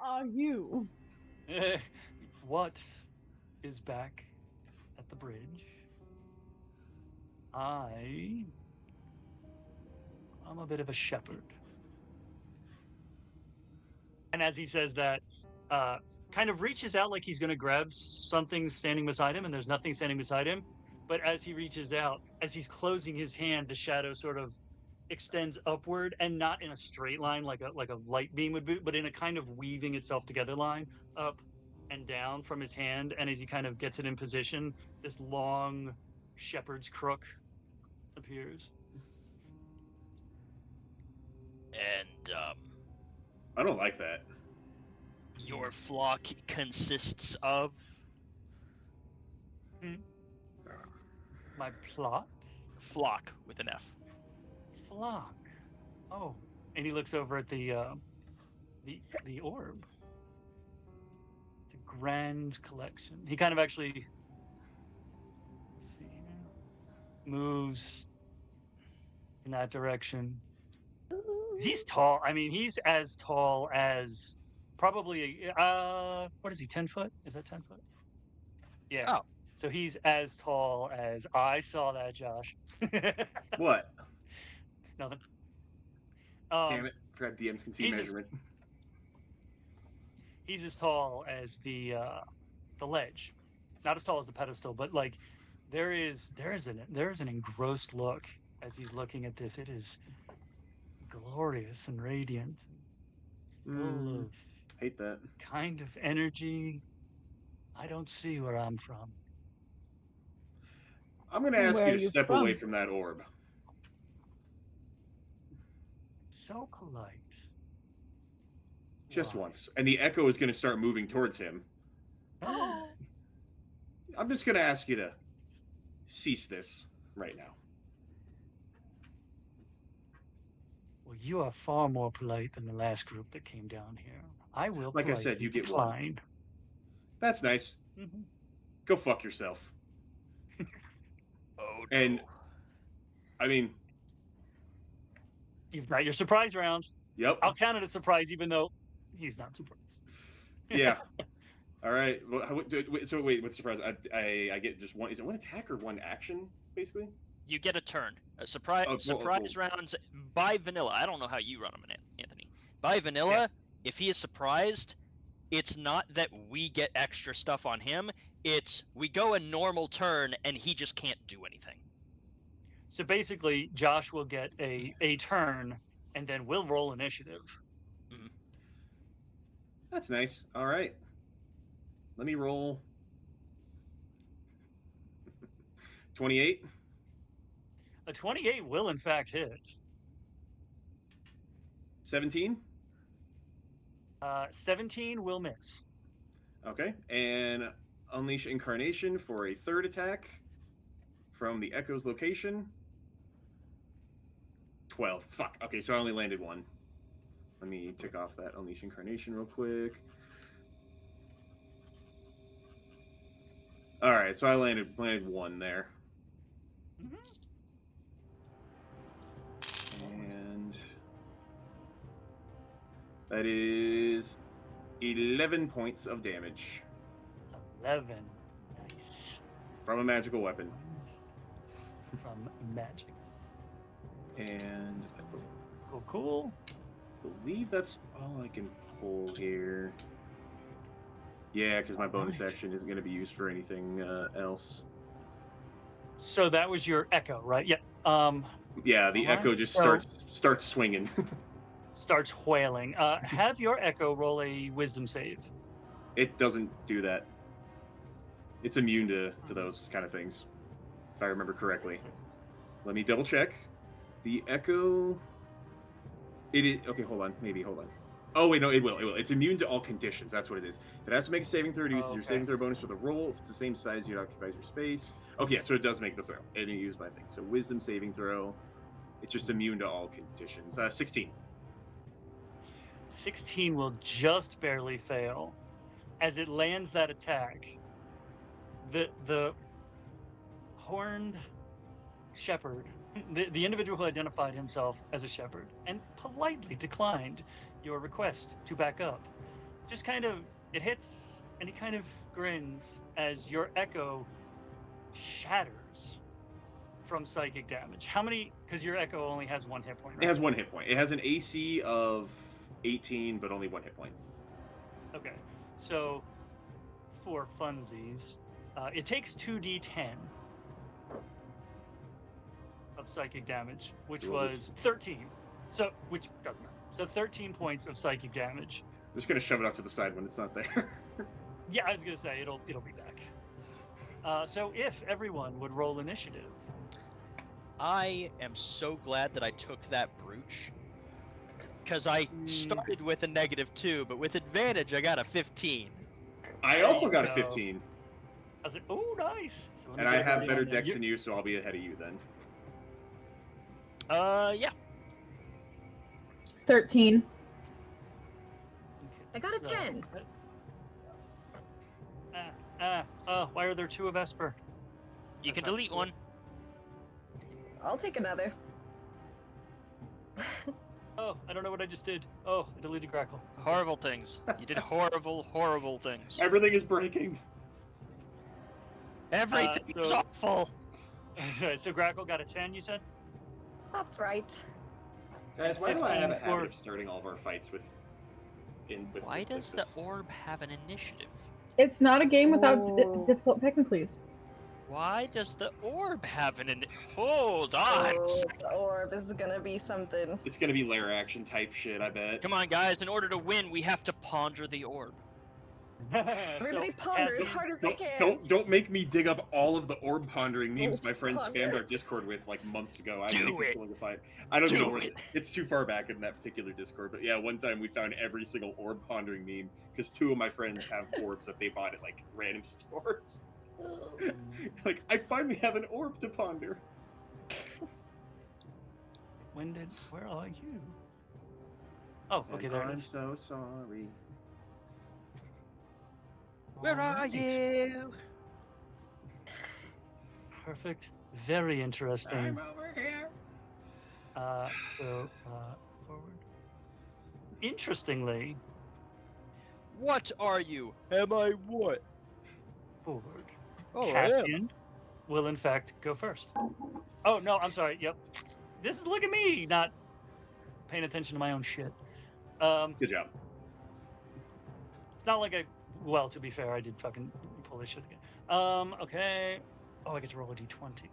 are you? What is back at the bridge? I'm a bit of a shepherd. And as he says that, kind of reaches out like he's going to grab something standing beside him, and there's nothing standing beside him. But as he reaches out, as he's closing his hand, the shadow sort of extends upward, and not in a straight line like a light beam would be, but in a kind of weaving itself together line, up and down from his hand. And as he kind of gets it in position, this long shepherd's crook appears. And I don't like that. your flock consists of My plot? flock with an F. Flock. Oh, and he looks over at the orb. It's a grand collection. He kind of actually, let's see, moves in that direction. He's tall. I mean, he's as tall as probably what is he? 10 foot? Is that 10 foot? Yeah. Oh. So he's as tall as I saw that, Josh. What? Nothing. Damn it! Forgot DMs can see measurement. He's as tall as the ledge, not as tall as the pedestal, but like there is an engrossed look as he's looking at this. It is glorious and radiant, full of hate that kind of energy I don't see where I'm from. I'm going to ask you to step away from that orb. So polite. Just once. And the echo is going to start moving towards him. I'm just going to ask you to cease this right now. Well, you are far more polite than the last group that came down here. I will, like I said, you get decline. one. That's nice. Mm-hmm. Go fuck yourself. Oh, no. And, I mean... You've got your surprise round. Yep. I'll count it a surprise, even though he's not surprised. Yeah. All right. Well, so wait, what's surprise? I get just one. Is it one attack or one action, basically? You get a turn. A surprise rounds by vanilla. I don't know how you run them, Anthony. By vanilla, if he is surprised, it's not that we get extra stuff on him. It's we go a normal turn and he just can't do anything. So basically, Josh will get a turn, and then we'll roll initiative. Mm-hmm. That's nice. All right. Let me roll. 28. A 28 will, in fact, hit. 17. 17 will miss. Okay. And Unleash Incarnation for a third attack from the Echo's location. 12. Fuck. Okay, so I only landed one. Let me tick off that Unleash Incarnation real quick. All right, so I landed one there. Mm-hmm. And that is 11 points of damage. 11. Nice. From a magical weapon. From magic. And Cool. I believe that's all I can pull here. Yeah, because my bonus action isn't going to be used for anything else. So that was your echo, right? Yeah. Yeah, the echo just starts swinging. Starts wailing. Have your echo roll a wisdom save. It doesn't do that. It's immune to those kind of things, if I remember correctly. Let me double check. The echo... It is... Okay, hold on. Oh, wait, no, it will. It's immune to all conditions. That's what it is. If it has to make a saving throw, it uses your saving throw bonus for the roll. If it's the same size, it occupies your space. Okay, so it does make the throw. It didn't use my thing. So wisdom saving throw. It's just immune to all conditions. 16. 16 will just barely fail. As it lands that attack, the horned shepherd, the individual who identified himself as a shepherd and politely declined your request to back up, just kind of, it hits, and he kind of grins as your echo shatters from psychic damage. How many? Because your echo only has 1 hit point, right? It has 1 hit point. It has an AC of 18, but only 1 hit point. Okay, so for funsies, it takes 2d10 of psychic damage, which was 13. So, which doesn't matter. So 13 points of psychic damage. I'm just gonna shove it off to the side when it's not there. Yeah, I was gonna say it'll be back. So if everyone would roll initiative. I am so glad that I took that brooch. Because I started with a -2, but with advantage I got a 15. I also got a 15. I was like, oh, nice. So And I have better dex than you, so I'll be ahead of you then. Yeah. 13. I got a 10. Why are there 2 of Esper? You can delete one. I'll take another. Oh, I don't know what I just did. Oh, I deleted Grackle. Horrible things. You did horrible, horrible things. Everything is breaking. Everything is awful. So Grackle got a 10, you said? That's right. Guys, why do I have a 15 habit of starting all of our fights with... Why does the orb have an initiative? It's not a game without Oh. difficult technicalities. Why does the orb have an Hold on! Oh, the orb is gonna be something. It's gonna be lair action type shit, I bet. Come on, guys. In order to win, we have to ponder the orb. Everybody ponder as hard as they can. Don't make me dig up all of the orb pondering memes my friends spammed our Discord with like months ago. I don't know where it's too far back in that particular Discord, but yeah, one time we found every single orb pondering meme because 2 of my friends have orbs that they bought at like random stores. Like, I finally have an orb to ponder. Where are you? Oh, okay, there it is. I'm so sorry. Where are you? Perfect. Very interesting. I'm over here. Forward. Interestingly, What are you? Am I what? forward. Oh, I am. Cazian will in fact go first. Oh no, I'm sorry. Yep. Look at me not paying attention to my own shit. Good job. It's not like well, to be fair, I did fucking pull this shit again. Okay. Oh, I get to roll a d20.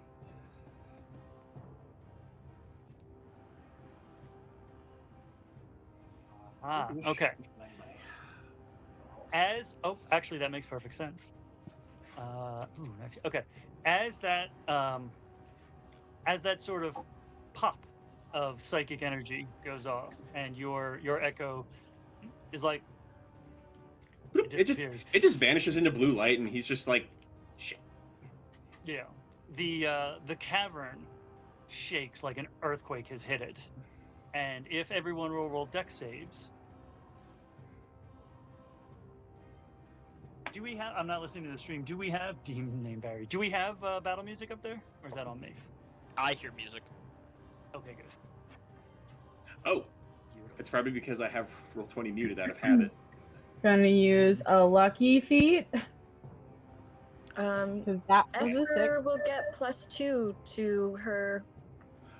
Okay. Actually, that makes perfect sense. Okay. As that sort of pop of psychic energy goes off, and your echo is like it just vanishes into blue light, and he's just like, shit. Yeah. The cavern shakes like an earthquake has hit it, and if everyone will roll dex saves. Do we have? I'm not listening to the stream. Do we have Demon Name Barry? Do we have battle music up there, or is that on me? I hear music. Okay, good. Oh, it's probably because I have Roll20 muted out of habit. Gonna use a lucky feat. Because that was a 6. Esper will get +2 to her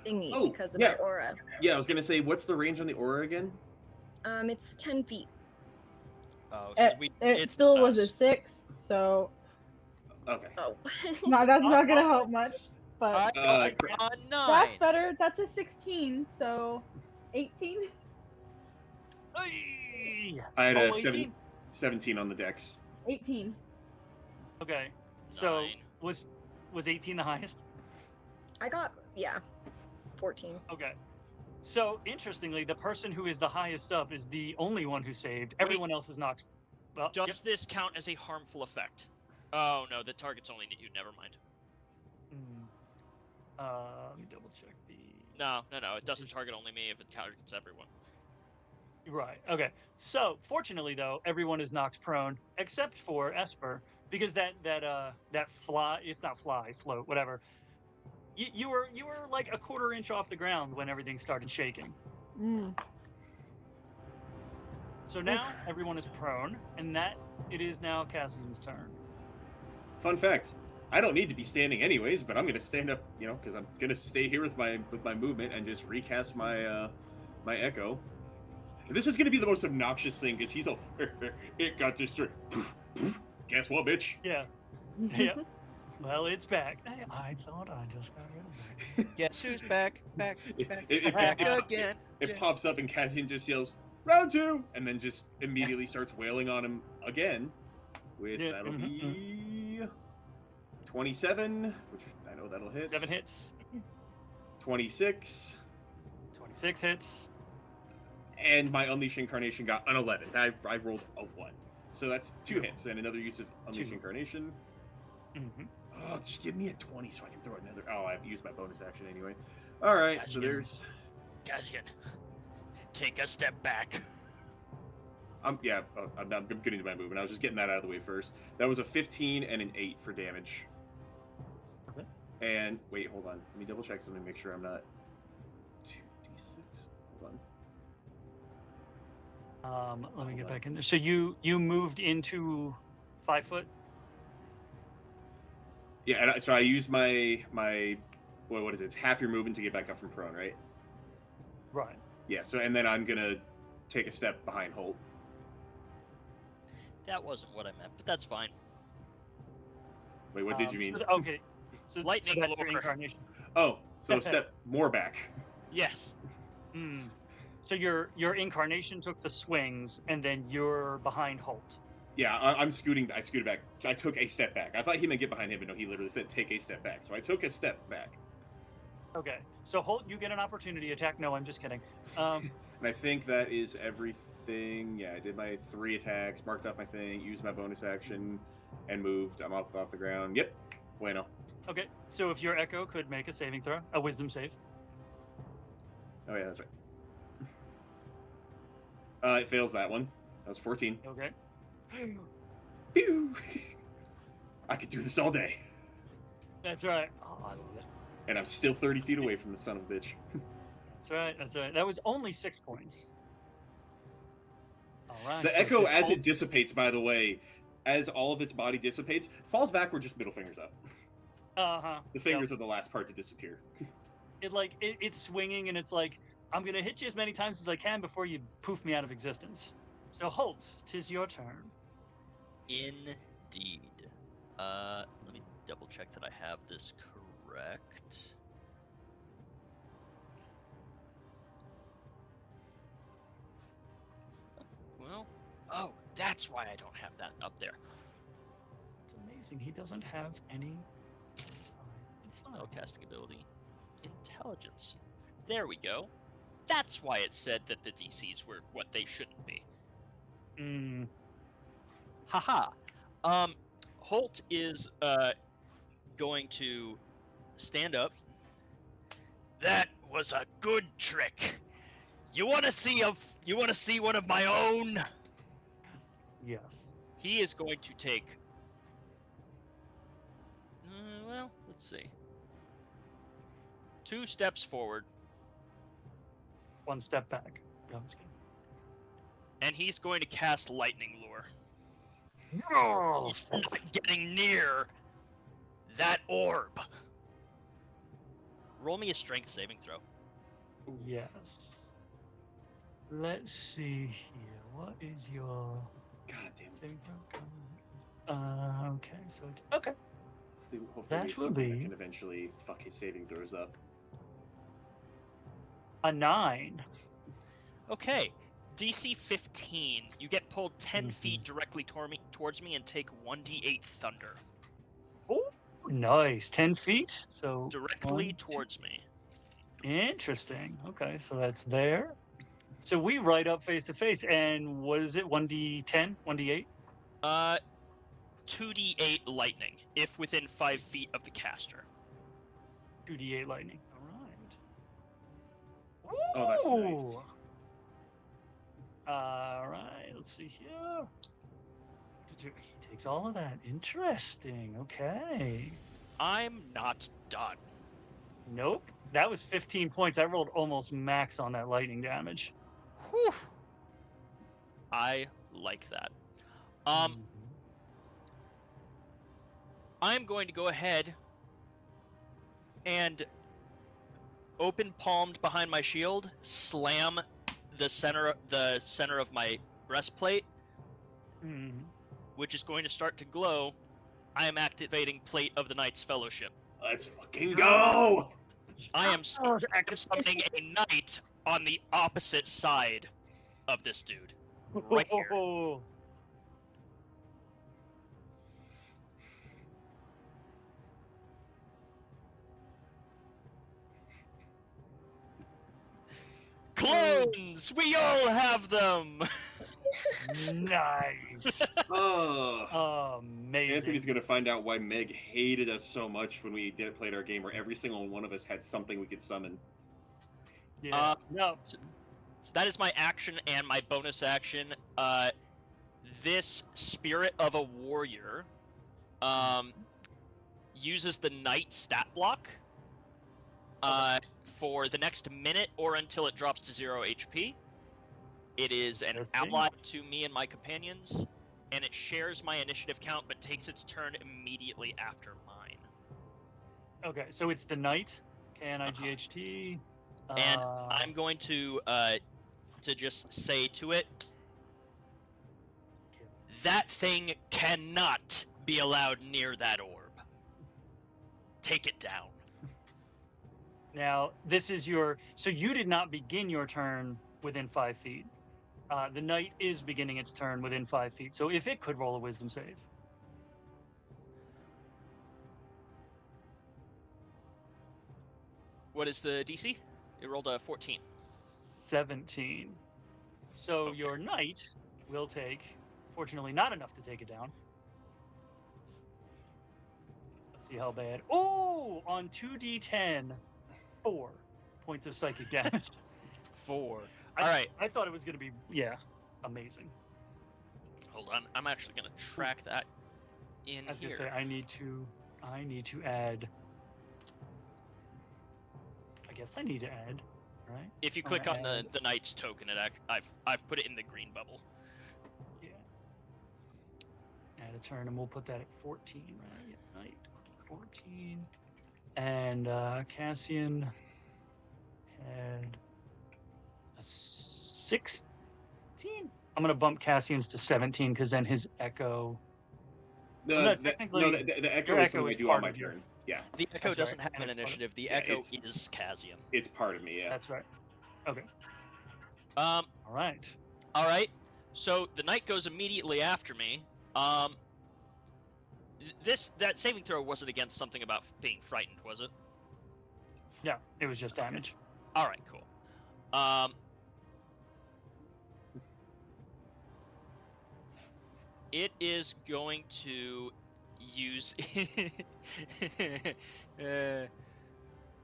thingy because of her aura. Yeah, I was gonna say, what's the range on the aura again? It's 10 feet. Oh, so it still was a 6, so. Okay. Oh. No, that's not gonna help much. But I got a 9. that's better. That's a 16, so 18. I had a 17 on the dex. 18. Okay, so 9. was 18 the highest? I got 14. Okay. So interestingly, the person who is the highest up is the only one who saved. Everyone else is knocked. Well, Does this count as a harmful effect? Oh no, the target's only you. Never mind. Let me double check the. No. It doesn't target only me if it targets everyone. Right. Okay. So fortunately, though, everyone is knocked prone except for Esper, because that fly. It's not fly, float, whatever. You were like a quarter inch off the ground when everything started shaking. So now everyone is prone, and it is now Cassian's turn. Fun fact: I don't need to be standing anyways, but I'm gonna stand up, because I'm gonna stay here with my movement and just recast my my echo. And this is gonna be the most obnoxious thing because he's all, it got destroyed. Poof, poof. Guess what, bitch? Yeah. Yeah. Well, it's back. I thought I just got rid of it. Guess who's back? Back Back again. It pops up and Cazian just yells, "Round 2!" and then just immediately starts wailing on him again. That'll be 27, which I know that'll hit. 7 hits. 26. 26 hits. And my Unleash Incarnation got an 11. I rolled a 1. So that's 2 hits and another use of Unleash Incarnation. Mm-hmm. Oh, just give me a 20 so I can throw another. Oh, I've used my bonus action anyway. All right, so there's. Cazian, take a step back. I'm getting to my movement. I was just getting that out of the way first. That was a 15 and an 8 for damage. Okay. And wait, hold on. Let me double check something. Make sure I'm not 2d6. Hold on. Let me get back in there. So you moved into 5 foot. Yeah, and so I used my what is it? It's half your movement to get back up from prone, right? Right. Yeah. So and then I'm gonna take a step behind Holt. That wasn't what I meant, but that's fine. Wait, what did you mean? Okay. So Lightning that's your lure. incarnation. Oh, so a step more back. Yes. So your incarnation took the swings, and then you're behind Holt. Yeah, I'm scooting. I scooted back. I took a step back. I thought he meant get behind him, but no, he literally said take a step back. So I took a step back. Okay. So Holt, you get an opportunity attack. No, I'm just kidding. And I think that is everything. Yeah, I did my 3 attacks, marked off my thing, used my bonus action, and moved. I'm up off the ground. Yep. Bueno. Okay. So if your Echo could make a saving throw, a Wisdom save. Oh yeah, that's right. It fails that one. That was 14. Okay. Pew! I could do this all day. That's right. Oh, I love it. And I'm still 30 feet away from the son of a bitch. That's right. That's right. That was only 6 points. All right. The so echo, this as Holt- it dissipates, by the way, as all of its body dissipates, falls backward just middle fingers up. The fingers are the last part to disappear. It's swinging, and it's like, I'm gonna hit you as many times as I can before you poof me out of existence. So Holt, 'tis your turn. Indeed. Let me double check that I have this correct. Well, oh, that's why I don't have that up there. It's amazing he doesn't have any. Spellcasting ability. Intelligence. There we go. That's why it said that the DCs were what they shouldn't be. Haha. Holt is going to stand up. That was a good trick. You want to see one of my own? Yes. He is going to take. Well, let's see. 2 steps forward. 1 step back. No, just kidding. And he's going to cast Lightning Lure. Oh, He's not getting near that orb. Roll me a strength saving throw. yes. Let's see here. What is your God damn it. saving throw? Okay, so it's okay. Hopefully That we have will something that be- can eventually fuck his saving throws up. A 9. Okay. DC 15. You get pulled 10 Mhm. feet directly towards me and take 1d8 thunder. Oh, nice. 10 feet. So Directly 1, 2. towards me. Interesting. Okay, so that's there. So we right up face to face, and what is it? 1d10, 1d8. 2d8 lightning, if within 5 feet of the caster. 2d8 lightning. All right. Oh, that's nice. Ooh. All right. Let's see here. He takes all of that. Interesting. Okay. I'm not done. Nope. That was 15 points. I rolled almost max on that lightning damage. Whew. I like that. Mm-hmm. I'm going to go ahead and open palmed behind my shield, slam the center of my breastplate, which is going to start to glow. I am activating Plate of the Knight's Fellowship. Let's fucking go! I am summoning a knight on the opposite side of this dude. Right here. Clones! We all have them! Nice. Amazing. Anthony's gonna find out why Meg hated us so much when we played our game where every single one of us had something we could summon. Yeah. No. So that is my action and my bonus action. This Spirit of a Warrior uses the Knight stat block for the next minute or until it drops to 0 HP. It is an ally to me and my companions, and it shares my initiative count but takes its turn immediately after mine. Okay, so it's the Knight, K-N-I-G-H-T. And I'm going to just say to it, that thing cannot be allowed near that orb. Take it down. Now, this is your... So you did not begin your turn within 5 feet. The Knight is beginning its turn within 5 feet, so if it could roll a Wisdom save. What is the DC? It rolled a 14. 17. So Okay. your Knight will take, fortunately not enough to take it down. Let's see how bad. Oh, on 2d10, 4 points of psychic damage. 4. All right. I thought it was going to be, amazing. Hold on. I'm actually going to track that in I was here. going to say, I need to add. I guess I need to add, right? If you click on the Knight's token, I've put it in the green bubble. Yeah. Add a turn, and we'll put that at 14, right? Yeah, Knight, 14. And Cassian had a 16. I'm gonna bump Cassian's to 17 because then his echo. The your echo is echo something I is do part on my of you. turn. Yeah, The Echo That's doesn't right. have And an it's part of- initiative. The Yeah, Echo it's- is Cazian. it's part of me. Yeah. That's right. Okay. All All right. right. So the Knight goes immediately after me. That saving throw wasn't against something about being frightened, was it? Yeah, it was just damage. All right, cool. It is going to use.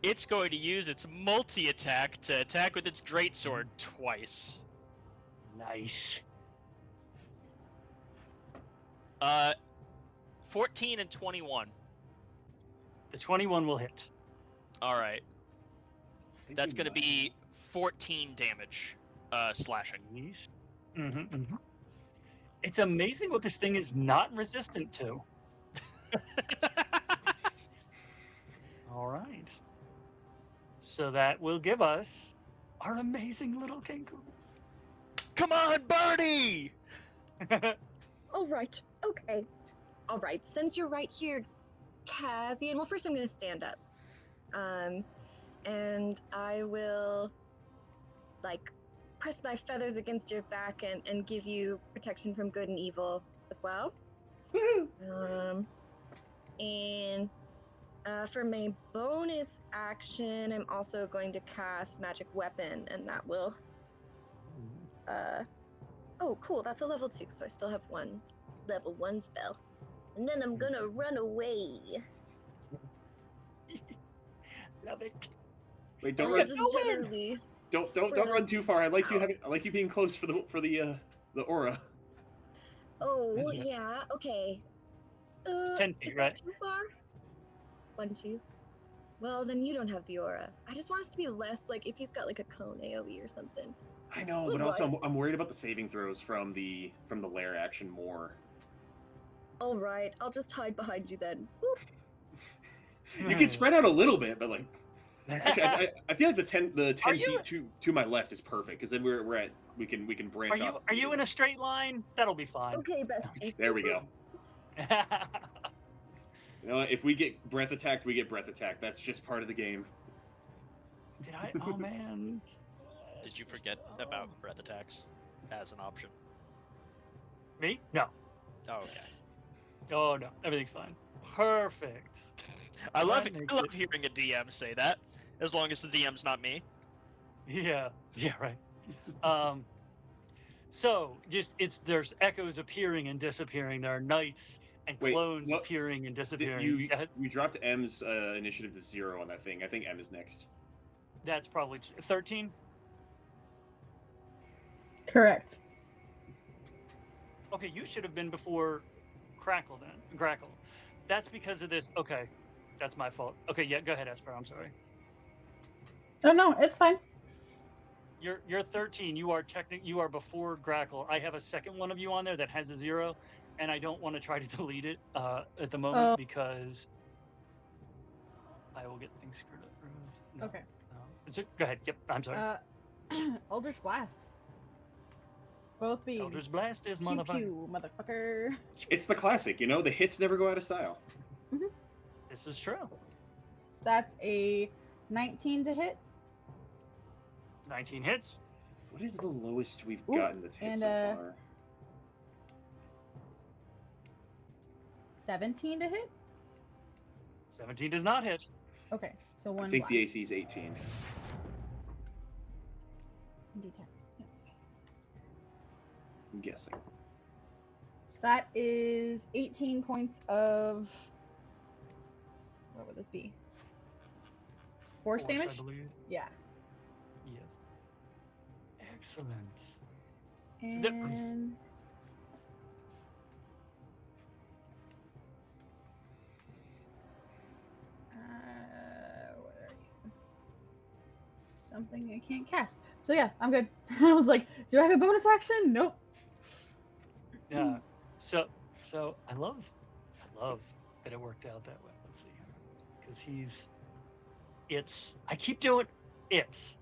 It's going to use its multi-attack to attack with its greatsword twice. Nice. 14 and 21. The 21 will hit. All right. That's going to be 14 damage, slashing. Nice. It's amazing what this thing is not resistant to. All right. So that will give us our amazing little Kenku. Come on, Barney! All right. Okay. All right. Since you're right here, Cazian. Well, first I'm going to stand up. And I will, press my feathers against your back and give you protection from good and evil as well. And for my bonus action, I'm also going to cast Magic Weapon, and that will. Oh, cool. That's a level 2, so I still have one level 1 spell. And then I'm gonna run away. Love it. Wait, don't Or run. just generally. Don't run too far. I like you being close for the aura. Oh, Is it? yeah. Okay. 10 feet, is that right? too far? 1, 2. Well, then you don't have the aura. I just want us to be less if he's got a cone AoE or something. I know, but also I'm worried about the saving throws from the lair action more. All right, I'll just hide behind you then. You can spread out a little bit, but like, actually, I feel like the 10 feet to my left is perfect because then we can branch off. Are you in a straight line? That'll be fine. Okay, bestie. There we go. You know, if we get breath attacked, we get breath attacked. That's just part of the game. Did I? Oh man. Did you forget about breath attacks as an option? Me? No. Oh, okay. Oh no, everything's fine. Perfect. I love hearing a DM say that, as long as the DM's not me. Yeah. Yeah. Right. So there's echoes appearing and disappearing. There are knights and clones appearing and disappearing. You dropped M's initiative to 0 on that thing. I think M is next. That's probably 13. Correct. Okay, you should have been before Grackle then. Grackle. That's because of this. Okay, that's my fault. Okay, yeah, go ahead, Esper. I'm sorry. Oh no, it's fine. You're 13. You are before Grackle. I have a second one of you on there that has a 0, and I don't want to try to delete it at the moment because I will get things screwed up. No. Okay. Go ahead. Yep. I'm sorry. Eldritch Blast. Both be Eldritch Blast is pew, pew, motherfucker. It's the classic, you know. The hits never go out of style. Mm-hmm. This is true. So that's a 19 to hit. 19 hits. What is the lowest we've gotten that's hit so far? 17 to hit. 17 does not hit. Okay, so one. I think blast. the AC is 18. D10. Yeah. I'm guessing. So that is 18 points of. What would this be? Force damage? I believe. Yeah. Yes. Excellent. And. What are you? Something I can't cast. So yeah, I'm good. I was like, do I have a bonus action? Nope. Yeah. So I love that it worked out that way. Let's see. Because I keep doing it's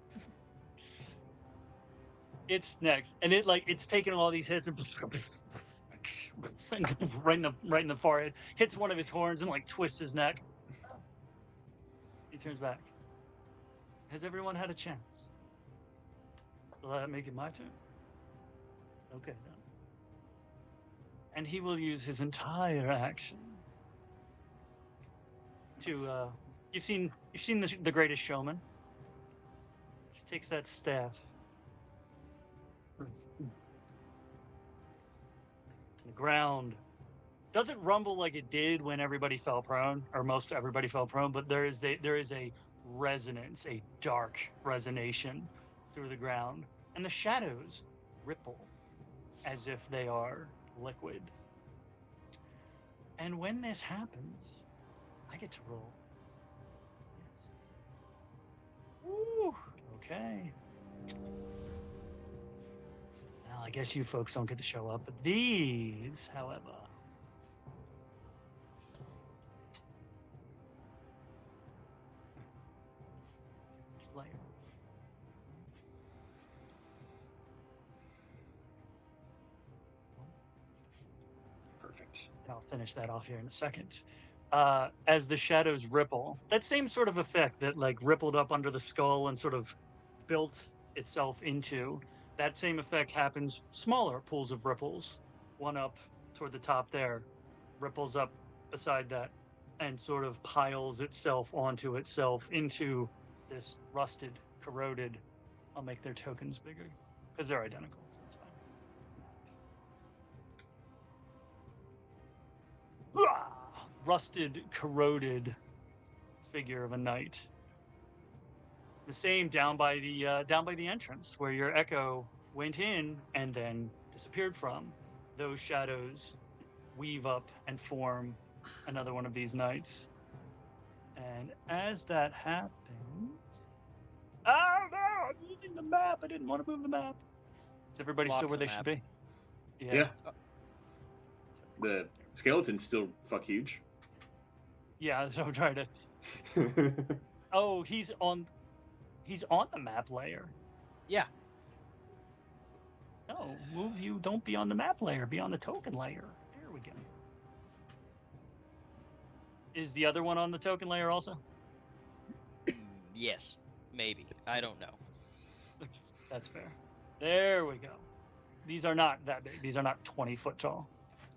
next. And it's taking all these hits and right in the forehead. Hits one of his horns and twists his neck. He turns back. Has everyone had a chance? Will that make it my turn? Okay, then. And he will use his entire action to you've seen the Greatest Showman. He takes that staff. The ground doesn't rumble like it did when everybody fell prone, or most everybody fell prone, but there is a resonance, a dark resonation through the ground, and the shadows ripple as if they are liquid. And when this happens, I get to roll. Yes. Ooh, okay. Well, I guess you folks don't get to show up, but these, however. Layer. Perfect. I'll finish that off here in a second. As the shadows ripple, that same sort of effect that rippled up under the skull and sort of built itself into, that same effect happens, smaller pools of ripples, one up toward the top there, ripples up beside that, and sort of piles itself onto itself into this rusted, corroded. I'll make their tokens bigger because they're identical, so it's fine. Rusted, corroded figure of a knight. The same down by the entrance where your echo went in and then disappeared from. Those shadows weave up and form another one of these knights. And as that happens, oh no! I'm moving the map. I didn't want to move the map. Is everybody Lock still where the they should map. be? Yeah. The skeleton's still fuck huge. Yeah, so I'm trying to. Oh, he's on the map layer. Yeah. No, move you. Don't be on the map layer. Be on the token layer. There we go. Is the other one on the token layer also? Yes. Maybe. I don't know. That's fair. There we go. These are not that big. These are not 20 foot tall.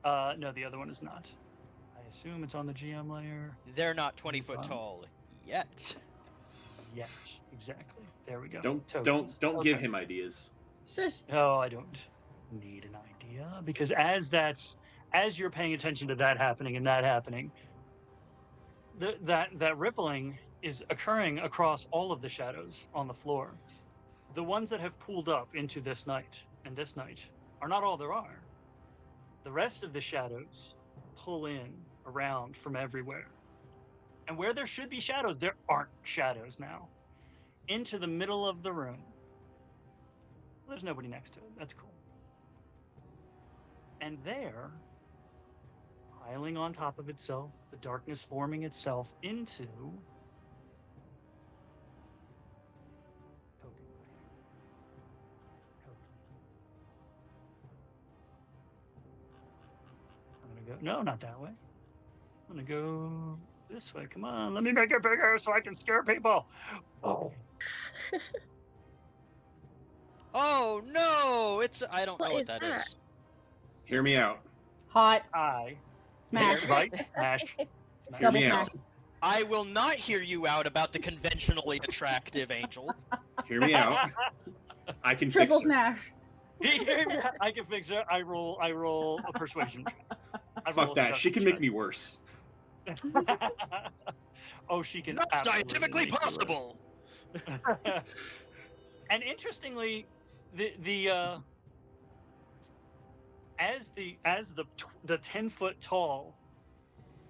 No, the other one is not. I assume it's on the GM layer. They're not 20 foot tall yet. Yet, exactly. There we go. Don't Tokens. give Okay. him ideas. Shush. No, I don't need an idea because as you're paying attention to that happening and that happening, that rippling is occurring across all of the shadows on the floor. The ones that have pooled up into this night and this night are not all there are. The rest of the shadows pull in around from everywhere. And where there should be shadows, there aren't shadows now. Into the middle of the room. There's nobody next to it. That's cool. And there, piling on top of itself, the darkness forming itself into I'm gonna go. No, not that way. I'm gonna go this way. Come on, let me make it bigger so I can scare people. Oh. Oh no! I don't know What what is that that? is. Hear me out. Hot. I Smash. right? Smash. Smash. Hear Double me smash. out. I will not hear you out about the conventionally attractive angel. Hear me out. I can fix Triple her. smash. I can fix it. I roll a persuasion. I roll Fuck a that. She can make seduction me worse. check. Oh, she can. Not absolutely scientifically make you worse. possible. And interestingly, as the 10-foot tall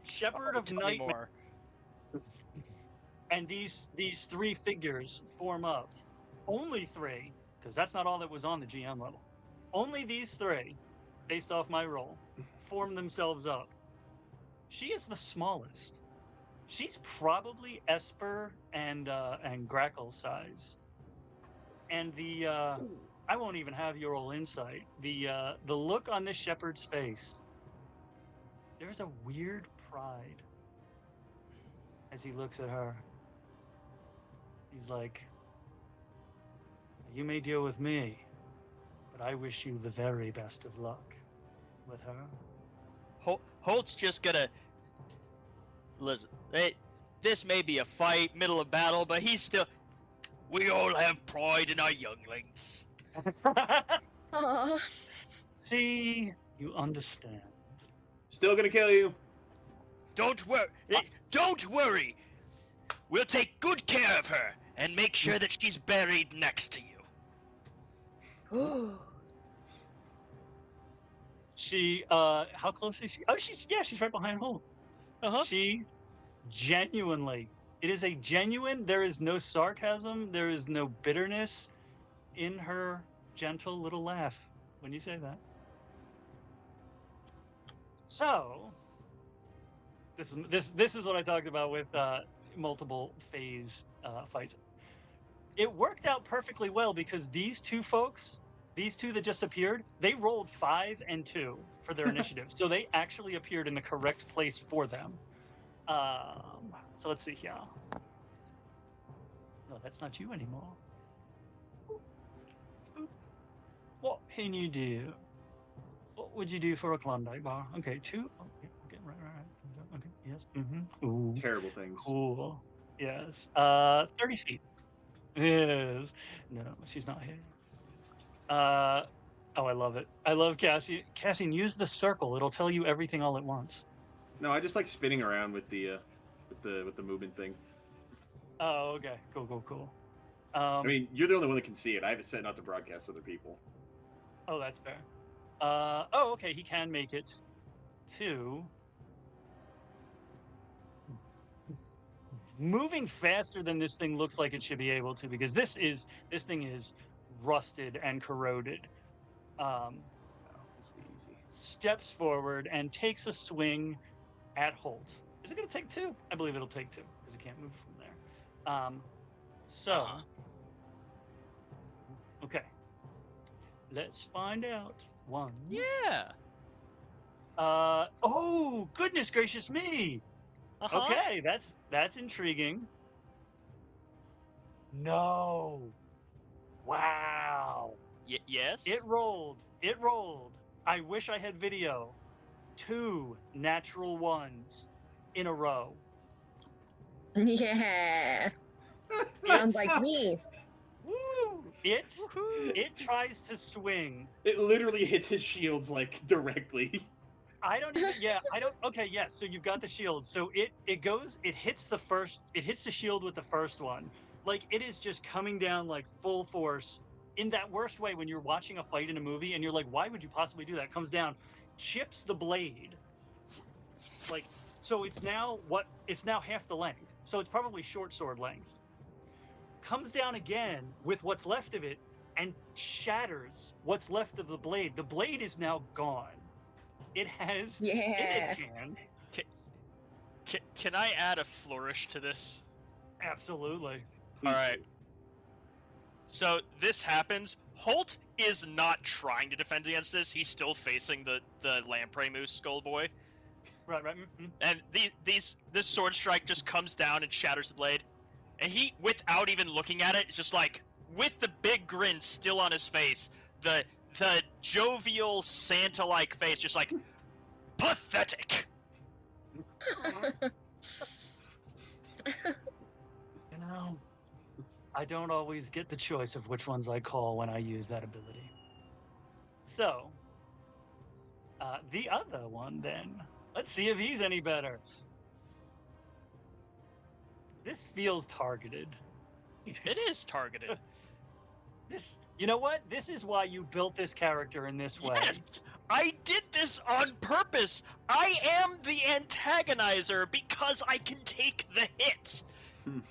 shepherd of Tell me nightmare, more. and these three figures form up. Only three, because that's not all that was on the GM level. Only these three, based off my roll, form themselves up. She is the smallest. She's probably Esper and Grackle size. And I won't even have your roll insight. The look on this shepherd's face. There's a weird pride as he looks at her. He's like, you may deal with me, but I wish you the very best of luck with her. Holt's just gonna. Listen, this may be a fight, middle of battle, but he's still. We all have pride in our younglings. Aw. See, you understand. Still gonna kill you. Don't worry. Don't worry. We'll take good care of her and make sure that she's buried next to you. She, how close is she? Oh, she's right behind Holt. Uh-huh. She genuinely, it is a genuine, there is no sarcasm, there is no bitterness in her gentle little laugh when you say that. So, this is what I talked about with multiple phase fights. It worked out perfectly well because these two folks, these two that just appeared, they rolled 5 and 2 for their initiative. So they actually appeared in the correct place for them. So let's see here. No, that's not you anymore. What can you do? What would you do for a Klondike bar? Okay, 2. Oh, yeah, okay, right. Okay, yes. Ooh. Terrible things. Cool. Yes. 30 feet. Yes. No, she's not here. Oh, I love it. I love Cassian. Cassian, use the circle. It'll tell you everything all at once. No, I just like spinning around with the movement thing. Oh, okay. Cool. I mean, you're the only one that can see it. I have it set not to broadcast other people. Oh, that's fair. Oh, okay. He can make it to moving faster than this thing looks like it should be able to, because this thing is rusted and corroded. This will be easy. Steps forward and takes a swing at Holt. Is it going to take 2? I believe it'll take 2 because it can't move from there. Okay. Let's find out. 1. Yeah. Oh, goodness gracious me. Okay, that's intriguing. No. Wow. Yes. It rolled. It rolled. I wish I had video. 2 natural 1s in a row. Yeah. Sounds like me. Woo! It tries to swing. It literally hits his shields like directly. I don't. Okay, yeah. So you've got the shield. So it hits the shield with the first one. Like it is just coming down like full force in that worst way when you're watching a fight in a movie and you're like, why would you possibly do that? Comes down, chips the blade. Like, so it's now half the length. So it's probably short sword length. Comes down again with what's left of it and shatters what's left of the blade. The blade is now gone. It has in its hand. Can I add a flourish to this? Absolutely. All right. So this happens. Holt is not trying to defend against this. He's still facing the lamprey moose skull boy. Right. Mm-hmm. And this sword strike just comes down and shatters the blade. And he, without even looking at it, just like with the big grin still on his face, the jovial Santa-like face, just like pathetic. You know, I don't always get the choice of which ones I call when I use that ability. So, the other one then. Let's see if he's any better. This feels targeted. It is targeted. You know what? This is why you built this character in this way. Yes! I did this on purpose! I am the antagonizer because I can take the hit!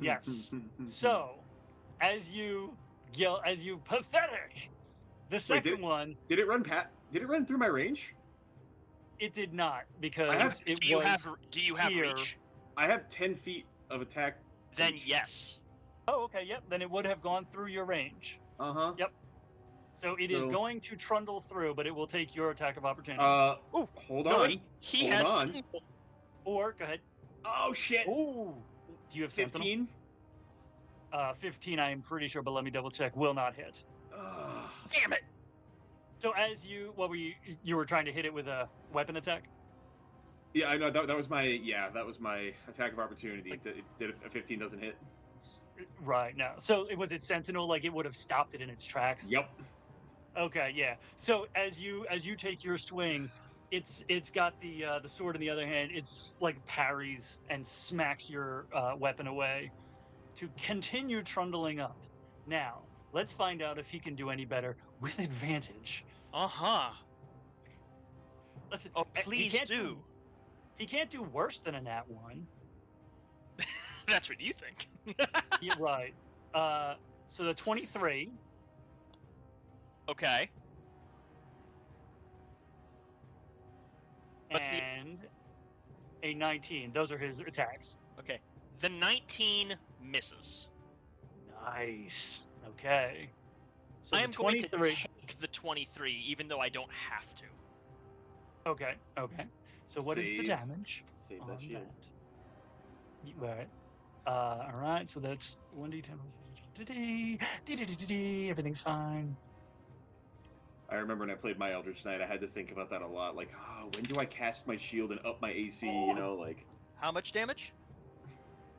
Yes. So, as you yell, as you pathetic, the second one... Did it run through my range? It did not, because do you have reach? I have 10 feet of attack. Then yes. Oh, okay, yep. Then it would have gone through your range. Uh-huh. Yep. So it is going to trundle through, but it will take your attack of opportunity. Hold on. He has Sentinel. Or, go ahead. Oh, shit. Ooh. Do you have 15? 15, I am pretty sure, but let me double check. Will not hit. Damn it. So as you, you were trying to hit it with a weapon attack? Yeah, I know. That was my attack of opportunity. A 15 doesn't hit. Right, no. So was it Sentinel? Like it would have stopped it in its tracks? Yep. Okay, yeah. So as you take your swing, it's got the sword in the other hand. It's like parries and smacks your weapon away to continue trundling up. Now, let's find out if he can do any better with advantage. Uh-huh. Listen, oh, please do. He can't do worse than a nat 1. That's what you think. Yeah, right. So the 23. Okay. And a 19. Those are his attacks. Okay. The 19 misses. Nice. Okay. So I am going to take the 23, even though I don't have to. Okay. So what is the damage? Save that shield. Right. All right. So that's 1d10. Everything's fine. I remember when I played my Eldritch Knight, I had to think about that a lot. Like, when do I cast my shield and up my AC? You know, like. How much damage?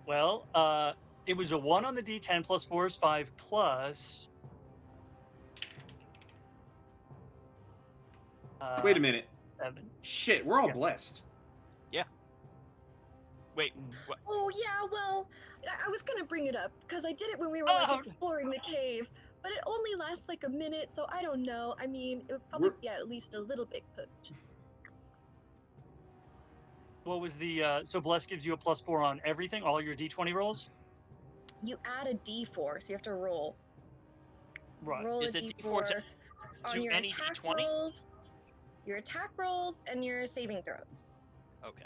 Well, it was a 1 on the d10 plus 4 is 5 plus. Wait a minute. 7. Shit, we're all blessed. Yeah. Wait. What? Oh yeah, well, I was gonna bring it up because I did it when we were exploring the cave, but it only lasts like a minute, so I don't know. I mean, it would probably be at least a little bit cooked. What was the so bless gives you a +4 on everything, all your d20 rolls? You add a d4, so you have to roll. Right. Roll Is a it D4 d4 on to your any attack d20? rolls, your attack rolls, and your saving throws. Okay.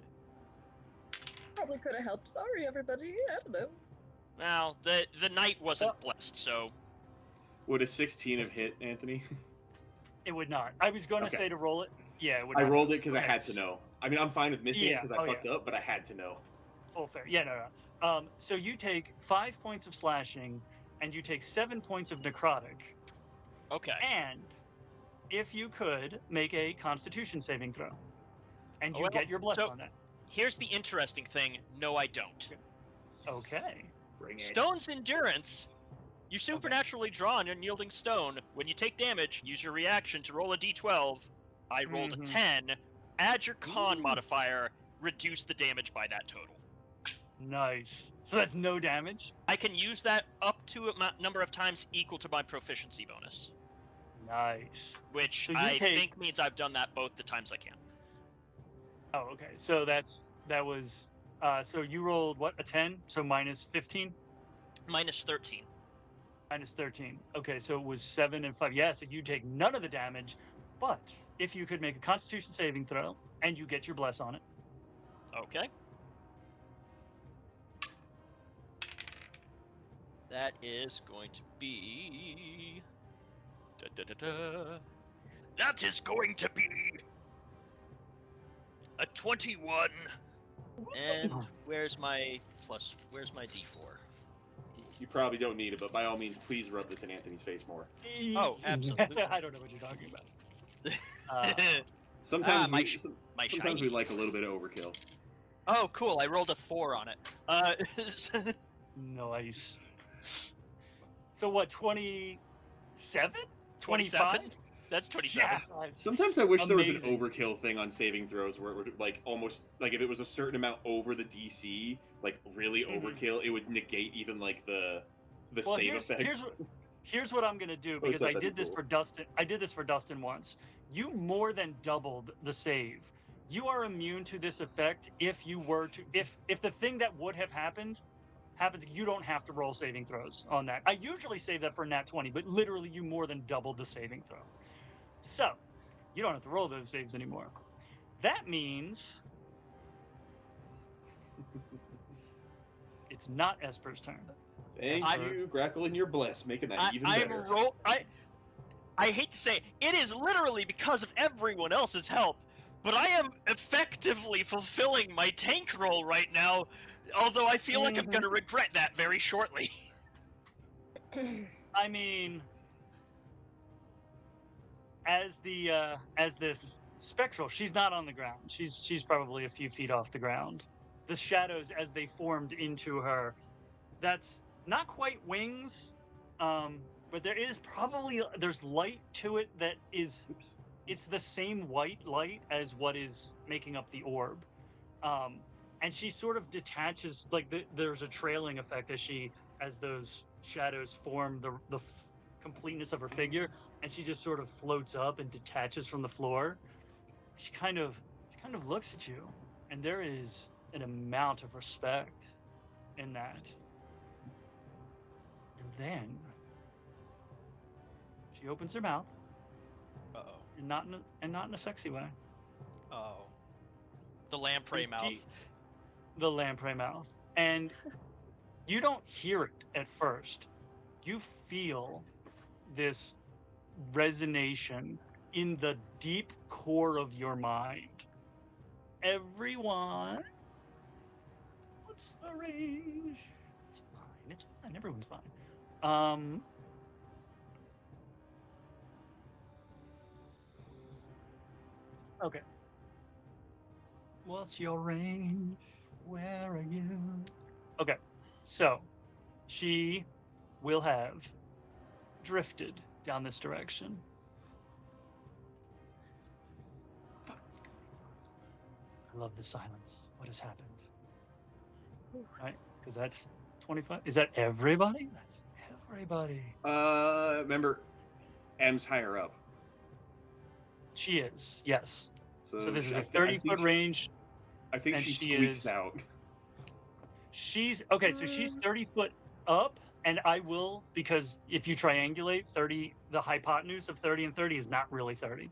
Probably could have helped. Sorry, everybody. I don't know. Well, the knight wasn't blessed, so Would a 16 have hit, Anthony? It would not. I was going to Okay. say to roll it. Yeah, it would I not. rolled it because I Okay, had to know. I mean, I'm fine with missing it Yeah, because I oh, fucked yeah. up, but I had to know. Full fair. Yeah, no. So you take 5 points of slashing, and you take 7 points of necrotic. okay. And if you could make a Constitution saving throw, and you Well, get your bless so- on that. Here's the interesting thing. No, I don't. Okay. Bring it. Stone's endurance. You supernaturally draw an unyielding stone. When you take damage, use your reaction to roll a d12. I rolled a 10. Add your con Ooh. modifier. Reduce the damage by that total. Nice. So that's no damage. I can use that up to a number of times equal to my proficiency bonus, Nice. which So you I take- think means I've done that both the times I can. Oh, okay. So that was so you rolled what, a 10? So minus 15? Minus 13. Minus 13. Okay, so it was 7 and 5. Yeah, so you take none of the damage, but if you could make a Constitution saving throw and you get your bless on it. Okay. That is going to be... That is going to be... a 21. And where's my d4? You probably don't need it, but by all means, please rub this in Anthony's face more. Oh, absolutely. I don't know what you're talking about. Sometimes my sometimes shiny. we like a little bit of overkill. Oh, cool. I rolled a 4 on it. Nice. So what, 27? 27? That's 27. Yeah. Sometimes I wish there was an Amazing. overkill thing on saving throws where it would like almost like if it was a certain amount over the DC, like really Mhm. overkill, it would negate even like the Well, save here's, effect. here's what I'm gonna do, Oh, because I that'd be did this cool. for Dustin. I did this for Dustin once. You more than doubled the save. You are immune to this effect if you were to if the thing that would have happened happens, you don't have to roll saving throws on that. I usually save that for nat 20, but literally you more than doubled the saving throw. So you don't have to roll those saves anymore. That means it's not Esper's turn. Thank I- you, Grackle, and your bless, making that even better. I hate to say it, it is literally because of everyone else's help, but I am effectively fulfilling my tank role right now, although I feel like I'm going to regret that very shortly. I mean, as this spectral, she's not on the ground. She's probably a few feet off the ground. The shadows as they formed into her, that's not quite wings, but there's light to it that is, it's the same white light as what is making up the orb, and she sort of detaches, like there's a trailing effect as those shadows form the completeness of her figure, and she just sort of floats up and detaches from the floor. She kind of looks at you, and there is an amount of respect in that. And then she opens her mouth, Uh-oh. and not in a sexy way. Oh. The lamprey mouth. The lamprey mouth. And you don't hear it at first. You feel this resonation in the deep core of your mind. Everyone, what's the range? It's fine. Everyone's fine. Okay. What's your range? Where are you? Okay. So, she will have drifted down this direction. I love the silence. What has happened? Right? Because that's 25. Is that everybody? That's everybody. Remember, M's higher up. She is, yes. So this is a I think 30-foot range. I think And she she squeaks is- out. She's okay, so she's 30 foot up, and I will, because if you triangulate 30, the hypotenuse of 30 and 30 is not really 30.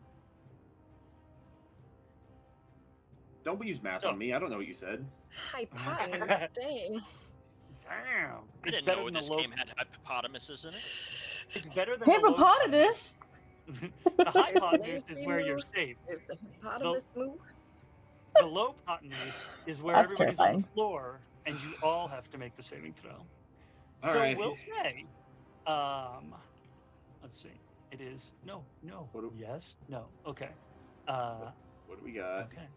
Don't use math So- on me. I don't know what you said. Hypotenuse, dang. Damn. I It's didn't better know than the this low. game had hippopotamuses in it. It's better than the low. Hippopotamus. The hypotenuse is where you're Moose. safe. There's the hippopotamus moose. The low hypotenuse is where That's everybody's on terrifying. the floor, and you all have to make the saving throw. All So right. we'll say, let's see. It is no. Yes, no. Okay. What do we got? Okay.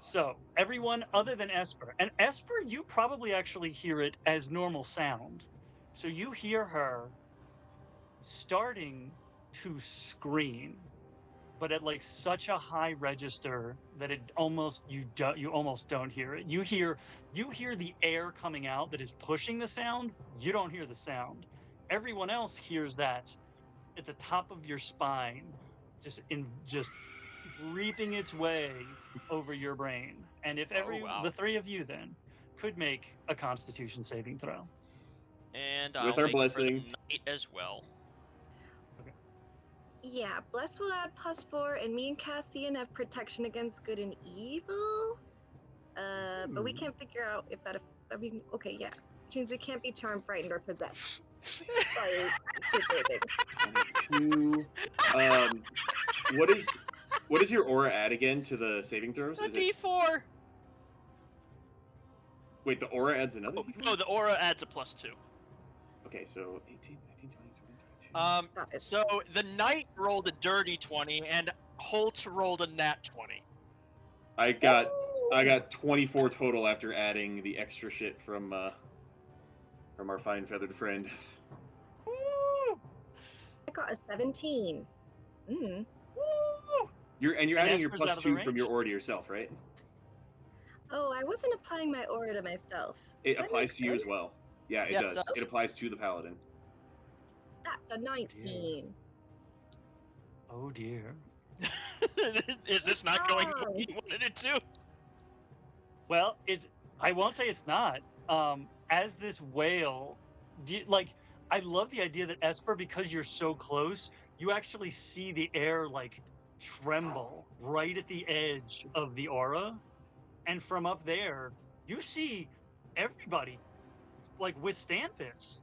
So everyone other than Esper, and Esper, you probably actually hear it as normal sound. So you hear her starting to scream, but at like such a high register that it almost you almost don't hear it. You hear the air coming out that is pushing the sound. You don't hear the sound. Everyone else hears that at the top of your spine, just reaping its way over your brain. And if wow. the three of you then could make a Constitution saving throw. And With I'll our make blessing. for the knight as well. Yeah, Bless will add +4, and me and Cassian have protection against good and evil. But we can't figure out if that. I mean, okay, yeah, which means we can't be charmed, frightened, or possessed. Sorry, stupid. 22. What is your aura add again to the saving throws? A Is it, D4. wait, the aura adds another D4? No, the aura adds a +2. Okay, so 18, 19, 20, 22. Got it. So the knight rolled a dirty 20, and Holt rolled a nat 20. I got 24 total after adding the extra shit from our fine feathered friend. I got a 17. Mm. You're adding your Esper's out of the +2 from your range? aura to yourself, right? Oh, I wasn't applying my aura to myself. It Does that applies make to you as sense? well. Yeah, it Yep, does. does. It applies to the paladin. That's a 19. Oh dear. Is this not going the Wrong. way you wanted it to? Well, I won't say it's not. As this whale, I love the idea that Esper, because you're so close, you actually see the air like tremble right at the edge of the aura, and from up there, you see everybody like withstand this.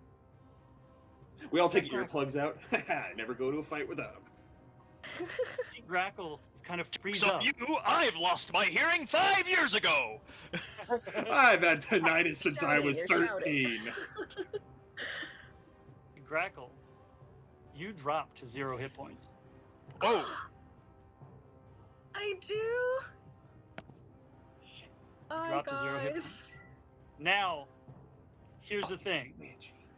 We all take earplugs out. Never go to a fight without them. See Grackle kind of freeze So up. I've lost my hearing 5 years ago. I've had tinnitus since I Shouting, was you're 13. Grackle, you drop to 0 hit points. Oh, I do. Oh, Drop to 0 hit guys. Now, here's the thing.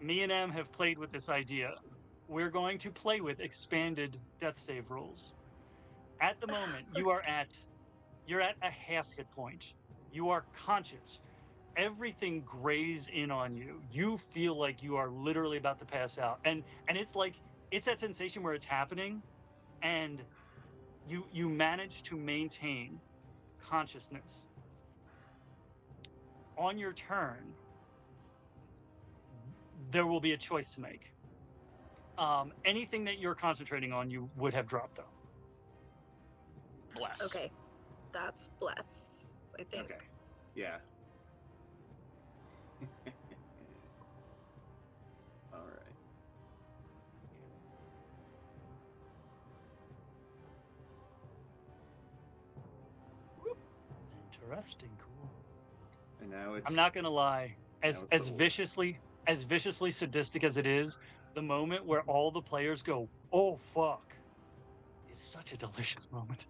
Me and Em have played with this idea. We're going to play with expanded death save rules. At the moment, you're at a half hit point. You are conscious. Everything grays in on you. You feel like you are literally about to pass out. And it's like it's that sensation where it's happening, and you manage to maintain consciousness. On your turn, there will be a choice to make. Anything that you're concentrating on, you would have dropped, though. bless. Okay, that's Bless, I think. Okay. Yeah. All right. Interesting, cool. And now it's. I'm not gonna lie, Now it's as the wolf. viciously sadistic as it is, the moment where all the players go, "Oh fuck," is such a delicious moment.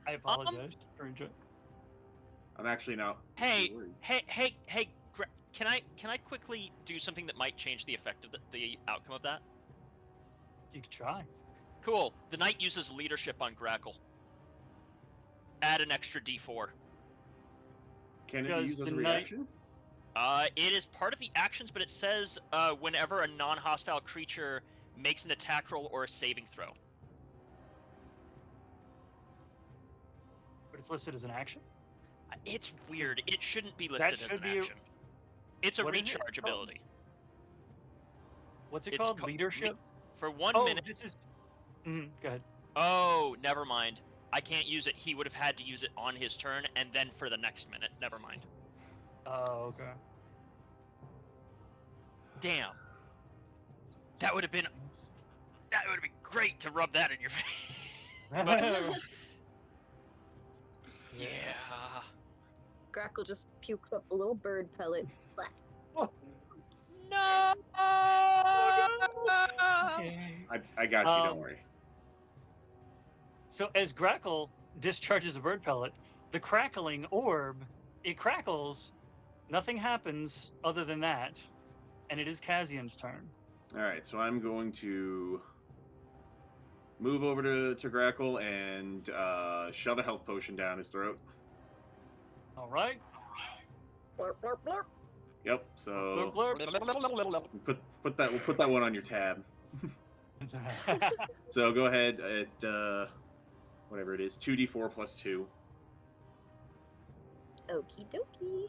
I apologize for enjoying. I'm actually not. Hey, worried. hey! Can I quickly do something that might change the effect of the outcome of that? You could try. Cool. The knight uses leadership on Grackle. Add an extra D4. Can it be Does used as the a knight- reaction? It is part of the actions, but it says whenever a non-hostile creature makes an attack roll or a saving throw. but it's listed as an action. It's weird. It shouldn't be listed as should an be action. It's a What is it recharge called? ability. What's it It's called? ca- Leadership? For 1 Oh, minute. this is. Go ahead. Oh, never mind. I can't use it. He would have had to use it on his turn, and then for the next minute. Never mind. Oh, okay. Damn. That would have been great to rub that in your face. Yeah. Grackle just puked up a little bird pellet. No. Okay. I got you. Don't worry. So as Grackle discharges a bird pellet, the crackling orb, it crackles. Nothing happens other than that, and it is Cazian's turn. All right, so I'm going to move over to Grackle and shove a health potion down his throat. All right. Blurp, blurp, blurp. Yep. So Blurp, blurp. put that. We'll put that one on your tab. So go ahead at whatever it is, 2d4 plus 2. Okie dokie.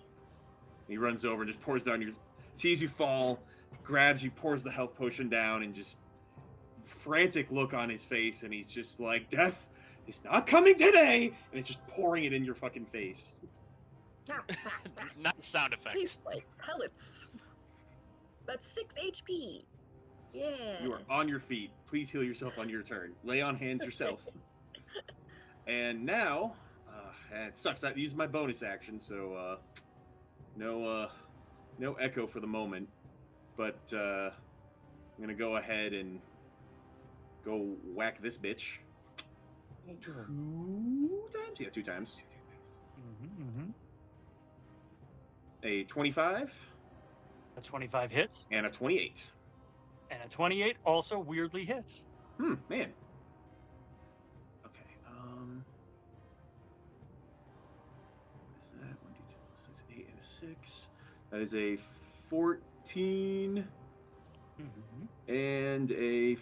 He runs over and just pours down your. Sees you fall, grabs you, pours the health potion down, and just frantic look on his face, and he's just like, "Death is not coming today," and it's just pouring it in your fucking face. Nice sound effects. Tastes like pellets. That's 6 HP. Yeah. You are on your feet. Please heal yourself on your turn. Lay on hands yourself. And now, it sucks. I used my bonus action, so no echo for the moment. But I'm gonna go ahead and go whack this bitch 2 times. Yeah, 2 times. A 25. A 25 hits. And a 28. And a 28 also weirdly hits. Man. Okay. What is that? 1d2 plus 6, 8, and a 6. That is a 14 and a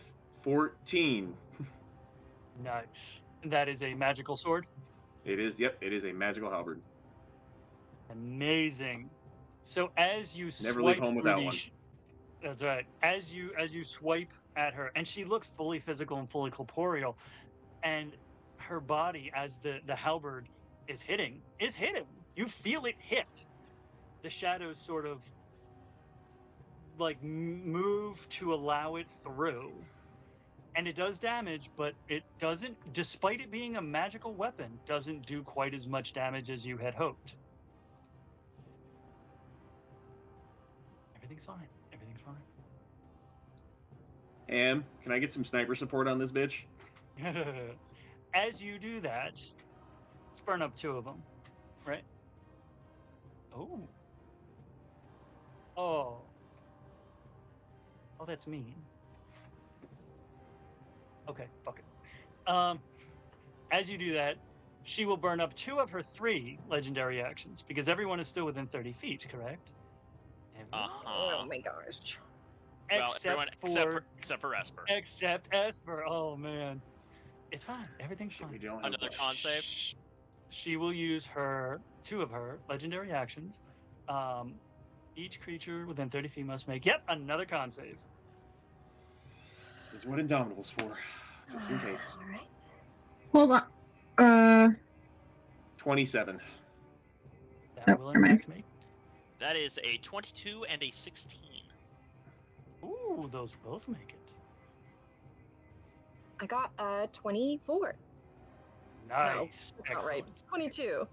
14. Nice. That is a magical sword. It is. Yep. It is a magical halberd. Amazing. So as you Never swipe leave home through without these, that's right. As you swipe at her, and she looks fully physical and fully corporeal, and her body, as the halberd is hitting. You feel it hit. The shadows sort of like move to allow it through, and it does damage, but it doesn't. Despite it being a magical weapon, doesn't do quite as much damage as you had hoped. Everything's fine. Everything's fine. Ham, can I get some sniper support on this bitch? As you do that, let's burn up 2 of them, right? Oh. Oh. Oh, that's mean. Okay, fuck it. As you do that, she will burn up 2 of her 3 legendary actions, because everyone is still within 30 feet, correct? Oh my gosh. Well, everyone except for Esper. Except Esper. Oh man, it's fine. Everything's fine. We don't have Another con save. She will use her 2 of her legendary actions. Each creature within 30 feet must make another con save. This is what Indomitable's for, just in case. All right. Hold on. 27. That will in fact make. That is a 22 and a 16. Ooh, those both make it. I got 24. Nice. No, not right. 22.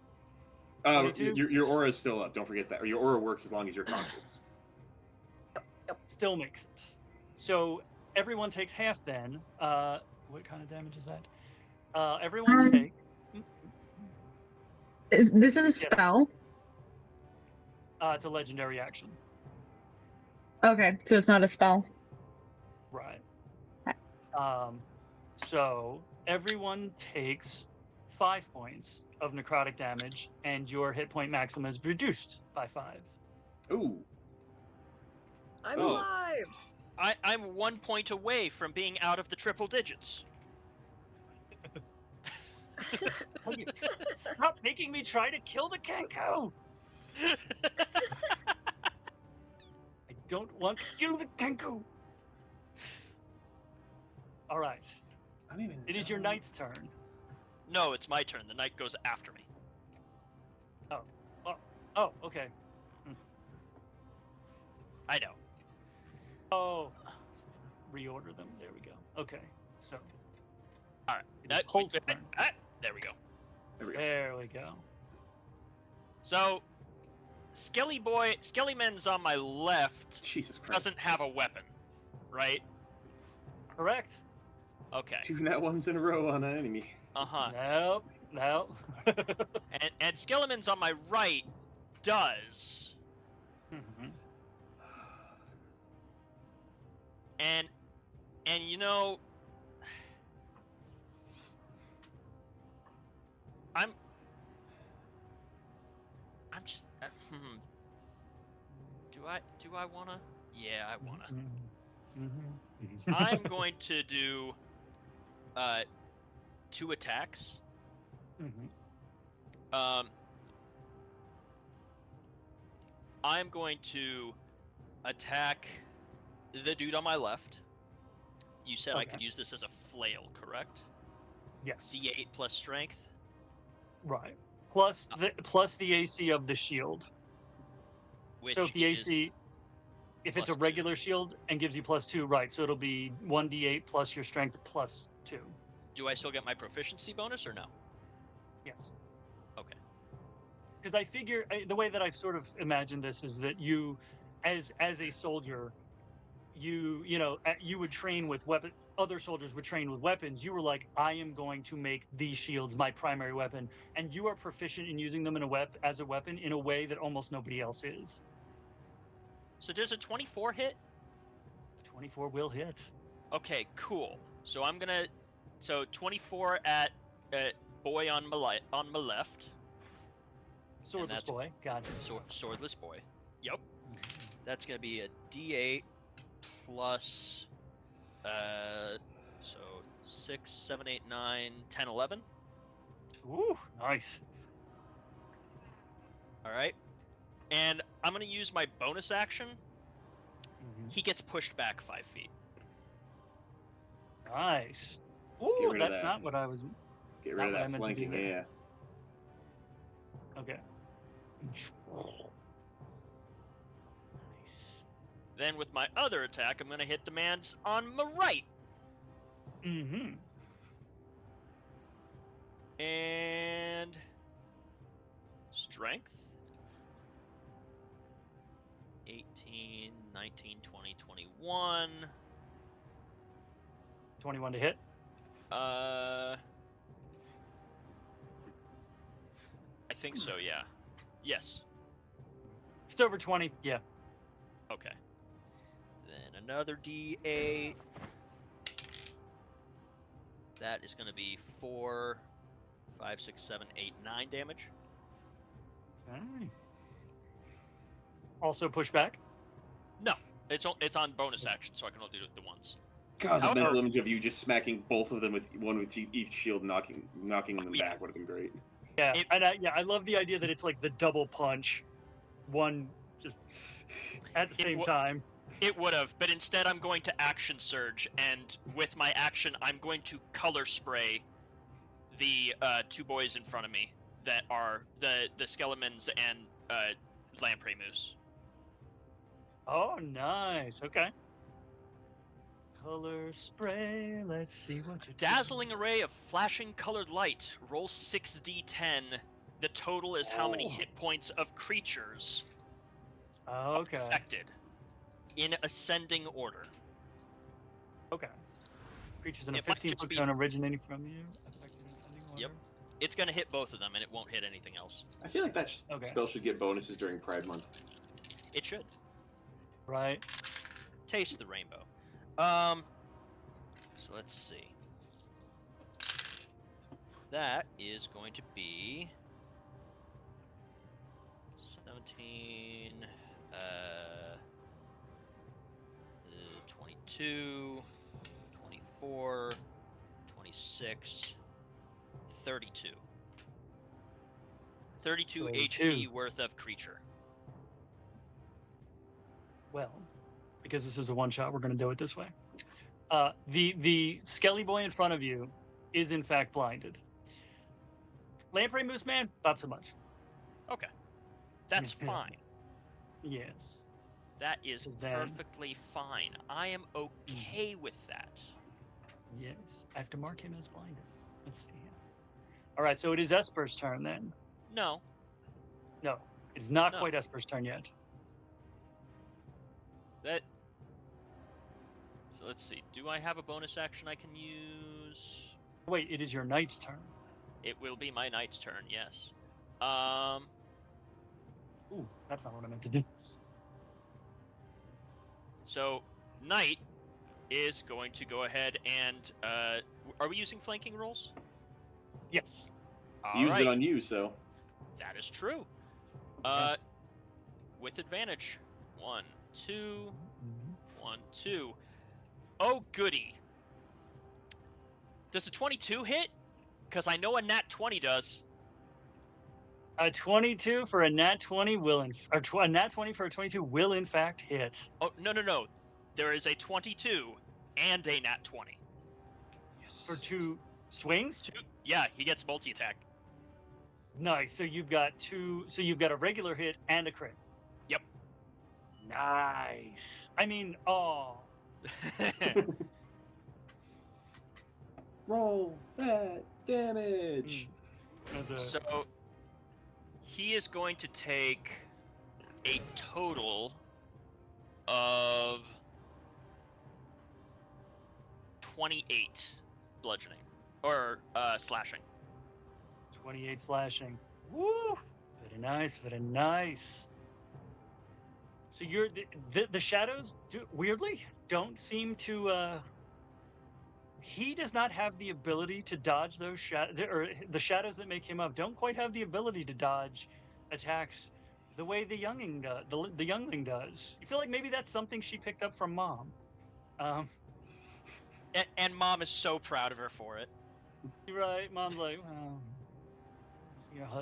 22? Your aura is still up. Don't forget that. Or your aura works as long as you're conscious. Still makes it. So everyone takes half then. What kind of damage is that? Everyone takes. Is this a spell? It's a legendary action. Okay, so it's not a spell. Right. So everyone takes 5 points of necrotic damage, and your hit point maximum is reduced by 5. Ooh. I'm Oh. alive. I'm 1 point away from being out of the triple digits. Stop making me try to kill the Kenku! I don't want to kill the Kenku! Alright. I don't even It is your know. knight's turn. No, it's my turn. The knight goes after me. Oh, okay. I know. Oh. Reorder them. There we go. Okay. So. All right. It is Holt's turn. There we go. There we go. So, Skellyman's on my left Jesus Christ. doesn't have a weapon, right? Correct. Okay. 2 nat ones in a row on an enemy. Uh-huh. Nope. And Skellyman's on my right does. Mhm. And you know, I'm just do I wanna? Yeah, I wanna. I'm going to do 2 attacks. I'm going to attack the dude on my left. You said I could use this as a flail, correct? Yes. D8 plus strength. Right. Plus the AC of the shield. Which so if the is AC, if it's a +2. regular shield and gives you +2, right? So it'll be 1d8 plus your strength +2. Do I still get my proficiency bonus or no? Yes. Okay. Because I figure the way that I've sort of imagined this is that you, as a soldier, you would train with weapon. Other soldiers would train with weapons. You were like, I am going to make these shields my primary weapon, and you are proficient in using them as a weapon in a way that almost nobody else is. So does a 24 hit? 24 will hit. Okay, cool. So I'm gonna, 24 at boy on my left. Swordless boy. Gotcha. Swordless boy. Yep. That's gonna be a D8 plus, 6, 7, 8, 9, 10, 11. Ooh, nice. All right. And I'm gonna use my bonus action. He gets pushed back 5 feet. Nice. Get Ooh, rid of that's that. not what I was. Get rid of Not what I that meant to do flanking, there. yeah. Okay. Nice. Then with my other attack, I'm gonna hit the man's on my right. Mm-hmm. And strength. 18, 19, 20, 21. 21 to hit. I think so, yeah. Yes. Just over 20. Yeah. Okay. Then another D8. That is going to be 4, 5, 6, 7, 8, 9 damage. Okay. Also push back. No, it's on bonus action, so I can only do it the once. God, the However- mental image of you just smacking both of them with one with each shield, knocking them Yeah. back would have been great. Yeah, I love the idea that it's like the double punch, one just at the same time. It would have, but instead I'm going to action surge, and with my action, I'm going to color spray the 2 boys in front of me that are the Skelemans and Lamprey Moose. Oh, nice. Okay. Color spray. Let's see what you Dazzling array of flashing colored light. Roll 6d10. The total is how many hit points of creatures Okay. affected in ascending order. Okay. Creatures in a It might 15-foot just be- cone originating from you. Affected in ascending order. Yep. It's going to hit both of them, and it won't hit anything else. I feel like that Okay. spell should get bonuses during Pride Month. It should. Right. Taste the rainbow. So let's see. That is going to be 17, 22, 24, 26, 32. 32 32. HP worth of creature. Well, because this is a one-shot, we're going to do it this way. The Skelly Boy in front of you is in fact blinded. Lamprey Moose Man, not so much. Okay. That's fine. Yes. That is 'Cause then- perfectly fine. I am okay with that. Yes. I have to mark him as blinded. Let's see. All right, so it is Esper's turn then. No. No, it's not No. quite Esper's turn yet. So let's see. Do I have a bonus action I can use? Wait, it is your knight's turn. It will be my knight's turn, yes. Ooh, that's not what I meant to do. So, knight is going to go ahead and... are we using flanking rolls? Yes. He used it on you, so. That is true. With advantage. 1, 2, 1, 2. Oh, goody. Does a 22 hit? Because I know a nat 20 does. A 22 for a nat 20 will, a nat 20 for a 22 will in fact hit. Oh, no. There is a 22 and a nat 20. For 2 swings? Yeah, he gets multi-attack. Nice. So you've got 2. So you've got a regular hit and a crit. Yep. Nice. I mean, oh. Roll that damage. So he is going to take a total of 28 bludgeoning or slashing. 28 slashing. Woo! Very nice. Very nice. So you're the shadows weirdly don't seem to. He does not have the ability to dodge those shadows, or the shadows that make him up don't quite have the ability to dodge attacks the way the youngling does. The youngling does. You feel like maybe that's something she picked up from mom. And mom is so proud of her for it. You're right. Mom's like, well,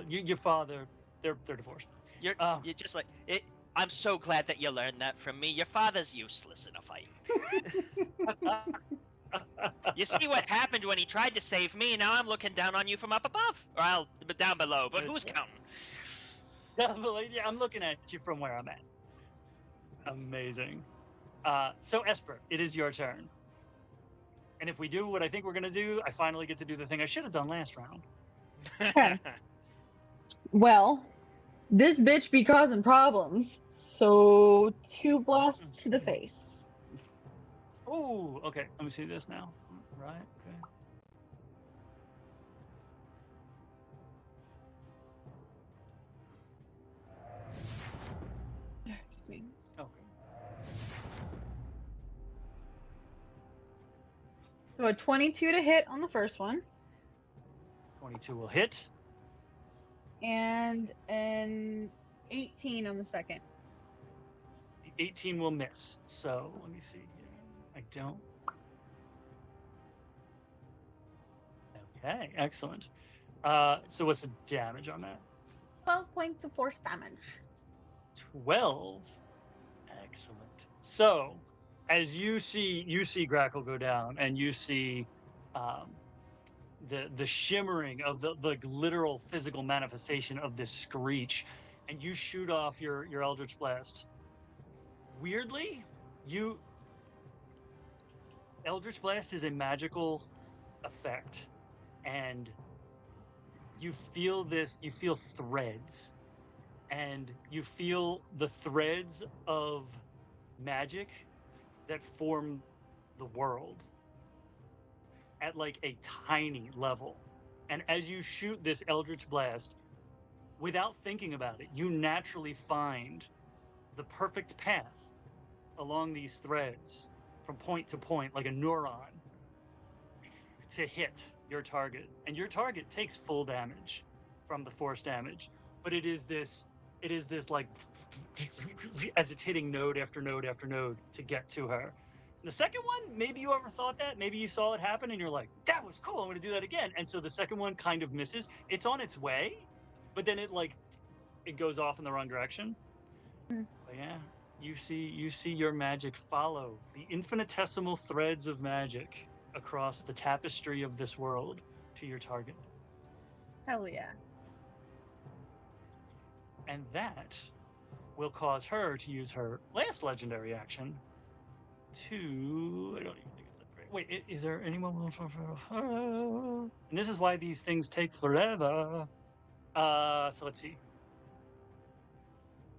your father, they're divorced. You're just like it. I'm so glad that you learned that from me. Your father's useless in a fight. You see what happened when he tried to save me? Now I'm looking down on you from up above. Well, down below, but who's counting? Yeah, I'm looking at you from where I'm at. Amazing. So Esper, it is your turn. And if we do what I think we're gonna do, I finally get to do the thing I should have done last round. Okay. Well, this bitch be causing problems. So 2 blasts to the face. Oh, okay. Let me see this now. Right. Okay. Sweet. Okay. So a 22 to hit on the first one, 22 will hit. and an 18 on the second. The 18 will miss. So let me see here. I don't. Okay, excellent. So what's the damage on that? 12 points of force damage. 12. Excellent. So, as you see Grackle go down, and you see the shimmering of the literal physical manifestation of this screech, and you shoot off your Eldritch Blast. Weirdly, Eldritch Blast is a magical effect, and you feel threads, and you feel the threads of magic that form the world at like a tiny level. And as you shoot this Eldritch Blast, without thinking about it, you naturally find the perfect path along these threads from point to point, like a neuron, to hit your target. And your target takes full damage from the force damage, but it is this like as it's hitting node after node after node to get to her. The second one, maybe you overthought that. Maybe you saw it happen and you're like, that was cool. I'm going to do that again. And so the second one kind of misses. It's on its way, but then it goes off in the wrong direction. But yeah, you see your magic follow the infinitesimal threads of magic across the tapestry of this world to your target. Hell yeah. And that will cause her to use her last legendary action to... I don't even think it's that great. Wait, is there anyone else? And this is why these things take forever. So let's see.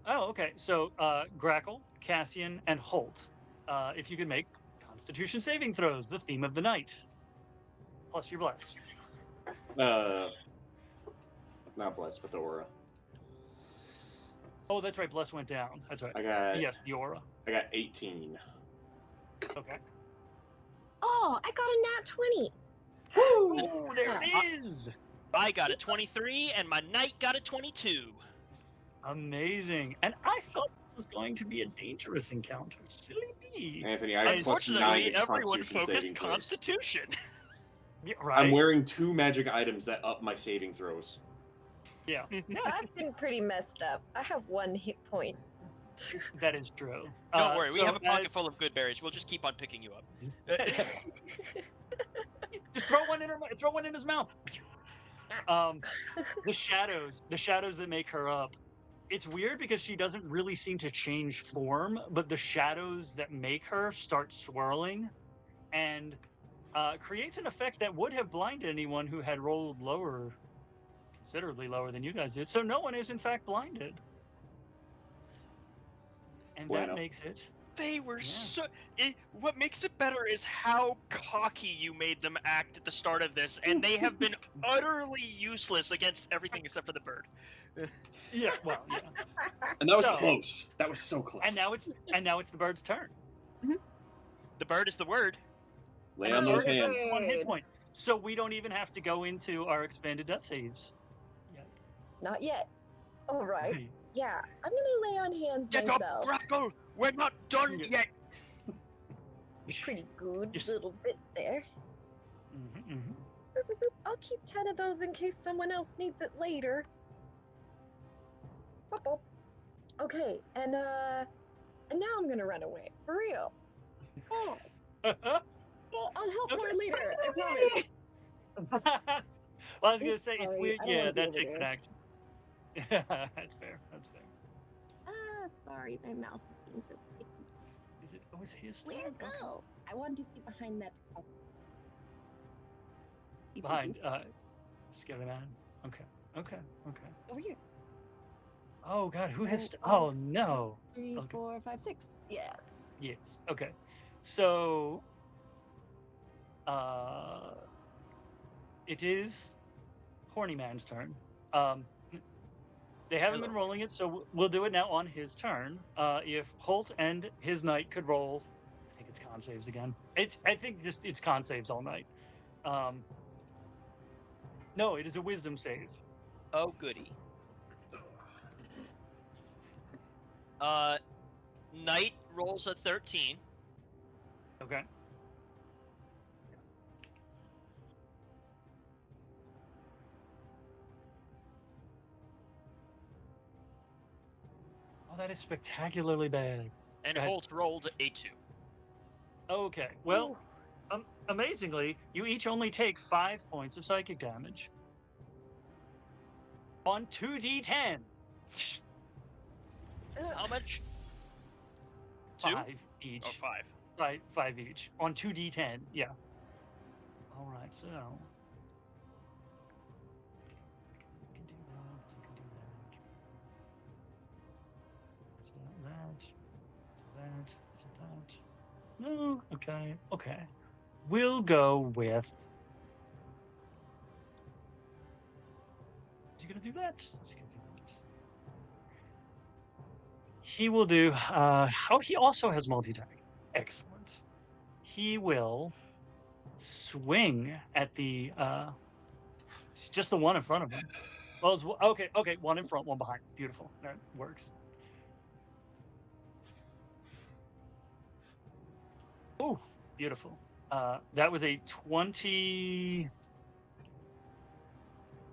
Oh, okay. So Grackle, Cazian, and Holt. If you could make Constitution saving throws, the theme of the night. Plus your bless. Not blessed, but the aura. Oh, that's right. Bless went down. That's right. Yes, the aura. I got 18. Okay. Oh, I got a nat 20. Oh, there it is. I got a 23, and my knight got a 22. Amazing. And I thought this was going to be a dangerous encounter. Silly me. Anthony, I have plus 9 Unfortunately, in everyone Constitution focused saving throws. Constitution. Yeah, right. I'm wearing 2 magic items that up my saving throws. Yeah. I've been pretty messed up. I have 1 hit point. That is true. Don't worry, we so have a pocket full of good berries. We'll just keep on picking you up. Just throw one in his mouth. The shadows that make her up. It's weird because she doesn't really seem to change form, but the shadows that make her start swirling and creates an effect that would have blinded anyone who had rolled lower, considerably lower than you guys did. So no one is in fact blinded. And that makes it... They were what makes it better is how cocky you made them act at the start of this, and they have been utterly useless against everything except for the bird. Yeah, well, yeah. And that was close. That was so close. And now it's the bird's turn. The bird is the word. Lay on those hands. 1 hit point. So we don't even have to go into our expanded death saves. Not yet. All right. Yeah, I'm gonna lay on hands Get myself. up, Grackle! We're not done yet! Pretty good little bit there. I'll keep 10 of those in case someone else needs it later. Okay, and now I'm gonna run away. For real. Oh. Well, I'll help more later, I promise. Well, I was gonna say, it's Sorry, weird. I don't Yeah, wanna be that over takes an there. action. That's fair. That's fair. Sorry, my mouse is being so sticky. Is it? Oh, it's his turn? Where go? I want to be behind that. Behind, Scary Man. Okay. Over here. Oh God, who has? Oh no. 3, 4, 5, 6. Yes. Yes. Okay. So, it is Horny Man's turn. They haven't been rolling it, so we'll do it now on his turn. If Holt and his knight could roll, I think it's con saves again. I think it's con saves all night. No, it is a wisdom save. Oh, goody. Knight rolls a 13. Okay. Oh, that is spectacularly bad. And Holt rolled a 2. Okay, well, amazingly, you each only take 5 points of psychic damage. On 2d10. How much? 5 2? each. Oh, 5. 5 each. On 2d10, yeah. Alright, so... You can do that. No, okay. We'll go with... Is he gonna do that? He will do... he also has multi-attack. Excellent. He will swing at the... it's just the one in front of him. Well, it's, okay, one in front, one behind. Beautiful. That works. Ooh, beautiful. That was a 20.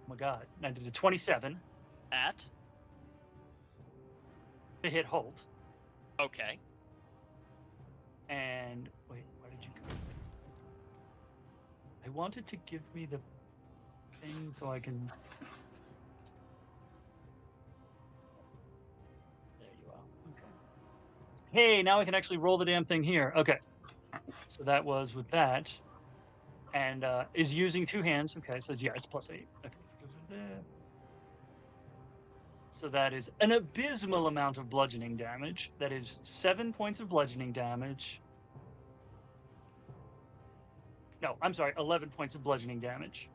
Oh my god. I did a 27 At? to hit Holt. Okay. And wait, where did you go? I wanted to give me the thing so I can. There you are. Okay. Hey, now I can actually roll the damn thing here. Okay. So that was with that. And is using 2 hands. Okay, so yeah, it's +8. Okay. So that is an abysmal amount of bludgeoning damage. That is 7 points of bludgeoning damage. No, I'm sorry, 11 points of bludgeoning damage.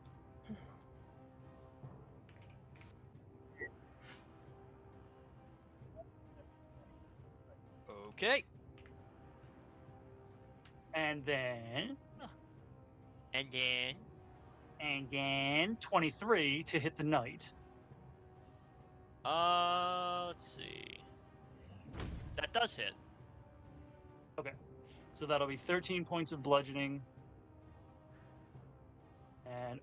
Okay. And then And then 23 to hit the knight. let's see. That does hit. Okay. So that'll be 13 points of bludgeoning. And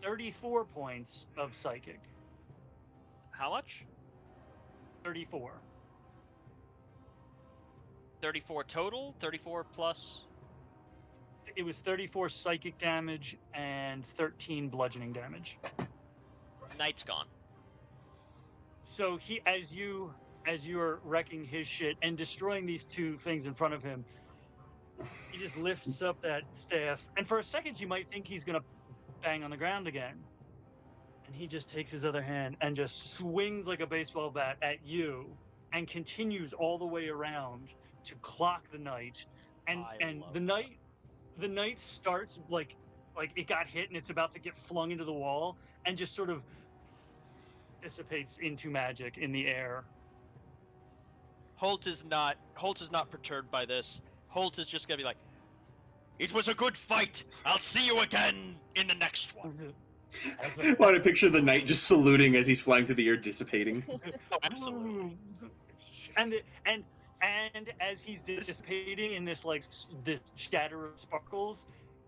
34 points of psychic. How much? 34. 34 total? 34 plus? It was 34 psychic damage and 13 bludgeoning damage. Knight's gone. So he, as you are wrecking his shit and destroying these 2 things in front of him, he just lifts up that staff, and for a second you might think he's gonna bang on the ground again, and he just takes his other hand and just swings like a baseball bat at you, and continues all the way around to clock the knight, and the knight starts like it got hit and it's about to get flung into the wall, and just sort of dissipates into magic in the air. Holt is not perturbed by this. Holt is just gonna be like, "It was a good fight. I'll see you again in the next one." Want to picture the knight just saluting as he's flying through the air, dissipating. Oh, absolutely. And as he's dissipating in this this shatter of sparkles,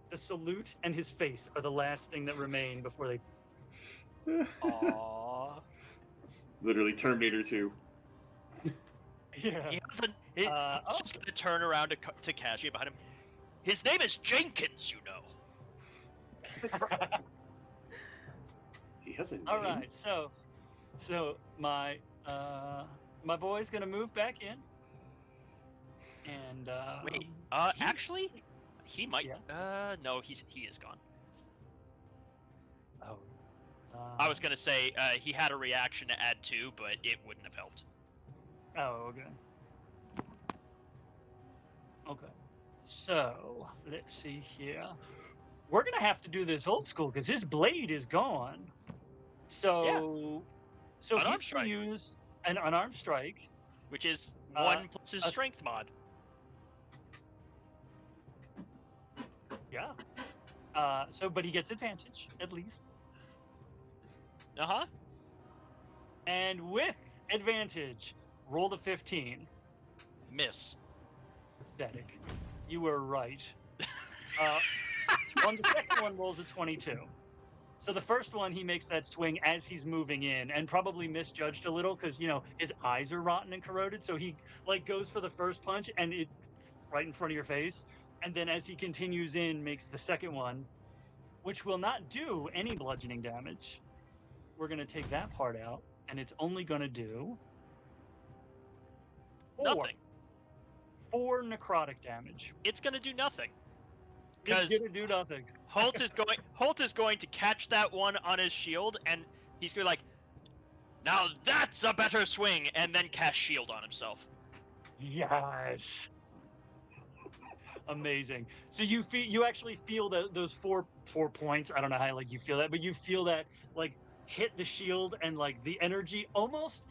the salute and his face are the last thing that remain before they. Aww. Literally Terminator 2. Yeah. He doesn't. He's just gonna turn around to Cazian behind him. His name is Jenkins, you know. He has a name. All right, so my boy's gonna move back in, and Wait. Actually, he might. Yeah. No, he is gone. Oh. I was gonna say he had a reaction to add 2, but it wouldn't have helped. Oh, okay. Okay. So let's see here. We're gonna have to do this old school because his blade is gone. So he's Unarmed gonna strike. use an unarmed strike, Which is 1 plus his strength mod. Yeah. But he gets advantage at least, Uh-huh. and with advantage, roll the 15. Miss. Pathetic. You were right. The second one rolls a 22. So the first one, he makes that swing as he's moving in, and probably misjudged a little because his eyes are rotten and corroded. So he goes for the first punch, and it right in front of your face. And then as he continues in, makes the second one, which will not do any bludgeoning damage. We're gonna take that part out, and it's only gonna do Nothing. 4 necrotic damage. It's gonna do nothing. It's Because gonna do nothing. Holt is going to catch that one on his shield, and he's gonna be like, "Now that's a better swing," and then cast shield on himself. Yes. Amazing. So you actually feel those four points. I don't know how you feel that, but you feel that hit the shield, and the energy almost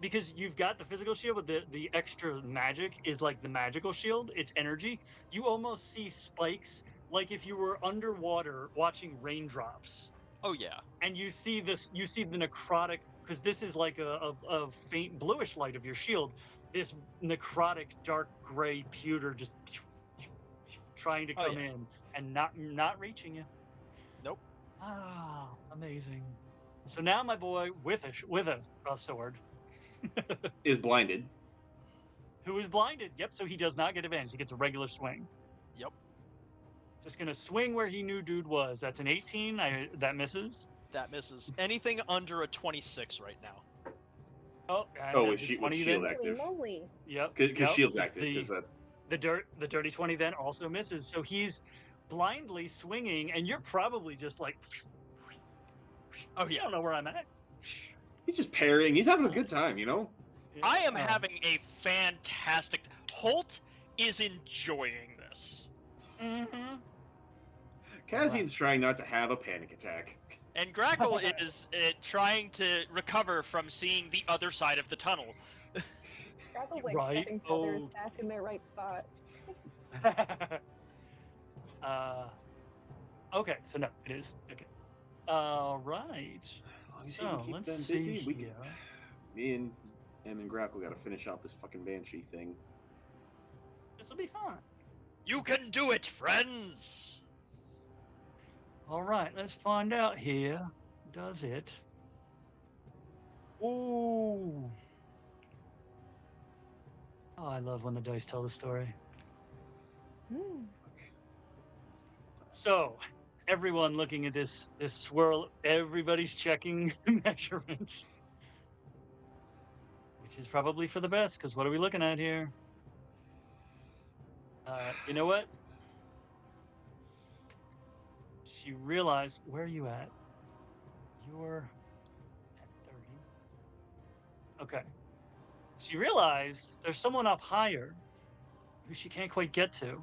because you've got the physical shield, but the extra magic is the magical shield. It's energy. You almost see spikes like if you were underwater watching raindrops. Oh yeah. And you see the necrotic because this is like a faint bluish light of your shield. This necrotic dark gray pewter just trying to come in and not reaching you. Nope. Ah, amazing. So now my boy with a sword Is blinded. who is blinded. Yep. So he does not get advantage. He gets a regular swing. Yep. Just gonna swing where he knew dude was. That's an 18. That misses. That misses. Anything under a 26 right now. Oh, Oh, with with shield active. Holy moly. Yep. Because shield's active. Because The dirty 20 then also misses. So he's blindly swinging, and you're probably just like, Oh yeah. I don't know where I'm at. he's just parrying. He's having a good time, you know? I am having a fantastic. Holt is enjoying this. Mm-hmm. Cazian's trying not to have a panic attack. And Grackle is trying to recover from seeing the other side of the tunnel. Grackle's like Right, stepping feathers back in their right spot. Okay, so no, it is. Okay. All right. So let's see here. Me and Em and Grackle got to finish out this fucking Banshee thing. This will be fun. You can do it, friends! All right, let's find out here. Does it? Ooh. Oh, I love when the dice tell the story. So, everyone looking at this swirl, everybody's checking measurements. Which is probably for the best, because what are we looking at here? You know what? She realized, where are you at? You're at 30. Okay. She realized there's someone up higher who she can't quite get to.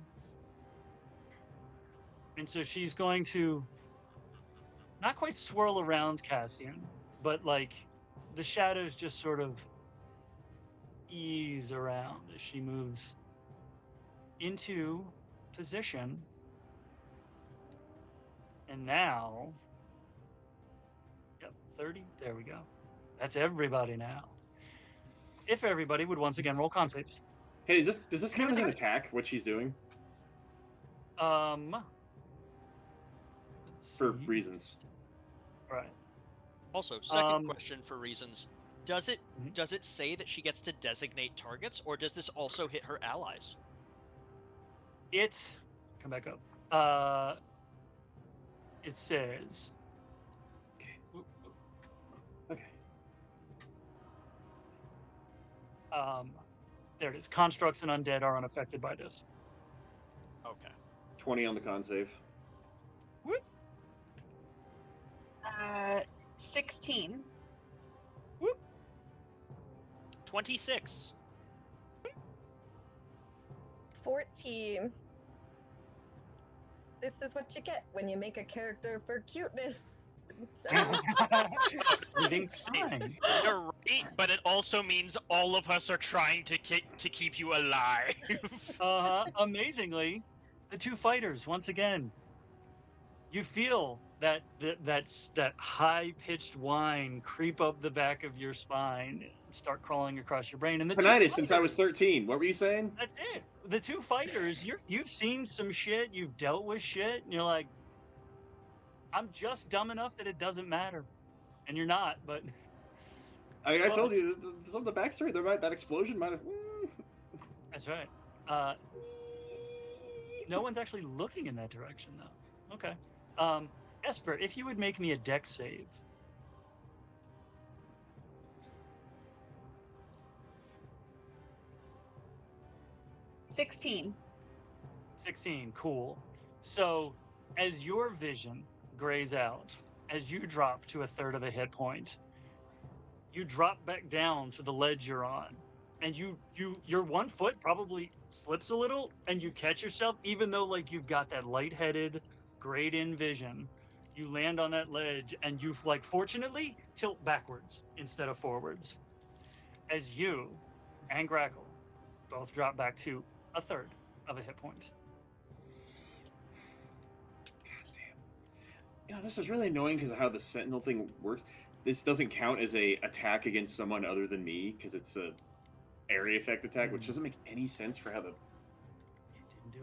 And so she's going to not quite swirl around Cazian, but like the shadows just sort of ease around as she moves into position. And now, yep, 30, there we go. That's everybody now. If everybody would once again roll con saves. Hey, does this count as an attack, what she's doing? Let's For see. reasons. Right. Also, second question for reasons. Does it say that she gets to designate targets, or does this also hit her allies? Come back up. It says. Okay. There it is. Constructs and undead are unaffected by this. Okay. 20 on the con save. 16. 26. 14. This is what you get when you make a character for cuteness and stuff. Everything's fine. You're right, but it also means all of us are trying to keep you alive. Amazingly, the two fighters once again. You feel that high-pitched whine creep up the back of your spine, start crawling across your brain, and the Tinnitus since I was 13. What were you saying? That's it. The two fighters, you've seen some shit, you've dealt with shit, and you're like, I'm just dumb enough that it doesn't matter, and you're not. But I told you some of the backstory. That explosion might have. That's right. No one's actually looking in that direction, though. Okay. Esper, if you would make me a dex save. $16. 16, cool. So, as your vision grays out, as you drop to a third of a hit point, you drop back down to the ledge you're on, and your 1 foot probably slips a little, and you catch yourself, even though like you've got that lightheaded, grayed in vision. You land on that ledge, and you fortunately tilt backwards instead of forwards, as you and Grackle both drop back to a third of a hit point. God damn. This is really annoying because of how the Sentinel thing works. this doesn't count as a attack against someone other than me because it's a area effect attack, which doesn't make any sense for how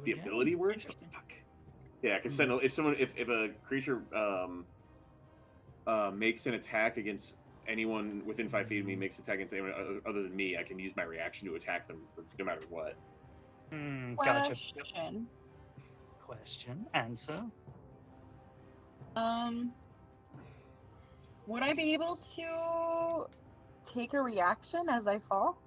the ability works. Fuck. Yeah, because Sentinel, if a creature makes an attack against anyone within 5 feet of me, makes an attack against anyone other than me, I can use my reaction to attack them no matter what. Gotcha. Question. Answer. Would I be able to take a reaction as I fall?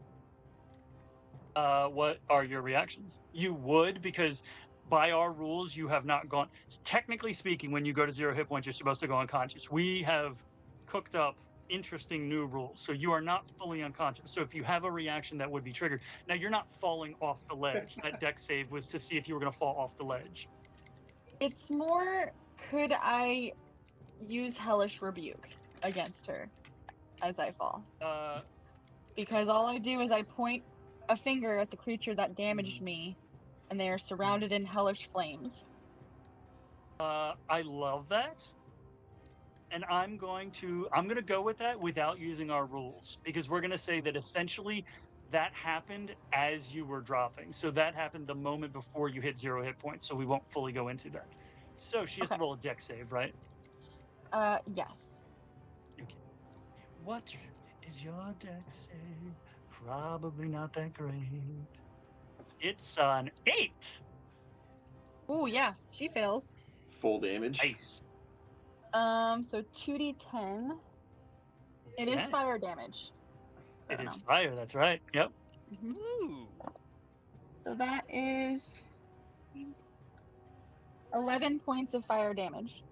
What are your reactions? You would, because by our rules, you have not gone. Technically speaking, when you go to 0 hit points, you're supposed to go unconscious. We have cooked up interesting new rules, so you are not fully unconscious. So if you have a reaction, that would be triggered. Now, you're not falling off the ledge. That dex save was to see if you were going to fall off the ledge. It's more, could I use Hellish Rebuke against her as I fall? Because all I do is I point a finger at the creature that damaged me, and they are surrounded in hellish flames. I love that. And I'm going to go with that without using our rules, because we're going to say that essentially that happened as you were dropping. So that happened the moment before you hit 0 hit points, so we won't fully go into that. So she has to roll a dex save, right? Yes. Okay. What is your dex save? Probably not that great. It's an 8. Ooh, yeah, she fails. Full damage. Nice. So 2d10. It is fire damage. It is fire, that's right. Yep. Ooh. So that is 11 points of fire damage.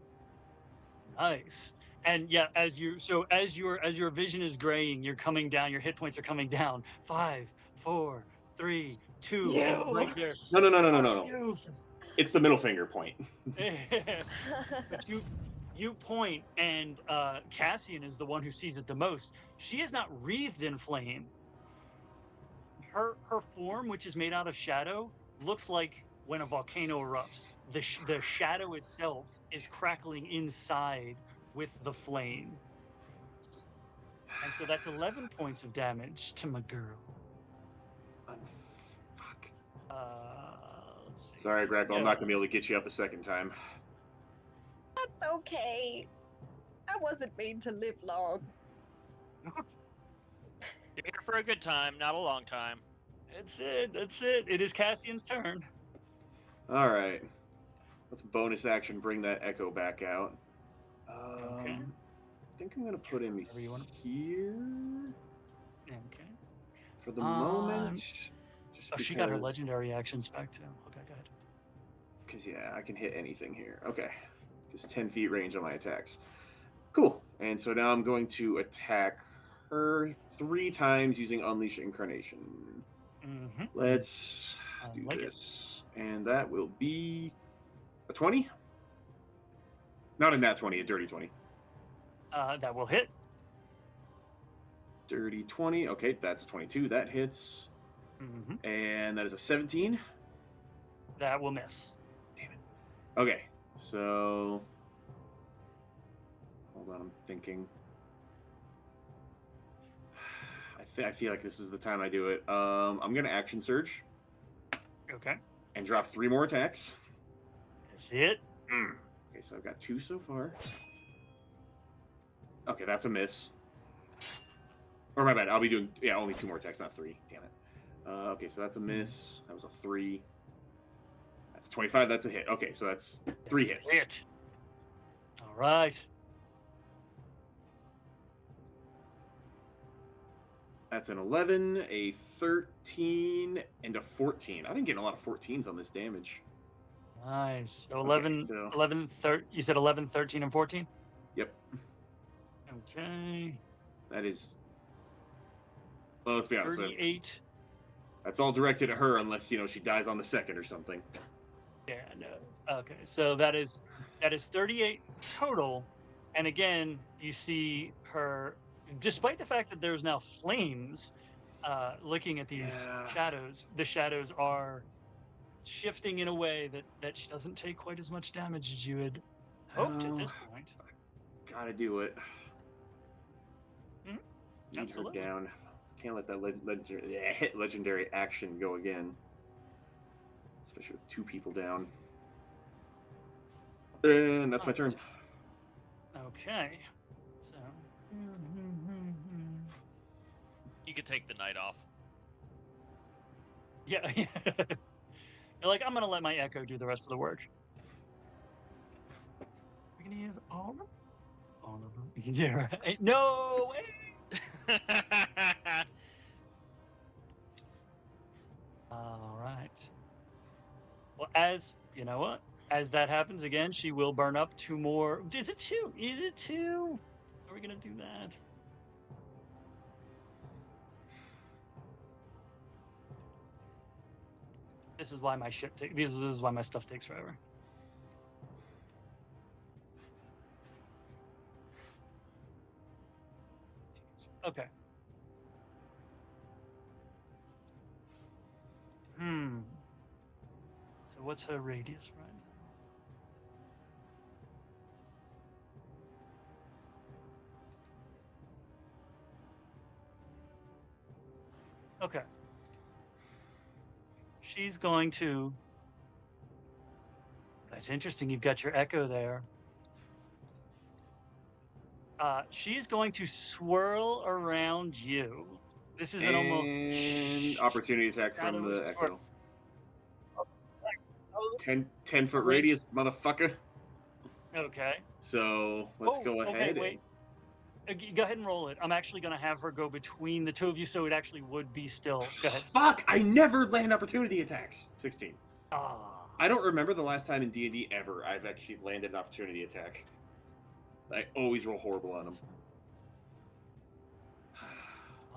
Nice. And yeah, as your vision is graying, you're coming down, your hit points are coming down. 5, 4, 3, 2, and right there. No. It's the middle finger point. But you point, and Cazian is the one who sees it the most. She is not wreathed in flame. Her form, which is made out of shadow, looks like when a volcano erupts. The shadow itself is crackling inside with the flame. And so that's 11 points of damage to my girl. Fuck. Let's see. Sorry, Grackle, I'm not going to be able to get you up a second time. That's okay. I wasn't made to live long. You're here for a good time, not a long time. That's it. It is Cassian's turn. All right. Let's bonus action bring that echo back out. Okay. I think I'm going to put him here. Okay. For the moment. Just she got her legendary actions back too. Okay, good. Because, yeah, I can hit anything here. Okay. Just 10 feet range on my attacks. Cool. And so now I'm going to attack her 3 times using Unleash Incarnation. Mm-hmm. Let's do this. And that will be a 20? Not in that 20, a dirty 20. That will hit. Dirty 20. Okay, that's a 22. That hits. Mm-hmm. And that is a 17. That will miss. Damn it. Okay, so... Hold on, I'm thinking. I feel like this is the time I do it. I'm going to Action Surge. Okay. And drop 3 more attacks. That's it. Okay, so I've got 2 so far. Okay, that's a miss. Or my bad, I'll be doing, only 2 more attacks, not 3. Damn it. Okay, so that's a miss. That was a 3. That's 25, that's a hit. Okay, so that's 3 hits. Hit. All right. That's an 11, a 13, and a 14. I've been getting a lot of 14s on this damage. Nice. So 11, okay, 11, you said 11, 13, and 14? Yep. Okay. That is... Well, let's be honest. 38. That's all directed at her unless, she dies on the second or something. Yeah, no. Okay, so that is 38 total. And again, you see her... Despite the fact that there's now flames looking at these shadows, the shadows are shifting in a way that she doesn't take quite as much damage as you had hoped at this point. Gotta do it. Beat Absolutely. her down. Can't let that legendary action go again. Especially with 2 people down. And that's my turn. Okay. So. You could take the night off. Yeah. You're like, I'm gonna let my echo do the rest of the work. We're gonna use all of them. Yeah, right. No way. All right. Well, as you know what? As that happens again, she will burn up 2 more. Is it 2? Is it 2? Are we gonna do that? This is why my shit takes. This is why my stuff takes forever. Okay. So what's her radius right now? Okay. She's going to. That's interesting. You've got your echo there. She's going to swirl around you. This is an almost opportunity attack from the echo. 10-foot radius, motherfucker. Okay. So let's go ahead. Okay, wait. Go ahead and roll it. I'm actually going to have her go between the 2 of you, so it actually would be still. Go ahead. Fuck! I never land opportunity attacks. 16. Ah. I don't remember the last time in D&D ever I've actually landed an opportunity attack. I always roll horrible on them.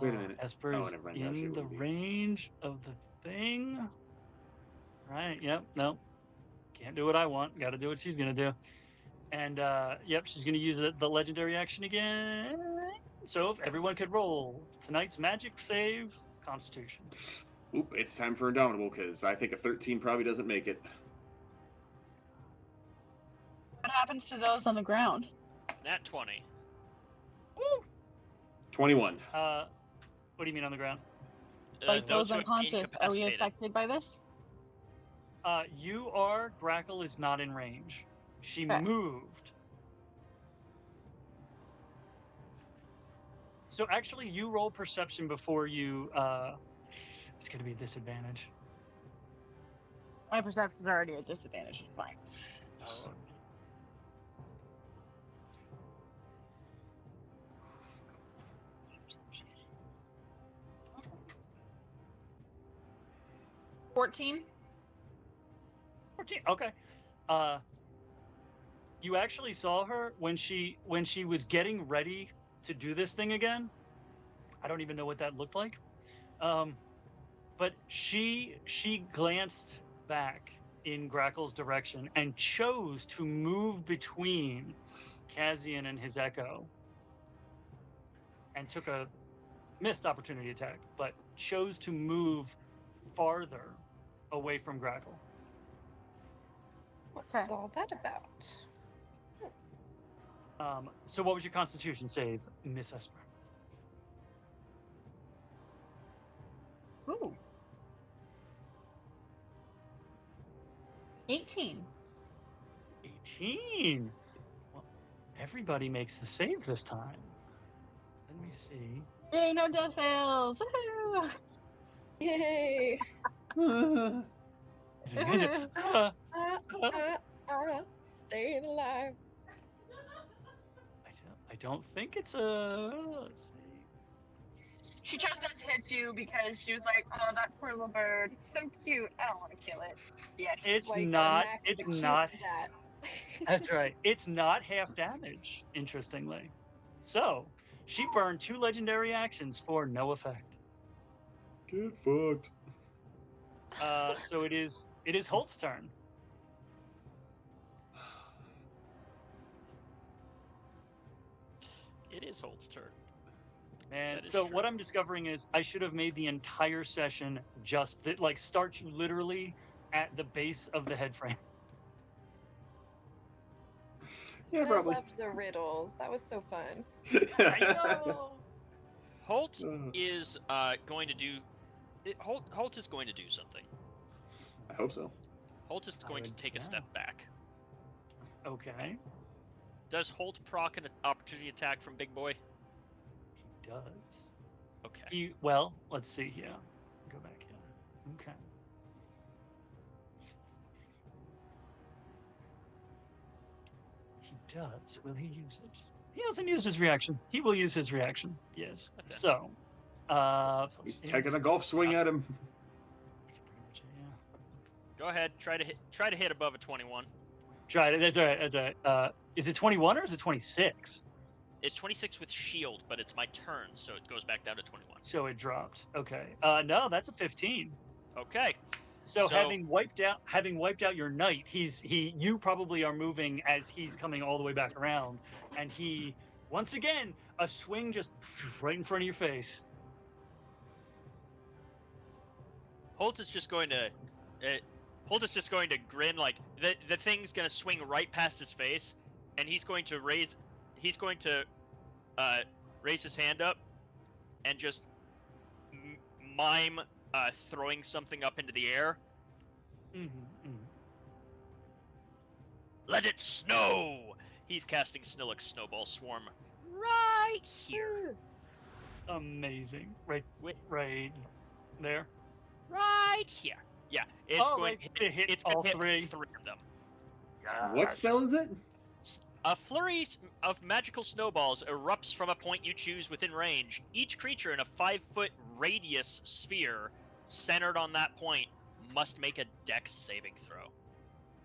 Wait a minute. Esper is in the range of the thing. Right, yep, no. Can't do what I want. Got to do what she's going to do. And, yep, she's going to use the legendary action again. So if everyone could roll tonight's magic save, Constitution. Oop, it's time for Indomitable, because I think a 13 probably doesn't make it. What happens to those on the ground? Nat 20. Woo! 21. What do you mean on the ground? Like those who are unconscious, are we incapacitated. affected by this? You are. Grackle is not in range. She moved. So actually, you roll perception before you. It's going to be a disadvantage. My perception's already a disadvantage. It's fine. Oh. 14. 14. Okay. You actually saw her when she was getting ready to do this thing again. I don't even know what that looked like. But she glanced back in Grackle's direction and chose to move between Cazian and his echo, and took a missed opportunity attack, but chose to move farther away from Grackle. What's all that about? So what was your Constitution save, Miss Esper? Ooh. 18. 18. Well, everybody makes the save this time. Let me see. Yay, no death fails! Woohoo! Yay! Staying alive. I don't think it's a. Let's see. She chose not to hit you because she was like, "Oh, that poor little bird. It's so cute. I don't want to kill it." Yes. It's Why you not. gotta max It's the cute not. stat. That's right. It's not half damage. Interestingly, so she burned 2 legendary actions for no effect. Get fucked. So it is Holt's turn. It is Holt's turn. And so true. what I'm discovering is I should have made the entire session just that, like, start you literally at the base of the head frame. Yeah, I probably. loved the riddles. That was so fun. I know. Holt is going to do. Holt is going to do something. I hope so. Holt is going to take a step back. Okay. Does Holt proc an opportunity attack from Big Boy? He does. Okay. Well, let's see here. Go back here. Okay. He does. Will he use it? He hasn't used his reaction. He will use his reaction. Yes. Okay. So, He's taking a golf swing at him. Go ahead. Try to hit above a 21. Try it. That's all right. That's all right. Is it 21 or is it 26? It's 26 with shield, but it's my turn, so it goes back down to 21. So it dropped. Okay. No, that's a 15. Okay. So having wiped out your knight, you probably are moving as he's coming all the way back around, and he once again a swing just right in front of your face. Holt is just going to grin like the thing's going to swing right past his face, and he's going to raise his hand up and just mime throwing something up into the air. Let it snow! He's casting Snillic's Snowball Swarm right here. Amazing. Right there. Right here. Yeah, it's going to hit all three of them. What spell is it? A flurry of magical snowballs erupts from a point you choose within range. Each creature in a 5-foot radius sphere centered on that point must make a dex saving throw.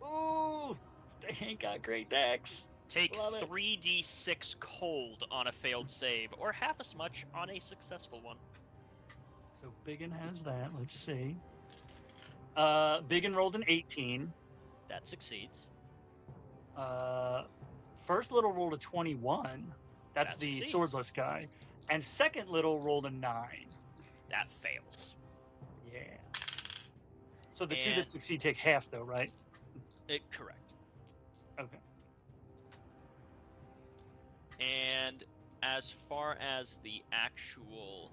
Ooh, they ain't got great decks. Take 3d6 cold on a failed save, or half as much on a successful one. So Biggin has that. Let's see. Biggin rolled an 18. That succeeds. First little rolled a 21. That's the succeeds. swordless guy. And second little rolled a 9. That fails. Yeah. So the two that succeed take half, though, right? Correct. Okay. And as far as the actual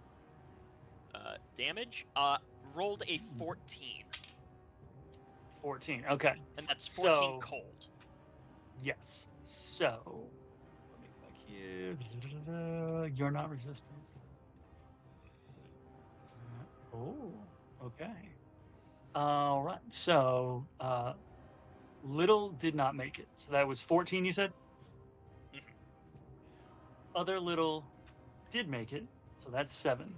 damage, rolled a 14. 14. Okay. And that's 14 cold. Yes. So, let me go back here. You're not resistant. Oh, okay. All right. So, Little did not make it. So that was 14, you said? Mhm. Other Little did make it. So that's 7.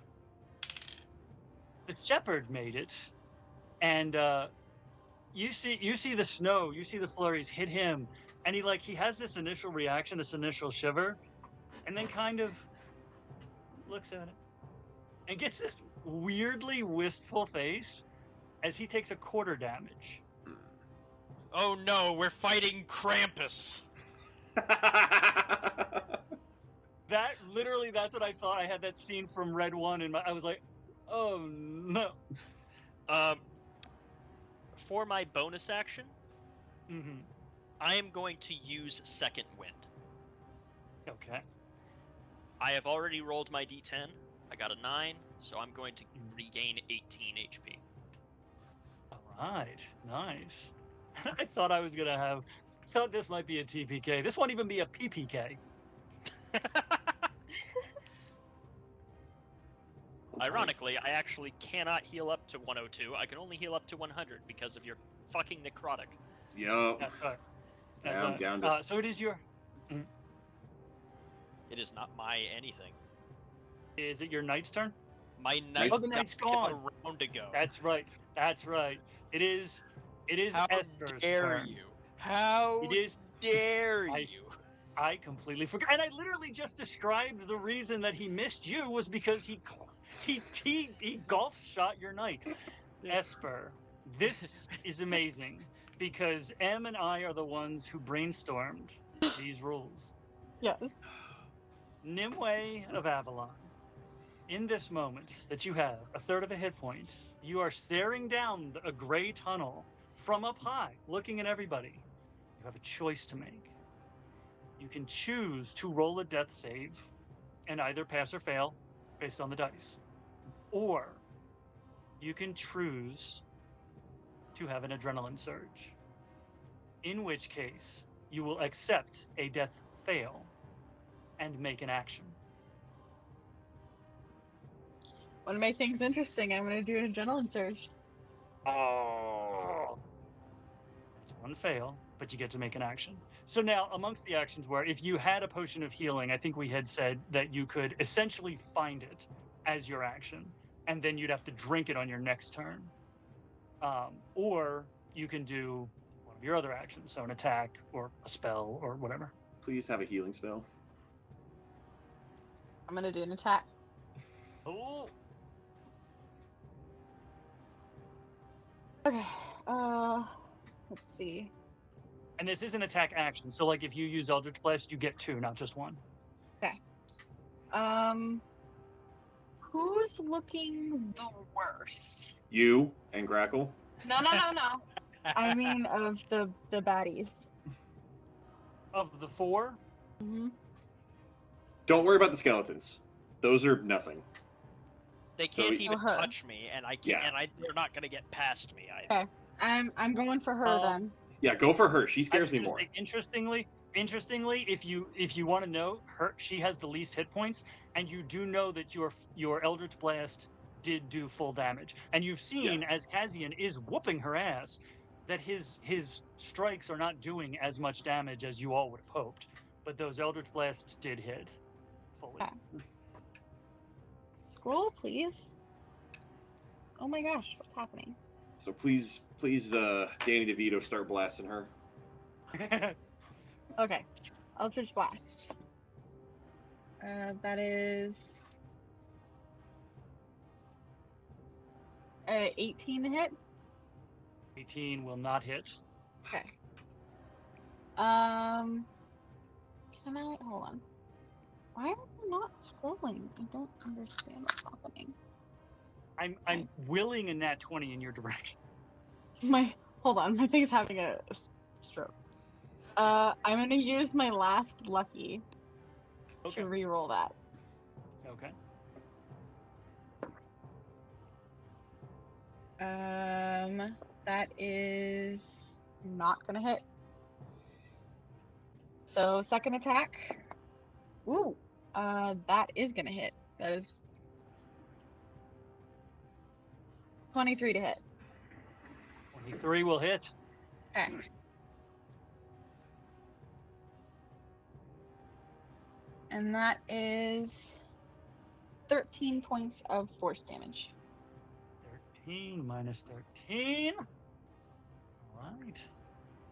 The Shepherd made it. And, you see the snow, you see the flurries hit him, and he has this initial reaction, this initial shiver, and then kind of looks at it and gets this weirdly wistful face as he takes a quarter damage. Oh no, we're fighting Krampus. That's what I thought. I had that scene from Red 1 and I was like, oh no. For my bonus action, Mm-hmm. I am going to use Second Wind. Okay. I have already rolled my d10. I got a 9, so I'm going to regain 18 HP. All right. Nice. I thought this might be a TPK. This won't even be a PPK. Ironically, I actually cannot heal up to 102. I can only heal up to 100 because of your fucking necrotic. Yup. That's right. Yeah, I'm down to... So it is your... It is not my anything. Is it your knight's turn? My knight the knight's gone. a round ago. That's right. It is How Esper's dare turn. you? How It is... dare you? I completely forgot. And I literally just described the reason that he missed you was because he golf shot your knight. Esper, this is amazing because Em and I are the ones who brainstormed these rules. Yes. Nimue of Avalon, in this moment that you have a third of a hit point, you are staring down a gray tunnel from up high, looking at everybody. You have a choice to make. You can choose to roll a death save and either pass or fail, based on the dice. Or you can choose to have an adrenaline surge, in which case you will accept a death fail and make an action. Want to make things interesting, I'm going to do an adrenaline surge. Oh. That's one fail, but you get to make an action. So now, amongst the actions were, if you had a potion of healing, I think we had said that you could essentially find it as your action, and then you'd have to drink it on your next turn. Or you can do one of your other actions, so an attack or a spell or whatever. Please have a healing spell. I'm going to do an attack. Oh. Okay, let's see. And this is an attack action, so like if you use Eldritch Blast, you get 2, not just 1. Okay. Who's looking the worst? You and Grackle. No. I mean, of the baddies. Of the 4, Mm-hmm. Don't worry about the skeletons. Those are nothing. They So can't he- even So her. touch me, and I can't. Yeah. And they're not gonna get past me either. Okay. I'm going for her then. Yeah, go for her. She scares me I was more. gonna say, interestingly, if you want to know, she has the least hit points, and you do know that your Eldritch Blast did do full damage, and you've seen as Cazian is whooping her ass, that his strikes are not doing as much damage as you all would have hoped, but those Eldritch Blasts did hit fully. Okay. Scroll, please. Oh my gosh, what's happening? So please, Danny DeVito, start blasting her. Okay, Eldritch Blast. That is 18 to hit. 18 will not hit. Okay. Can I hold on? Why am I not scrolling? I don't understand what's happening. I'm willing a nat 20 in your direction. Hold on, my thing's having a stroke. I'm gonna use my last lucky Okay. to re-roll that. Okay. That is not gonna hit. So second attack. Ooh, that is gonna hit. That is 23 to hit. 23 will hit. Okay. And that is 13 points of force damage. 13 minus 13. All right.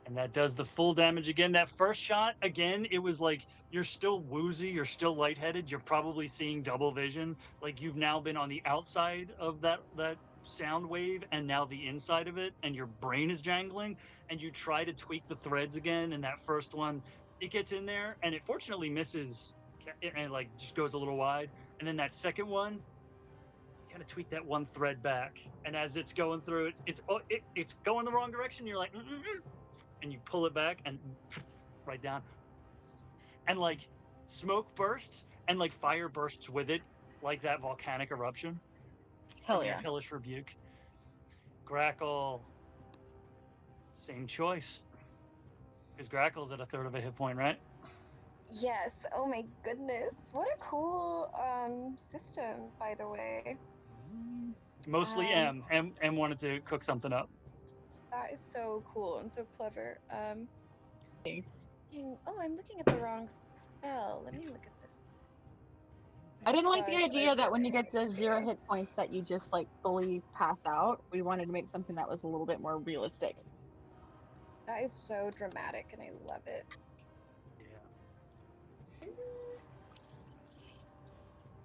And that does the full damage again. That first shot, again, it was like you're still woozy, you're still lightheaded, you're probably seeing double vision. Like you've now been on the outside of that sound wave and now the inside of it, and your brain is jangling, and you try to tweak the threads again, and that first one, it gets in there, and it fortunately misses and like just goes a little wide. And then that second one, kind of tweak that one thread back, and as it's going through it, it's going the wrong direction. You're like, and you pull it back and right down, and like smoke bursts and like fire bursts with it, like that volcanic eruption. Hell From your yeah. hellish rebuke. Grackle, same choice. Because Grackle's at a third of a hit point, right? Yes. Oh my goodness. What a cool system, by the way. Mostly M wanted to cook something up. That is so cool and so clever. Thanks. Oh, I'm looking at the wrong spell. Let me look at this. I didn't like the Sorry, idea that when you get to 0 hit points that you just like fully pass out. We wanted to make something that was a little bit more realistic. That is so dramatic, and I love it. Yeah.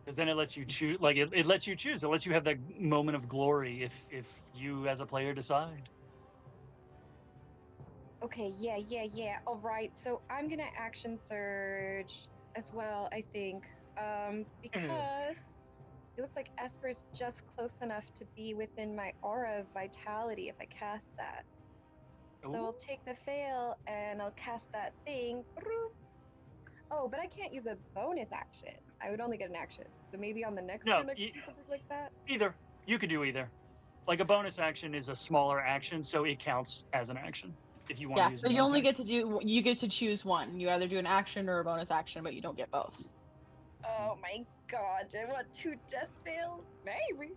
Because then it lets you choose. Like it lets you choose. It lets you have that moment of glory if you as a player decide. Okay, yeah. All right, so I'm gonna action surge as well, I think, because it looks like Esper's just close enough to be within my aura of vitality if I cast that. So I'll take the fail and I'll cast that thing. Oh, but I can't use a bonus action. I would only get an action. So maybe on the next No, turn I could do something like that. Either. You could do either. Like a bonus action is a smaller action, so it counts as an action if you want to use so a you bonus only action. you get to choose one. You either do an action or a bonus action, but you don't get both. Oh my god, do I want 2 death fails? Maybe.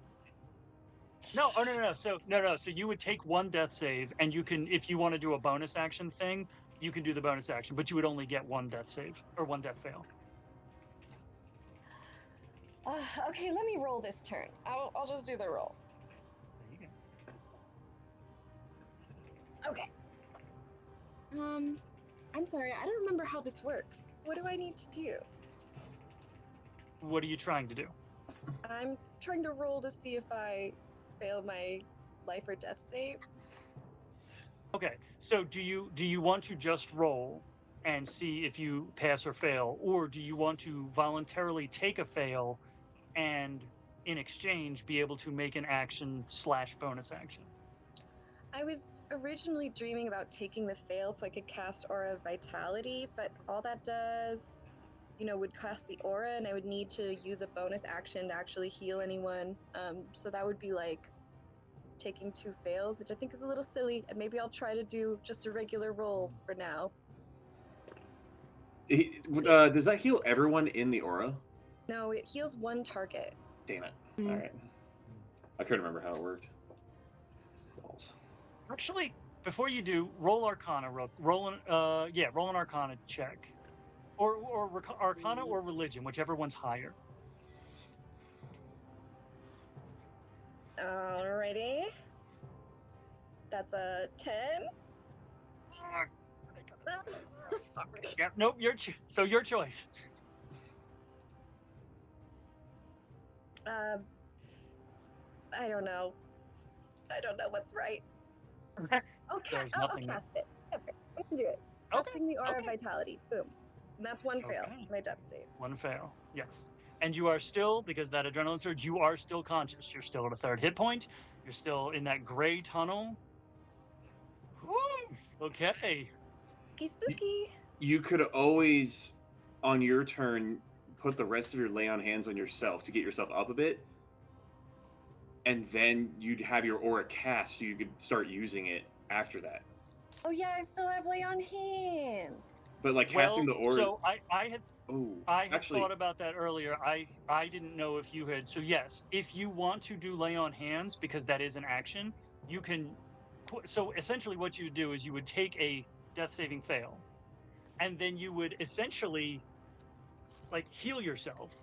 No, oh no. So no. So you would take one death save, and you can, if you want to do a bonus action thing, you can do the bonus action, but you would only get one death save or one death fail. Okay, let me roll this turn. I'll just do the roll. There you go. Okay. I'm sorry, I don't remember how this works. What do I need to do? What are you trying to do? I'm trying to roll to see if I fail my life or death save. Okay, so do you want to just roll and see if you pass or fail, or do you want to voluntarily take a fail and in exchange be able to make an action / bonus action? I was originally dreaming about taking the fail so I could cast Aura of Vitality, but all that does, would cast the aura, and I would need to use a bonus action to actually heal anyone. So that would be like taking 2 fails, which I think is a little silly, and maybe I'll try to do just a regular roll for now. Does that heal everyone in the aura? No, it heals 1 target. Damn it. All right. I couldn't remember how it worked. Actually, before you do, roll Arcana. Roll an Arcana check, or Arcana or Religion, whichever one's higher. Alrighty. That's a 10. Sorry. Yeah, nope. Your choice. I don't know. I don't know what's right. I'll cast it. Okay, I can do it. Casting the Aura of Vitality. Boom. And that's 1 fail. My death saves. 1 fail. Yes. And you are still, because that adrenaline surge, you are still conscious. You're still at a 3rd hit point. You're still in that gray tunnel. Woo! Okay. Spooky. You could always, on your turn, put the rest of your lay on hands on yourself to get yourself up a bit. And then you'd have your aura cast so you could start using it after that. Oh yeah, I still have lay on hands. But like casting the aura. So I had thought about that earlier. I didn't know if you had. So yes, if you want to do lay on hands, because that is an action, you can. So essentially, what you would do is you would take a death saving fail, and then you would essentially like heal yourself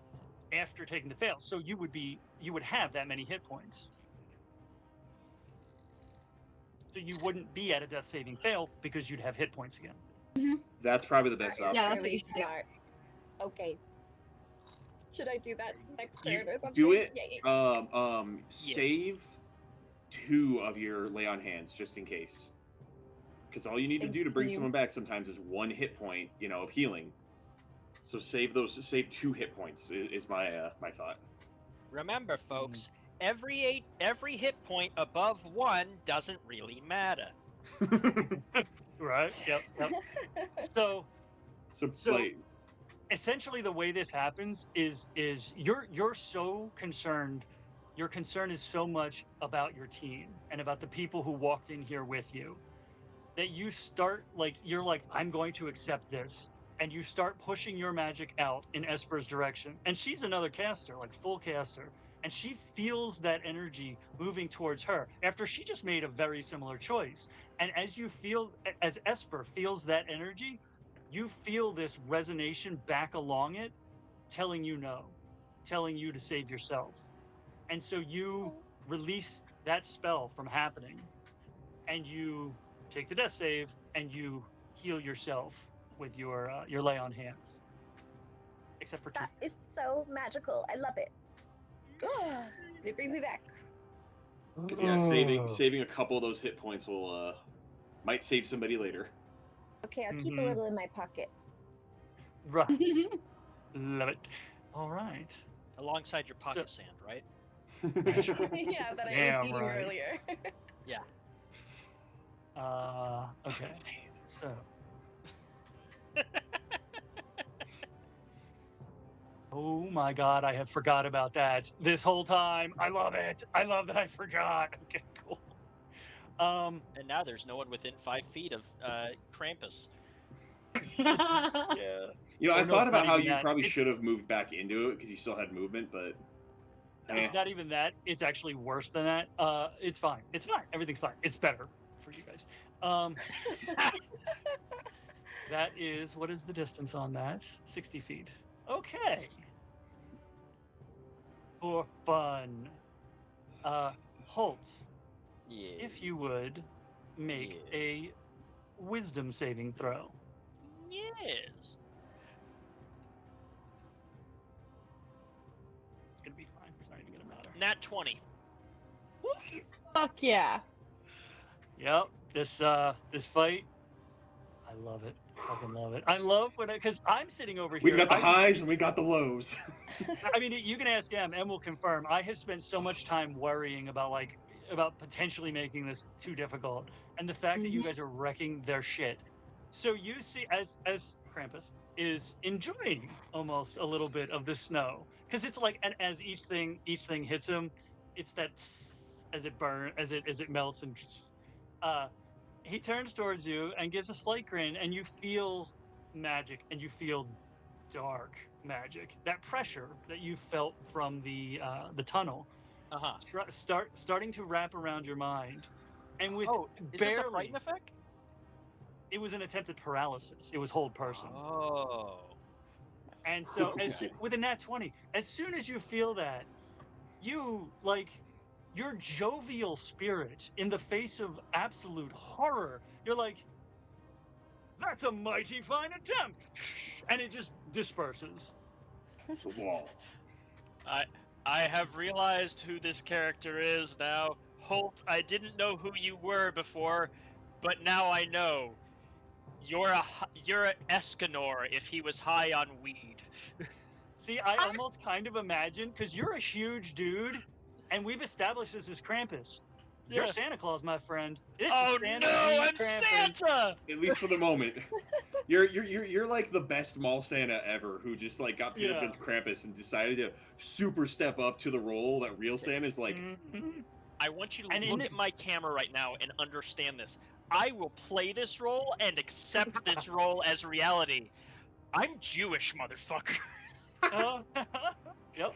after taking the fail. So you would have that many hit points. So you wouldn't be at a death saving fail because you'd have hit points again. That's probably the best option. Yeah, that's pretty smart. Okay. Should I do that next turn or something? Do it. Yay. Save 2 of your lay on hands just in case. Because all you need to do to bring someone back sometimes is 1 hit point, of healing. So save 2 hit points is my thought. Remember, folks, every hit point above 1 doesn't really matter. Right. Yep. So essentially, the way this happens is you're so concerned. Your concern is so much about your team and about the people who walked in here with you that you start you're like, I'm going to accept this. And you start pushing your magic out in Esper's direction. And she's another caster, like full caster. And she feels that energy moving towards her after she just made a very similar choice. And as Esper feels that energy, you feel this resonation back along it, telling you no, telling you to save yourself. And so you release that spell from happening, and you take the death save, and you heal yourself with your lay on hands. Except for 2. That is so magical. I love it. It brings me back. Yeah, saving a couple of those hit points will might save somebody later. Okay, I'll keep a little in my pocket. Right. Love it. All right. Alongside your pocket sand, right? Yeah, that I was eating earlier. Yeah. Okay. So. Oh my god, I have forgot about that this whole time. I love it. I love that I forgot. Okay, cool. And now there's no one within 5 feet of Krampus. Yeah. You know, Or I no, thought it's about not how even you that. probably should have moved back into it because you still had movement, but It's not even that. It's actually worse than that. It's fine. It's fine. Everything's fine. It's better for you guys. That is, what is the distance on that? 60 feet. Okay. For fun. Holt, Yeah. if you would make Yes. a wisdom saving throw. Yes. It's gonna be fine. It's not even gonna matter. Nat 20. Fuck yeah. Yep. This fight, I love it. Fucking love it. I love when because I'm sitting over here. we've got the I highs and we got the lows. I mean, you can ask M. M will confirm. I have spent so much time worrying about potentially making this too difficult, and the fact that you guys are wrecking their shit. So you see, as Krampus is enjoying almost a little bit of the snow, because it's like, and as each thing hits him, it's that as it melts, and he turns towards you and gives a slight grin, and you feel magic, and you feel dark magic. That pressure that you felt from the tunnel, starting to wrap around your mind, and with is barely. this a frighten effect? It was an attempted paralysis. It was hold person. Oh. And so, with a nat 20, as soon as you feel that, you like your jovial spirit in the face of absolute horror. You're like, that's a mighty fine attempt, and it just disperses. The wall. I have realized who this character is now. Holt, I didn't know who you were before, but now I know. You're an Escanor if he was high on weed. See, I almost kind of imagine, because you're a huge dude, and we've established this as Krampus. You're Santa Claus, my friend. This Oh is Santa no, I'm Krampus. Santa! At least for the moment. You're like the best mall Santa ever, who just like got pinned up against Krampus and decided to super step up to the role that real Santa's like. I want you to look at my camera right now and understand this. I will play this role and accept this role as reality. I'm Jewish, motherfucker. Yep.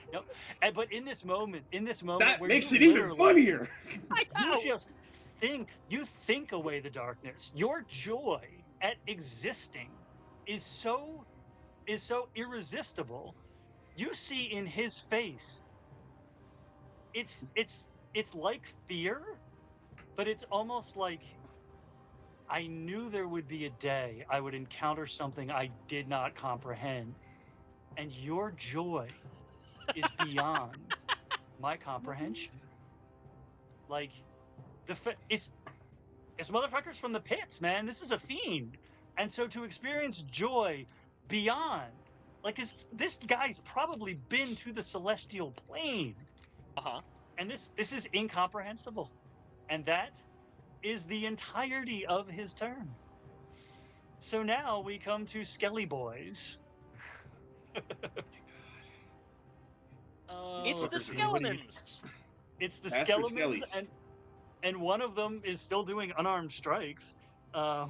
But in this moment, That where makes you it even funnier. You think away the darkness. Your joy at existing is so irresistible. You see in his face, it's like fear, but it's almost like, I knew there would be a day I would encounter something I did not comprehend, and your joy is beyond my comprehension. Like, it's motherfuckers from the pits, man. This is a fiend, and so to experience joy beyond, like, this guy's probably been to the celestial plane, and this is incomprehensible, and that is the entirety of his turn. So now we come to Skelly Boys. It's the skeletons. It's the skeletons, and one of them is still doing unarmed strikes. I'm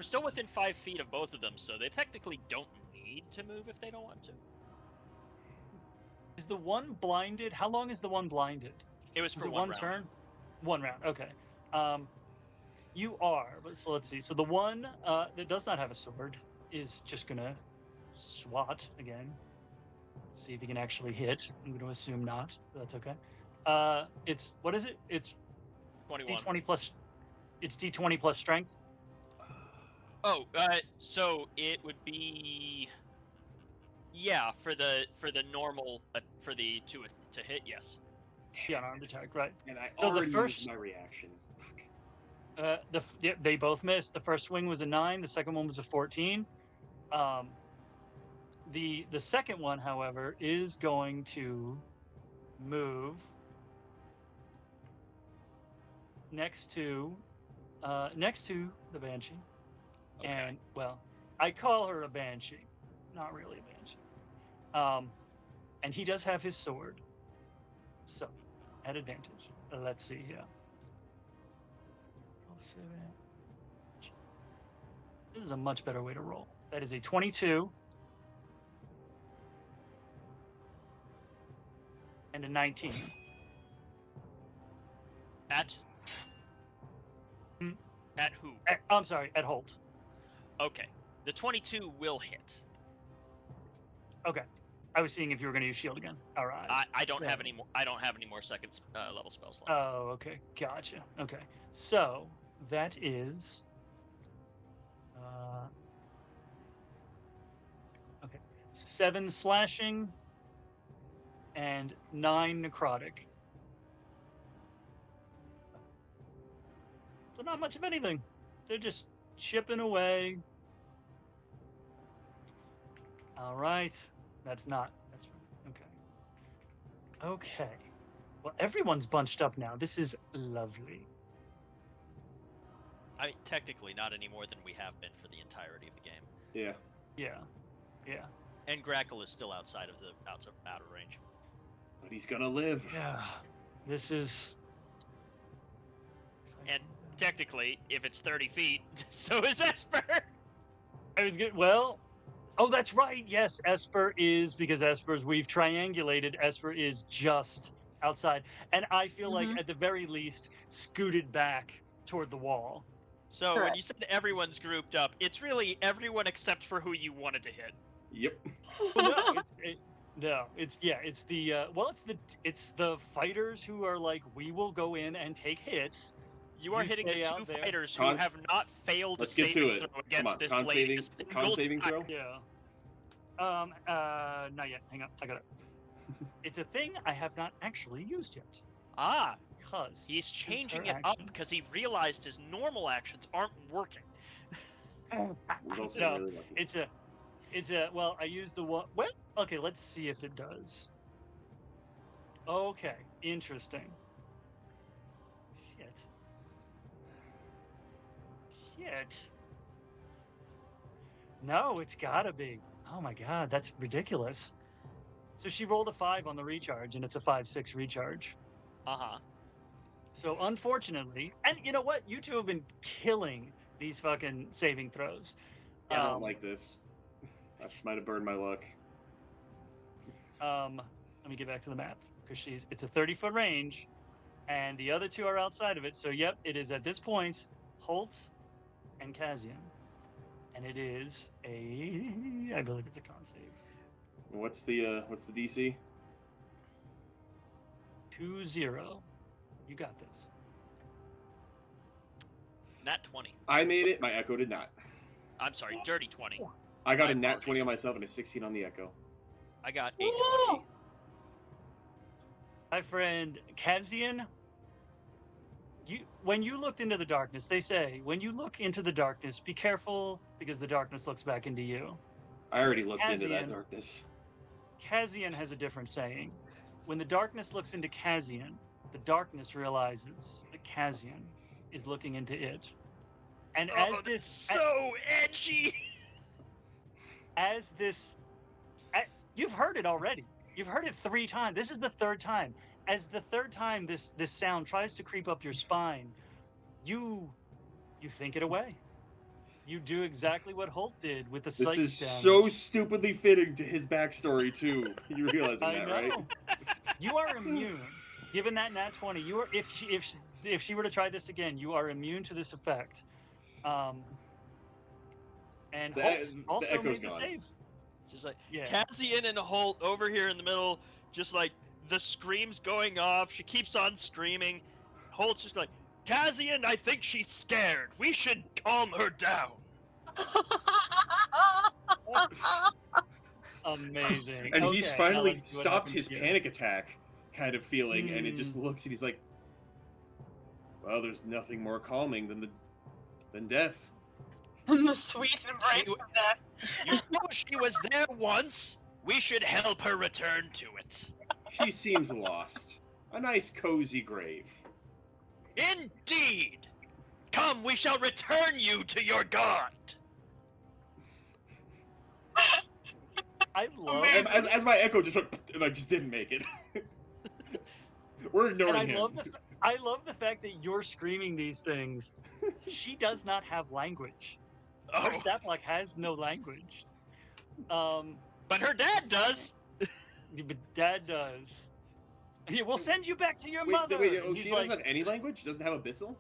still within 5 feet of both of them, so they technically don't need to move if they don't want to. Is the one blinded? How long is the one blinded? It was for one round. Turn? 1 round, okay. You are, but so let's see. So the one that does not have a sword is just gonna swat again. See if he can actually hit. I'm going to assume not, but that's okay. It's, what is it? It's 21. D20 plus. It's D20 plus strength. Oh, so it would be, for the normal for the to hit, yes. Yeah, unarmed attack, right? And I so already the first used my reaction. They both missed. The first swing was a 9. The second one was a 14. The second one, however, is going to move next to the Banshee. Okay. And, well, I call her a Banshee. Not really a Banshee. And he does have his sword. So, at advantage. Let's see here. This is a much better way to roll. That is a 22. And a 19. At who? I'm sorry, at Holt. Okay. The 22 will hit. Okay. I was seeing if you were going to use shield again. All right. I don't have any more. I don't have any more second level spell slots. Oh, okay. Gotcha. Okay. So that is. Okay. 7 slashing and 9 necrotic. So not much of anything. They're just chipping away. All right. That's okay. Okay. Well, everyone's bunched up now. This is lovely. I mean, technically, not any more than we have been for the entirety of the game. Yeah. Yeah. And Grackle is still outside of the outer range. But he's gonna live. Yeah. This is. And technically, if it's 30 feet, so is Esper. I was good. Well, oh, that's right. Yes, Esper is, because we've triangulated. Esper is just outside, and I feel like at the very least scooted back toward the wall. So Correct. when you said everyone's grouped up, it's really everyone except for who you wanted to hit. Yep. Well, it's the fighters who are like, we will go in and take hits. You are You hitting stay the out two there. fighters who have not failed Let's a get to saving it. throw Come against on, this con lady. saving throw. Yeah. Not yet. Hang on, I got it. It's a thing I have not actually used yet. Ah, Because he's changing her it up action. because he realized his normal actions aren't working. We've also No, been really lucky. well, I used the one. Well, okay, let's see if it does. Okay, interesting. Shit. No, it's gotta be. Oh my god, that's ridiculous. So she rolled a 5 on the recharge, and it's a 5/6 recharge. Uh-huh. So unfortunately, and you know what? You two have been killing these fucking saving throws. I don't like this. I might have burned my luck. Let me get back to the map, because it's a 30-foot range, and the other two are outside of it. So yep, it is at this point Holt and Cazian, and it is I believe it's a con save. What's the DC? 2-0. You got this. Nat 20. I made it. My Echo did not. I'm sorry, dirty 20. I got My a nat apologies. 20 on myself and a 16 on the Echo. I got 820. My friend Cazian, when you looked into the darkness, they say, when you look into the darkness, be careful, because the darkness looks back into you. I already looked into that Cazian. darkness. Cazian has a different saying. When the darkness looks into Cazian, the darkness realizes that Cazian is looking into it. And Oh, that's so edgy. You've heard it already. You've heard it 3 times. This is the 3rd time. As the 3rd time this sound tries to creep up your spine, you think it away. You do exactly what Holt did with the This psych is damage. so stupidly fitting to his backstory too. You realizing I that, know. right? You are immune. Given that nat 20, you are if she were to try this again, you are immune to this effect. And Holt also Echo's made the gone. save. Just like, Yeah. Cazian and Holt over here in the middle, just like the screams going off. She keeps on screaming. Holt's just like, Cazian, I think she's scared. We should calm her down. Amazing. And Okay, he's now finally let's see what stopped happens his here. panic attack kind of feeling, and it just looks and he's like, well, there's nothing more calming than death. The sweet embrace She- of death. you know she was there once. We should help her return to it. She seems lost. A nice cozy grave. Indeed. Come, we shall return you to your god. I love as my echo just went, and I just didn't make it. We're ignoring him. I love the fact that you're screaming these things. She does not have language. Her stat block has no language. But her dad does. But Dad does. Yeah, we'll send you back to your Wait, mother. she doesn't have any language? She doesn't have abyssal?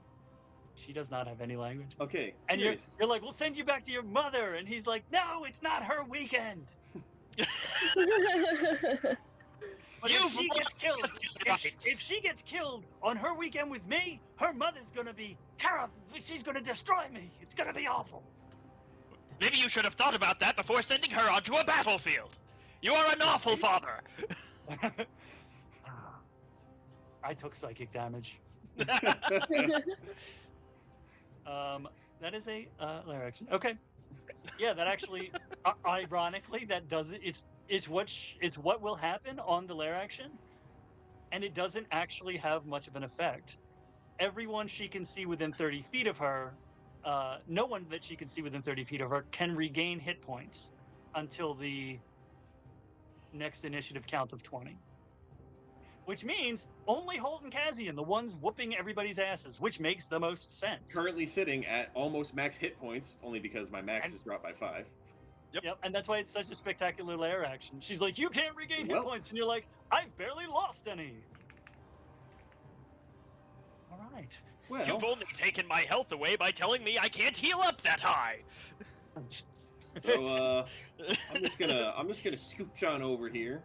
She does not have any language. Okay. And you're like, we'll send you back to your mother. And he's like, no, it's not her weekend. But if she gets killed, if she gets killed on her weekend with me, her mother's gonna be terrible. She's gonna destroy me. It's gonna be awful. Maybe you should have thought about that before sending her onto a battlefield. You are an awful father. I took psychic damage. That is a lair action. Okay. Yeah, that actually, ironically, that does it. It's what will happen on the lair action, and it doesn't actually have much of an effect. Everyone she can see within 30 feet of her, no one that she can see within 30 feet of her can regain hit points until the next initiative count of 20. Which means only Holt and Cazian, the ones whooping everybody's asses, which makes the most sense. Currently sitting at almost max hit points, only because my max is dropped by 5. Yep, and that's why it's such a spectacular lair action. She's like, you can't regain hit points, and you're like, I've barely lost any. All right. Well, you've only taken my health away by telling me I can't heal up that high. So I'm just gonna scooch on over here.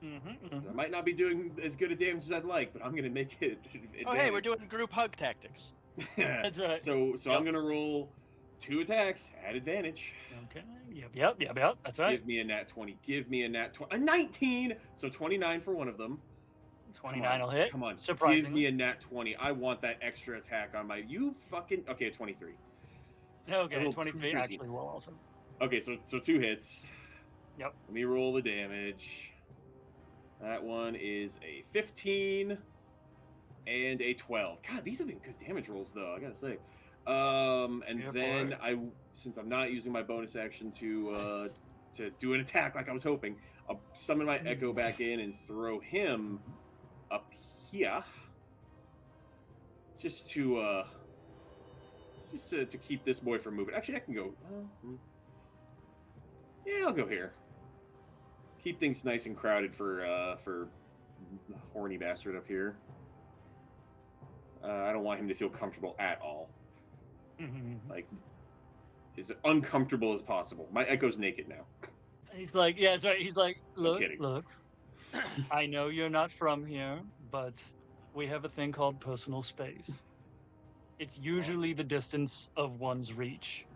I might not be doing as good a damage as I'd like, but I'm gonna make it. Oh, hey, we're doing group hug tactics. That's right. So I'm gonna roll 2 attacks at advantage. Okay. Yep. That's right. Give me a nat 20. Give me a nat 20. A 19. So 29 for one of them. 29 will hit. Come on. Surprisingly. Give me a nat 20. I want that extra attack on my. You fucking. Okay, 23. Okay, 23 actually will also. Okay, so 2 hits. Yep. Let me roll the damage. That one is a 15 and a 12. God, these have been good damage rolls, though, I gotta say. And then since I'm not using my bonus action to do an attack like I was hoping, I'll summon my Echo back in and throw him up here, just to keep this boy from moving. Actually, I can go. Yeah, I'll go here. Keep things nice and crowded for the horny bastard up here. I don't want him to feel comfortable at all. Like, as uncomfortable as possible. My Echo's naked now. He's like, yeah, that's right. He's like, look, I know you're not from here, but we have a thing called personal space. It's usually the distance of one's reach.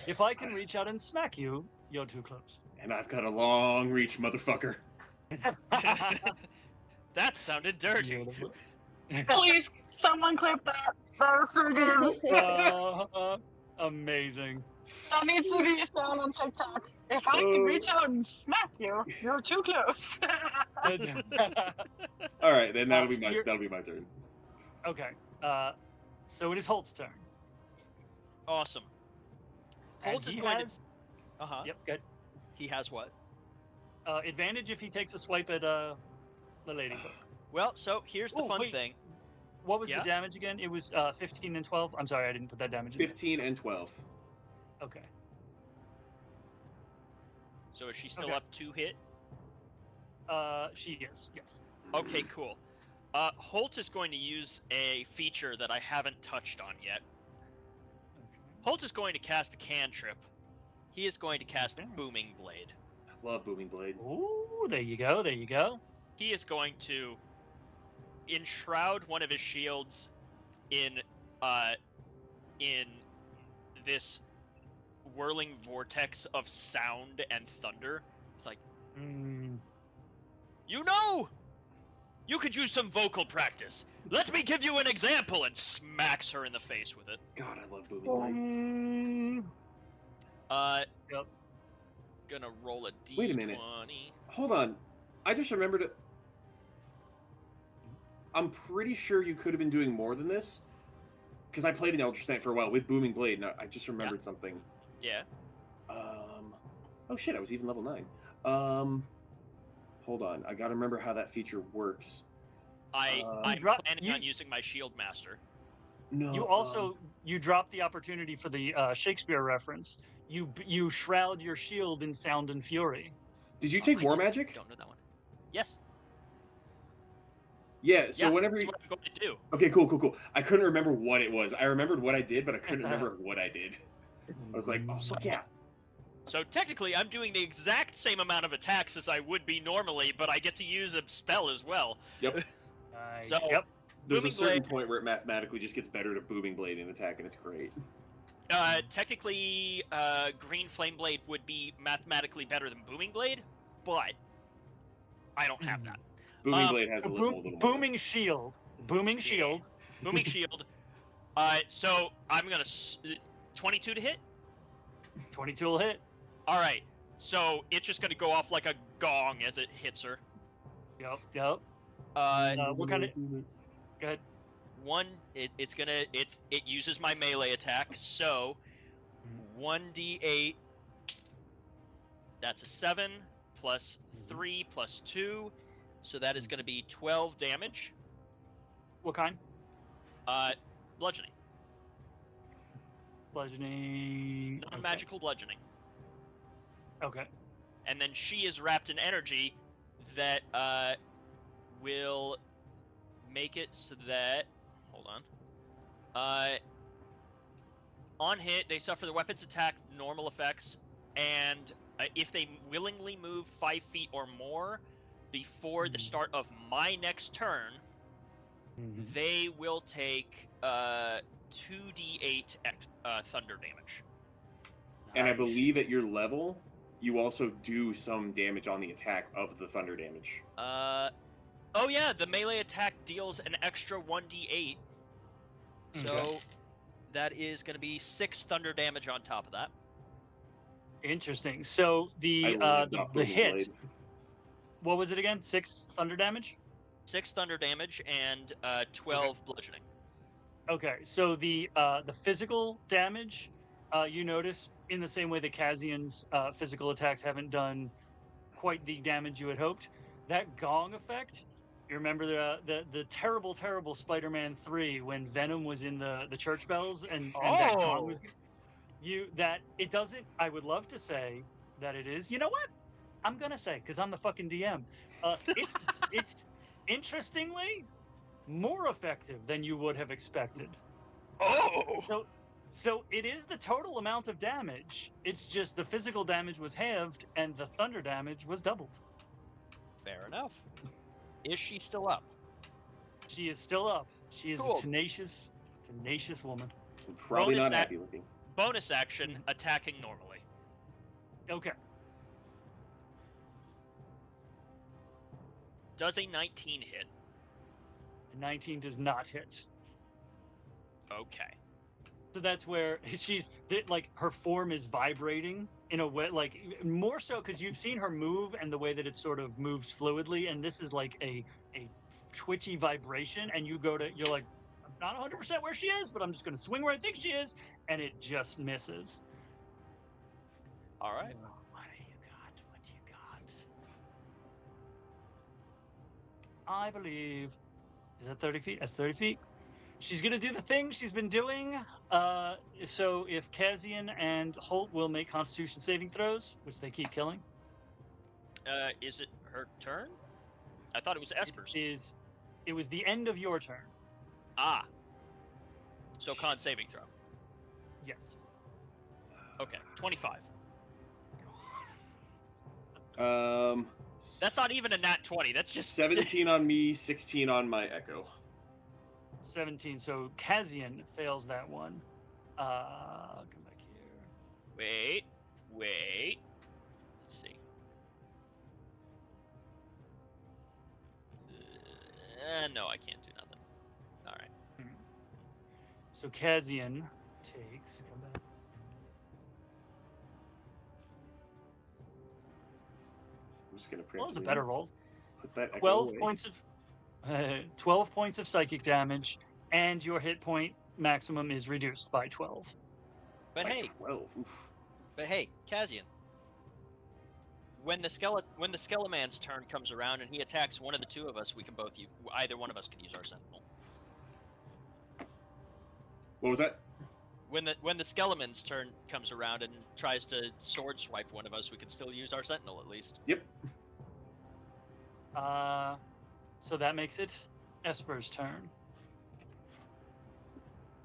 If I can reach out and smack you, you're too close. And I've got a long reach, motherfucker. That sounded dirty. Please, someone clip that. That was so good. Amazing. That needs to be found on TikTok. If I can reach out and smack you, you're too close. All right, then that'll be my turn. Okay. So it is Holt's turn. Awesome. Holt is going to. Yep. Good. He has what? Advantage if he takes a swipe at the lady. Well, so here's the fun thing. What was the damage again? It was 15 and 12. I'm sorry, I didn't put that damage. 15 and 12. Okay. So is she still up 2 hit? She is. Yes. Okay, cool. Holt is going to use a feature that I haven't touched on yet. Holt is going to cast a cantrip. He is going to cast Booming Blade. I love Booming Blade. Ooh, there you go. There you go. He is going to enshroud one of his shields in this whirling vortex of sound and thunder. It's like, you know, you could use some vocal practice. Let me give you an example, and smacks her in the face with it. God, I love Booming Blade. Yep. Gonna roll a D20. Wait a minute. Hold on. I just remembered it. I'm pretty sure you could have been doing more than this, because I played an Eldritch Knight for a while with Booming Blade, and I just remembered something. Yeah. Oh shit! I was even level 9. Hold on. I gotta remember how that feature works. I'm planning on using my Shield Master. No. You also you drop the opportunity for the Shakespeare reference. You shroud your shield in sound and fury. Did you take War I Magic? don't know that one. Yes. Yeah. So whenever that's what I'm going to do. Okay, cool. I couldn't remember what it was. I remembered what I did, but I couldn't remember what I did. I was like, oh fuck yeah. So technically, I'm doing the exact same amount of attacks as I would be normally, but I get to use a spell as well. Yep. So, yep. There's Booming a certain Blade- point where it mathematically just gets better to Booming Blade in attack, and it's great. Technically, Green Flame Blade would be mathematically better than Booming Blade, but I don't have that. Booming Blade has a little more. Booming shield. Booming shield. Booming Shield. So I'm gonna 22 to hit. 22 will hit. All right. So it's just gonna go off like a gong as it hits her. Yep. What kind of? Go ahead. It uses my melee attack, so 1d8. That's a 7 plus 3 plus 2, so that is going to be 12 damage. What kind? Bludgeoning. Bludgeoning. Non-magical bludgeoning. Okay. And then she is wrapped in energy that will make it so that on hit they suffer the weapon's attack normal effects, and if they willingly move 5 feet or more before the start of my next turn, they will take 2d8 thunder damage. And I believe at your level, you also do some damage on the attack of the thunder damage. Oh yeah, the melee attack deals an extra 1d8. So that is going to be 6 thunder damage on top of that. Interesting. So the hit. Blade. What was it again? 6 thunder damage. 6 thunder damage and 12 bludgeoning. Okay. So the physical damage, you notice in the same way that Cazian's physical attacks haven't done quite the damage you had hoped. That gong effect. You remember the terrible Spider-Man 3 when Venom was in the church bells and that gong was it doesn't. I would love to say that it is. You know what? I'm gonna say because I'm the fucking DM. It's interestingly more effective than you would have expected. Oh. So it is the total amount of damage. It's just the physical damage was halved and the thunder damage was doubled. Fair enough. Is she still up? She is still up. She is Cool. a tenacious woman. I'm probably Bonus not happy looking. Bonus action, attacking normally. Okay. Does a 19 hit? 19 does not hit. Okay. So that's where like her form is vibrating in a way, like more so because you've seen her move and the way that it sort of moves fluidly, and this is like a twitchy vibration, and you're like, I'm not 100% where she is, but I'm just going to swing where I think she is, and it just misses. All right. What do you got? I believe, is that 30 feet? That's 30 feet. She's going to do the thing she's been doing. So if Cazian and Holt will make Constitution saving throws, which they keep killing. Is it her turn? I thought it was Esper's. It was the end of your turn. Ah. So con saving throw. Yes. Okay, 25. That's That's not even a nat 20. That's just 17 on me, 16 on my Echo. 17. So Cazian fails that one. Come back here. Wait. Let's see. No, I can't do nothing. All right. So Cazian takes. Come back. I'm just gonna Well, those are better rolls. Put that Echo 12 away. points of 12 points of psychic damage, and your hit point maximum is reduced by 12. But By hey, 12. Oof. Cazian. when the Skeleman's turn comes around and he attacks one of the two of us, we can both use, either one of us can use our Sentinel. What was that? When the Skeleman's turn comes around and tries to sword swipe one of us, we can still use our Sentinel at least. Yep. So that makes it Esper's turn.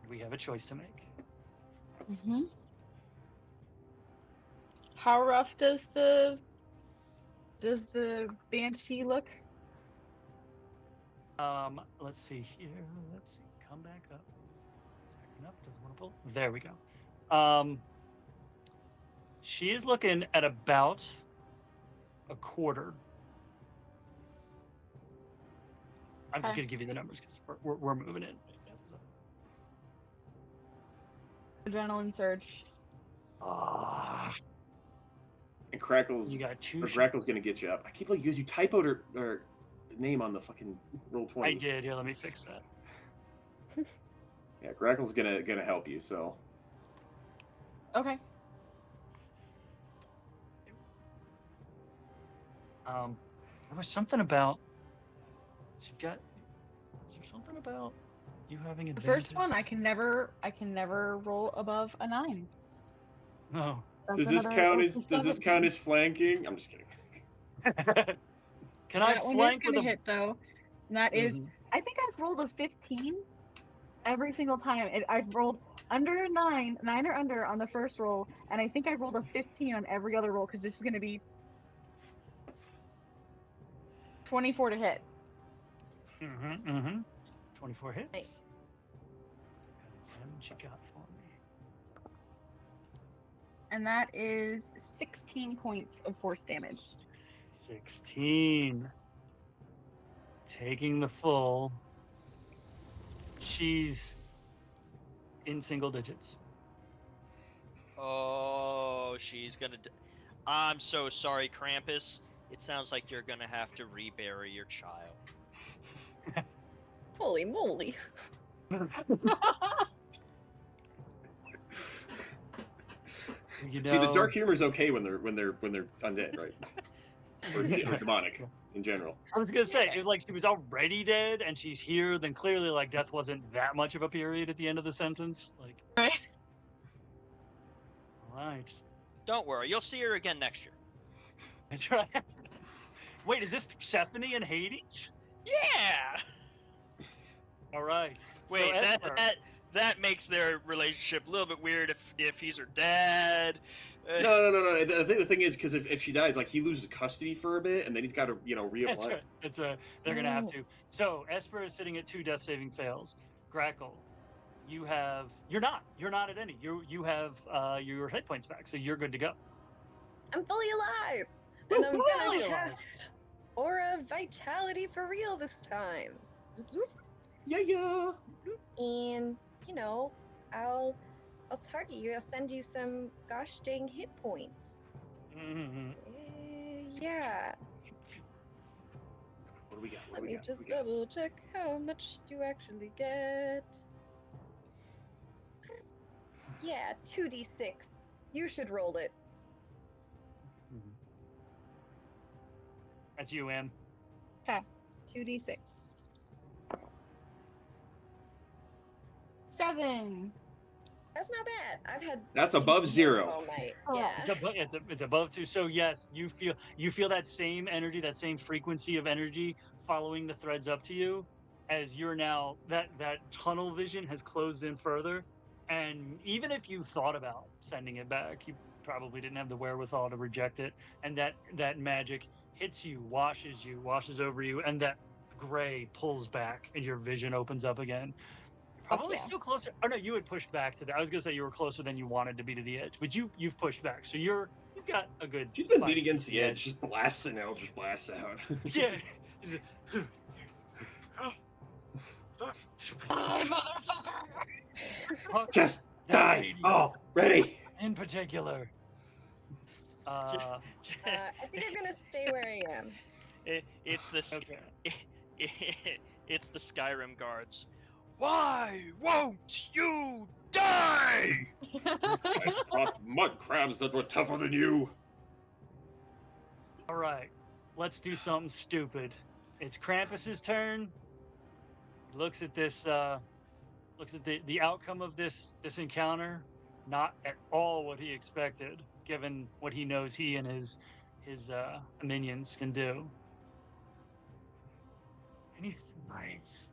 We have a choice to make. Mm-hmm. How rough does the banshee look? Let's see here. Let's see. Come back up. It's acting up. Doesn't want to pull. There we go. She is looking at about a quarter. I'm just Okay. gonna give you the numbers because we're moving in. Adrenaline surge. And Crackle's You got two. or Grackle's gonna get you up. I keep like because you typoed her the name on the fucking roll 20. I did. Here, let me fix that. Yeah, Grackle's gonna help you. So Okay. There was something about. Is there something about you having The advantage? first one, I can never roll above a 9. No. That's does this another- count as flanking? I'm just kidding. Can I That one is flank with gonna a hit though. And that is, Mhm. I think I've rolled a 15 every single time. I've rolled under a 9 or under on the first roll, and I think I rolled a 15 on every other roll because this is gonna be 24 to hit. 24 hits. Nice. What damage you got for me? And that is 16 points of force damage. 16. Taking the full. She's in single digits. Oh, she's gonna. I'm so sorry, Krampus. It sounds like you're gonna have to rebury your child. Holy moly. You See, the know- dark humor is okay when they're undead, right? or demonic in general. I was gonna say, if like she was already dead and she's here, then clearly like death wasn't that much of a period at the end of the sentence. Like, Right. all right, Don't worry, you'll see her again next year. that's right. Wait, is this Persephone and Hades? Yeah. All right. Wait, so Esper, that makes their relationship a little bit weird if he's her dad. No. The thing is, because if she dies, like he loses custody for a bit, and then he's got to That's reapply. right. They're gonna have to. So Esper is sitting at 2 death saving fails. Grackle, you're not at any. You have your hit points back, so you're good to go. I'm fully alive! And I'm Fully gonna alive. cast Aura Vitality for real this time. Zoop, zoop. Yeah. And, you know, I'll target you. I'll send you some gosh dang hit points. Mhm. Yeah. What do we got? Let me just double check how much you actually get. Yeah, 2d6. You should roll it. That's you, Em. 2d6. 7. That's not bad. I've had. That's above 0. all night. Oh. Yeah. It's above 2. So yes, you feel that same energy, that same frequency of energy following the threads up to you, as you're now that tunnel vision has closed in further, and even if you thought about sending it back, you probably didn't have the wherewithal to reject it, and that magic hits you, washes over you, and that gray pulls back, and your vision opens up again. Probably yeah. still closer. Oh no, you had pushed back to the. I was gonna say you were closer than you wanted to be to the edge, but you've pushed back, so you've got a good. She's been 5 leaning against feet the to edge, just blasting out, Yeah. Just That die. lady Oh, ready. in particular. I think I'm gonna stay where I am. It's the Okay. it's the Skyrim guards. Why won't you die? I fought mud crabs that were tougher than you. All right, let's do something stupid. It's Krampus's turn. He looks at this. Looks at the outcome of this encounter. Not at all what he expected, given what he knows he and his minions can do. And he sighs.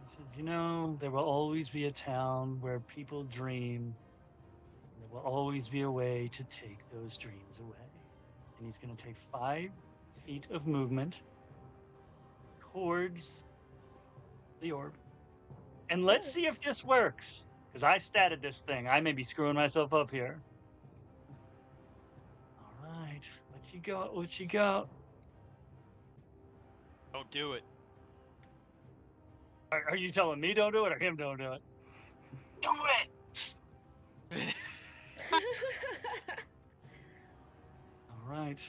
He says, "You know, there will always be a town where people dream. And there will always be a way to take those dreams away." And he's going to take 5 feet of movement towards the orb. And let's see if this works. Because I statted this thing. I may be screwing myself up here. All right. What you got? What you got? Don't do it. Are you telling me don't do it or him don't do it? Do it! All right.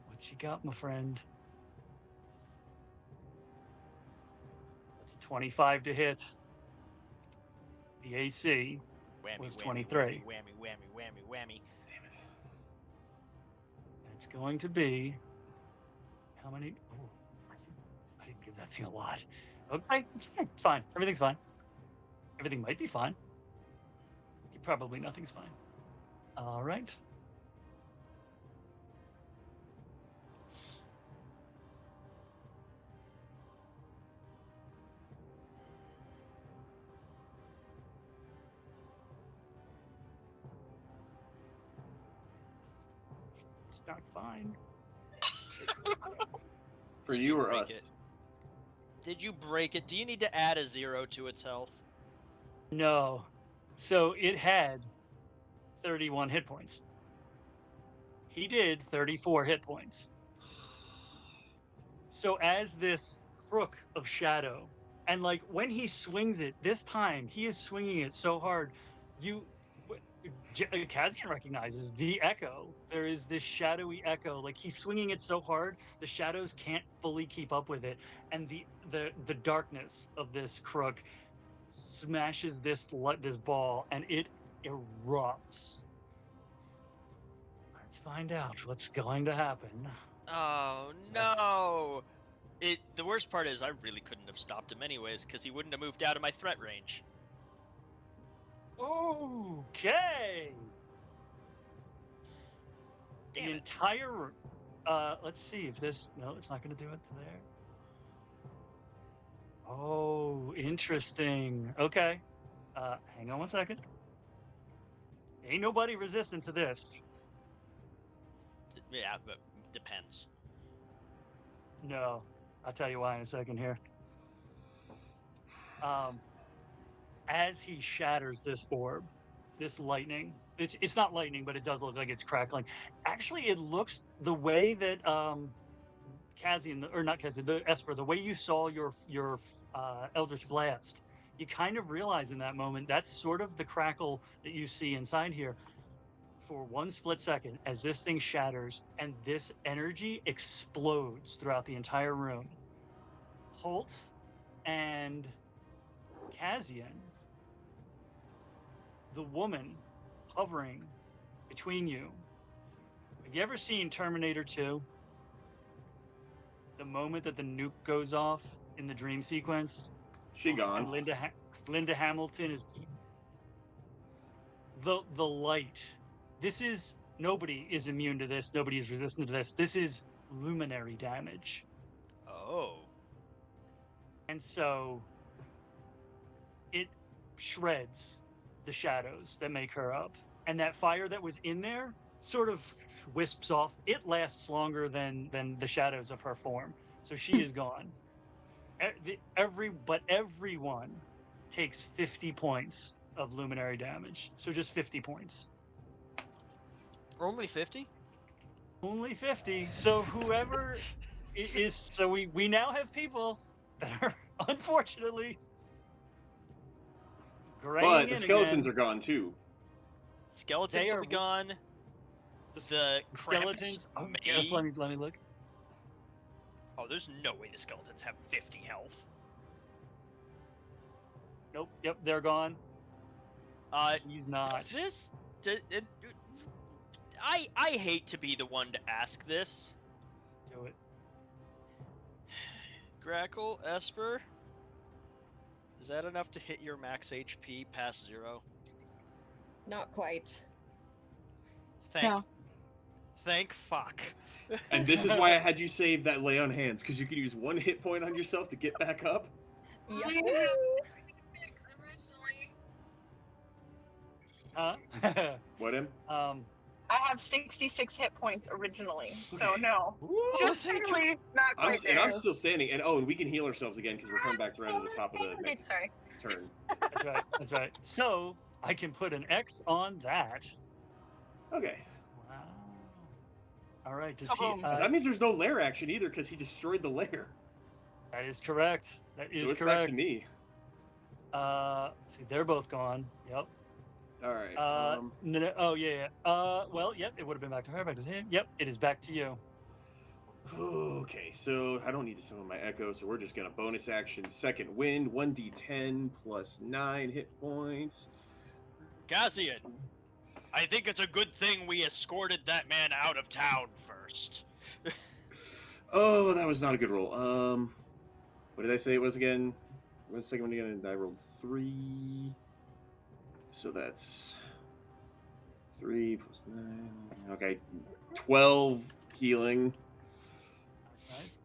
What you got, my friend? That's a 25 to hit. The AC Whammy, was whammy, 23. Whammy, whammy, whammy, whammy. Damn it. It's going to be how many? Oh, I didn't give that thing a lot. Okay, it's fine. It's fine. Everything's fine. Everything might be fine. Probably nothing's fine. All right. It's not fine. For you or break us? Did you break it? Do you need to add a 0 to its health? No. So it had 31 hit points. He did 34 hit points. So as this crook of shadow, and like when he swings it this time, he is swinging it so hard, Cazian recognizes the echo. There is this shadowy echo. Like he's swinging it so hard, the shadows can't fully keep up with it, and the darkness of this crook smashes this ball, and it erupts. Let's find out what's going to happen. Oh no! The worst part is I really couldn't have stopped him anyways because he wouldn't have moved out of my threat range. Okay. Damn The it. entire let's see if this. No, it's not going to do it to there. Oh, interesting. Okay. Hang on one second. Ain't nobody resistant to this. Yeah, but depends. No. I'll tell you why in a second here. As he shatters this orb, this lightning, it's not lightning, but it does look like it's crackling. Actually, it looks the way that Cazian, or not Cazian, the Esper, the way you saw your Eldritch Blast, you kind of realize in that moment that's sort of the crackle that you see inside here. For one split second, as this thing shatters and this energy explodes throughout the entire room, Holt and Cazian, the woman hovering between you. Have you ever seen Terminator 2? The moment that the nuke goes off in the dream sequence, She and gone. Linda Hamilton is the light. This is, nobody is immune to this. Nobody is resistant to this. This is luminary damage. Oh. And so it shreds the shadows that make her up. And that fire that was in there sort of wisps off. It lasts longer than the shadows of her form. So she is gone. Everyone takes 50 points of luminary damage. So just 50 points. Only 50? Only 50. So whoever is, so we now have people that are unfortunately graying But the in skeletons again. are gone too. Skeletons They will are- be gone. The Skeletons. Oh, may- yes, let me look. Oh, there's no way the skeletons have 50 health. Nope. Yep, they're gone. He's not. Does this? I hate to be the one to ask this, Do it. Grackle, Esper. Is that enough to hit your max HP past 0? Not quite. Thank fuck. And this is why I had you save that lay on hands, because you could use 1 hit point on yourself to get back up. Originally. Huh? What, him? I have 66 hit points originally, so no. Ooh, Just barely, not quite there. I'm still standing, and and we can heal ourselves again because we're coming back around to the top of the next Sorry. turn. That's right. That's right. So I can put an X on that. Okay. Wow. All right. Does Kaboom. he? That means there's no lair action either because he destroyed the lair. That is correct. That is So it's correct. back to me. See, they're both gone. Yep. All right. No, oh yeah. Well, yep. It would have been back to her. Back to him. Yep. It is back to you. Okay, so I don't need to summon my echo, so we're just gonna bonus action second wind, 1d10 plus 9 hit points. Cazian, I think it's a good thing we escorted that man out of town first. Oh, that was not a good roll. What did I say it was again? What's the second one again? I rolled 3. So that's 3 plus 9. Okay, 12 healing. Nice.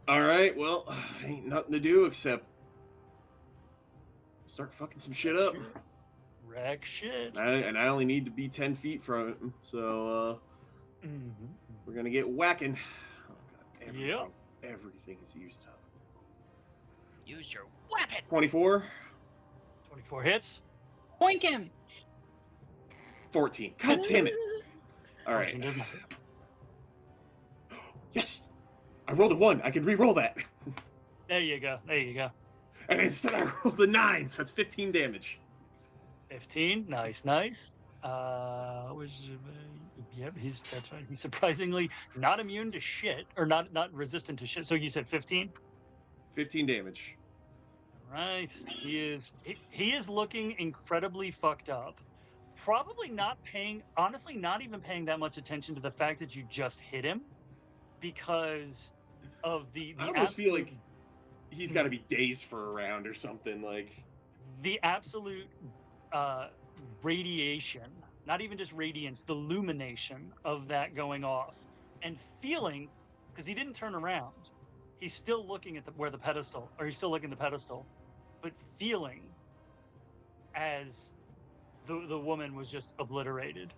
All right, well, ain't nothing to do except start fucking some shit up. Wreck shit. And I only need to be 10 feet from it, so we're gonna get whacking. Oh god, everything is used up. Use your weapon. 24. 24 hits. Boink him! 14. God damn it. All right. 14 does nothing. Yes! I rolled a 1. I can re-roll that. There you go. There you go. And instead I rolled a 9, so that's 15 damage. 15. Nice, nice. Yep, that's right. He's surprisingly not immune to shit, or not resistant to shit. So you said 15? 15 damage. Right. He is looking incredibly fucked up. Probably not even paying that much attention to the fact that you just hit him, because of the I almost feel like he's got to be dazed for a round or something, like the absolute radiation, not even just radiance, the illumination of that going off, and feeling, because he didn't turn around, he's still looking at he's still looking at the pedestal, but feeling as the woman was just obliterated.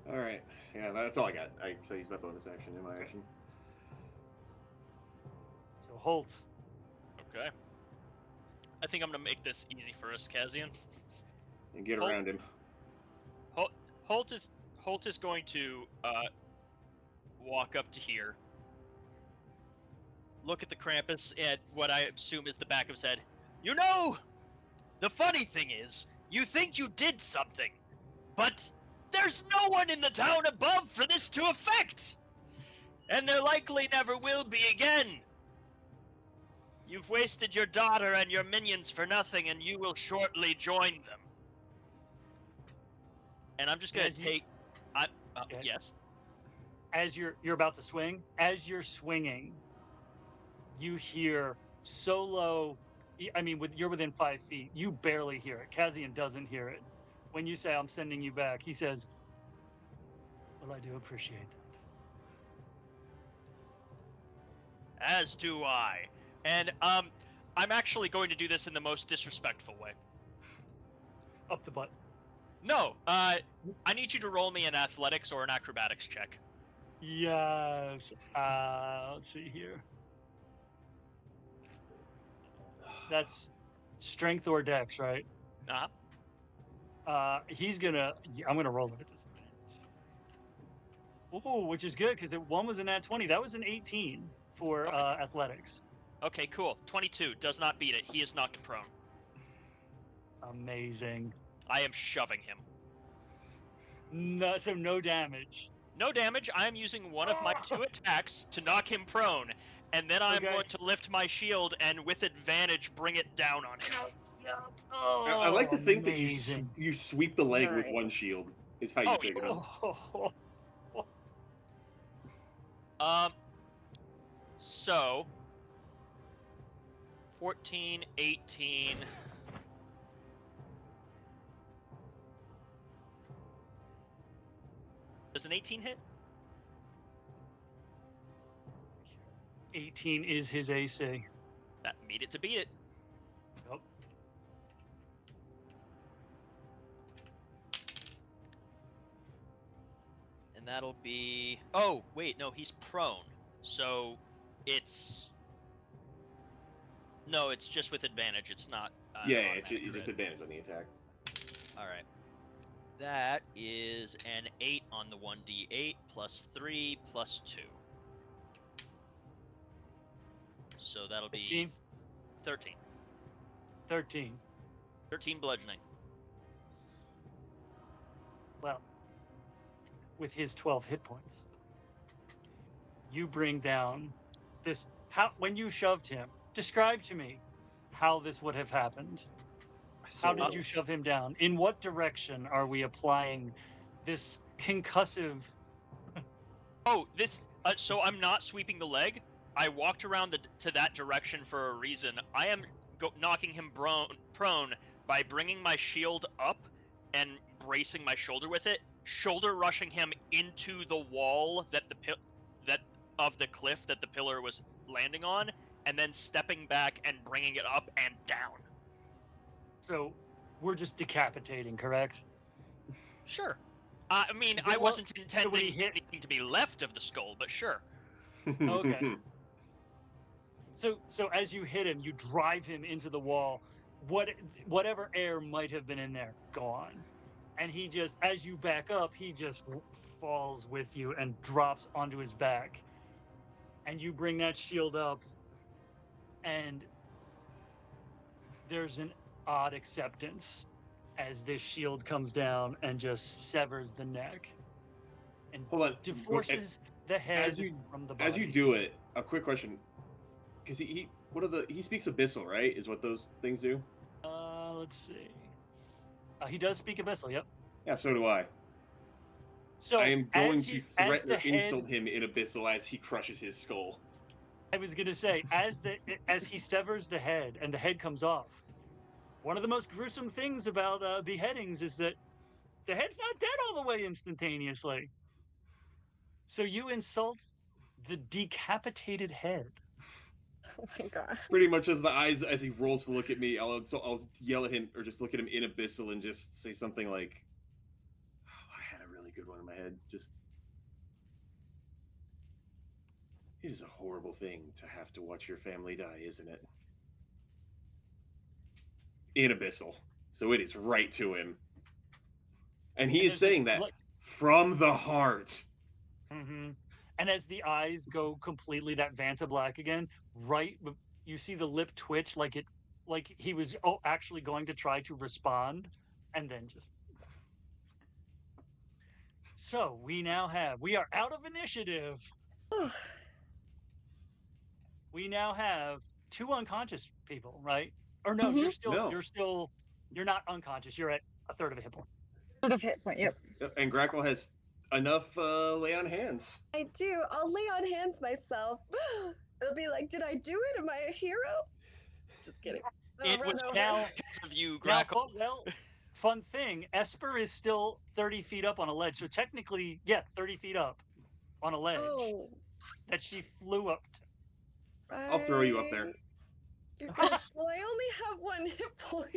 all right. Yeah, that's all I got. I use my bonus action in my action. So Holt. Okay. I think I'm gonna make this easy for us, Cazian. And get around him. Holt is going to walk up to here. Look at the Krampus at what I assume is the back of his head. You know, the funny thing is, you think you did something, but there's no one in the town above for this to affect! And there likely never will be again! You've wasted your daughter and your minions for nothing, and you will shortly join them. And I'm just gonna take... Okay. Yes? As you're about to swing, as you're swinging, you hear so low. I mean, you're within 5 feet. You barely hear it. Cazian doesn't hear it. When you say, "I'm sending you back," he says, "Well, I do appreciate that." As do I. And I'm actually going to do this in the most disrespectful way. Up the butt. No, I need you to roll me an athletics or an acrobatics check. Yes. Let's see here. That's strength or dex, right? Uh-huh. I'm gonna roll it at disadvantage. Ooh, which is good because one was an nat 20. That was an 18 for athletics. Okay, cool. 22 does not beat it. He is knocked prone. Amazing. I am shoving him. No, so no damage. No damage. I am using one of my 2 attacks to knock him prone, and then I'm going to lift my shield and with advantage bring it down on him. Oh, I like to think amazing. that you sweep the leg with Right. one shield. Is how you Oh, take it out. So 14, 18. Does an 18 hit? 18 is his AC. That made it to beat it. Yep. And that'll be... Oh, wait, no, he's prone. So it's... No, it's just with advantage. It's not... Yeah, an it's automatic just crit. advantage on the attack. Alright. That is an 8 on the 1d8, plus 3, plus 2. So that'll be 15? 13. 13. 13 bludgeoning. Well, with his 12 hit points, you bring down this. When you shoved him, describe to me how this would have happened. How did you shove him down? In what direction are we applying this concussive? Oh, this. So I'm not sweeping the leg. I walked around to that direction for a reason. I am knocking him prone by bringing my shield up and bracing my shoulder with it, shoulder rushing him into the wall that of the cliff that the pillar was landing on, and then stepping back and bringing it up and down. So we're just decapitating, correct? Sure. I mean, I wasn't intending anything to be left of the skull, but sure. Okay. So as you hit him, you drive him into the wall. Whatever air might have been in there, gone. And he just, as you back up, he just falls with you and drops onto his back. And you bring that shield up, and there's an odd acceptance as this shield comes down and just severs the neck and Hold on. divorces the head from the body. As you do it, a quick question. Because he speaks Abyssal, right? Is what those things do? Let's see. He does speak Abyssal, yep. Yeah, so do I. So I am going to threaten or head, insult him in Abyssal as he crushes his skull. I was gonna say, as he severs the head and the head comes off, one of the most gruesome things about beheadings is that the head's not dead all the way instantaneously. So you insult the decapitated head. Oh my god. Pretty much as he rolls to look at me, I'll yell at him or just look at him in Abyssal and just say something like, oh, I had a really good one in my head. Just, it is a horrible thing to have to watch your family die, isn't it? In Abyssal. So it is right to him. And he is saying that from the heart. Mm-hmm. And as the eyes go completely that Vanta black again, you see the lip twitch like he was actually going to try to respond, and then just. So we are out of initiative. We now have 2 unconscious people, right? Or no, you're not unconscious. You're at a third of a hit point. Third of hit point, yep. And Grackle has enough lay on hands. I do. I'll lay on hands myself. It'll be like, did I do it? Am I a hero? Just kidding. It was now because of you, Grackle. Well, fun thing, Esper is still 30 feet up on a ledge. So technically, 30 feet up on a ledge that she flew up to. I'll throw you up there. Well, I only have 1 hit point.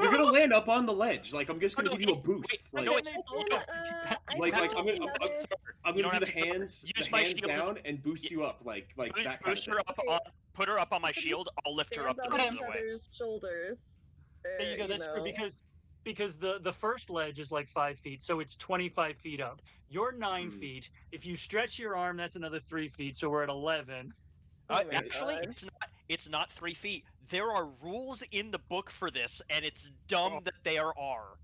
You're gonna land up on the ledge. Like, I'm just gonna give you a boost. I'm gonna do the hands down and boost you up, like that kind of thing. Put her up on my shield. I'll lift her up the rest of the way. Shoulders. There you go. That's true because the first ledge is like 5 feet, so it's 25 feet up. You're 9 feet. If you stretch your arm, that's another 3 feet. So we're at 11. Actually, it's not 3 feet. There are rules in the book for this, and it's dumb that there are.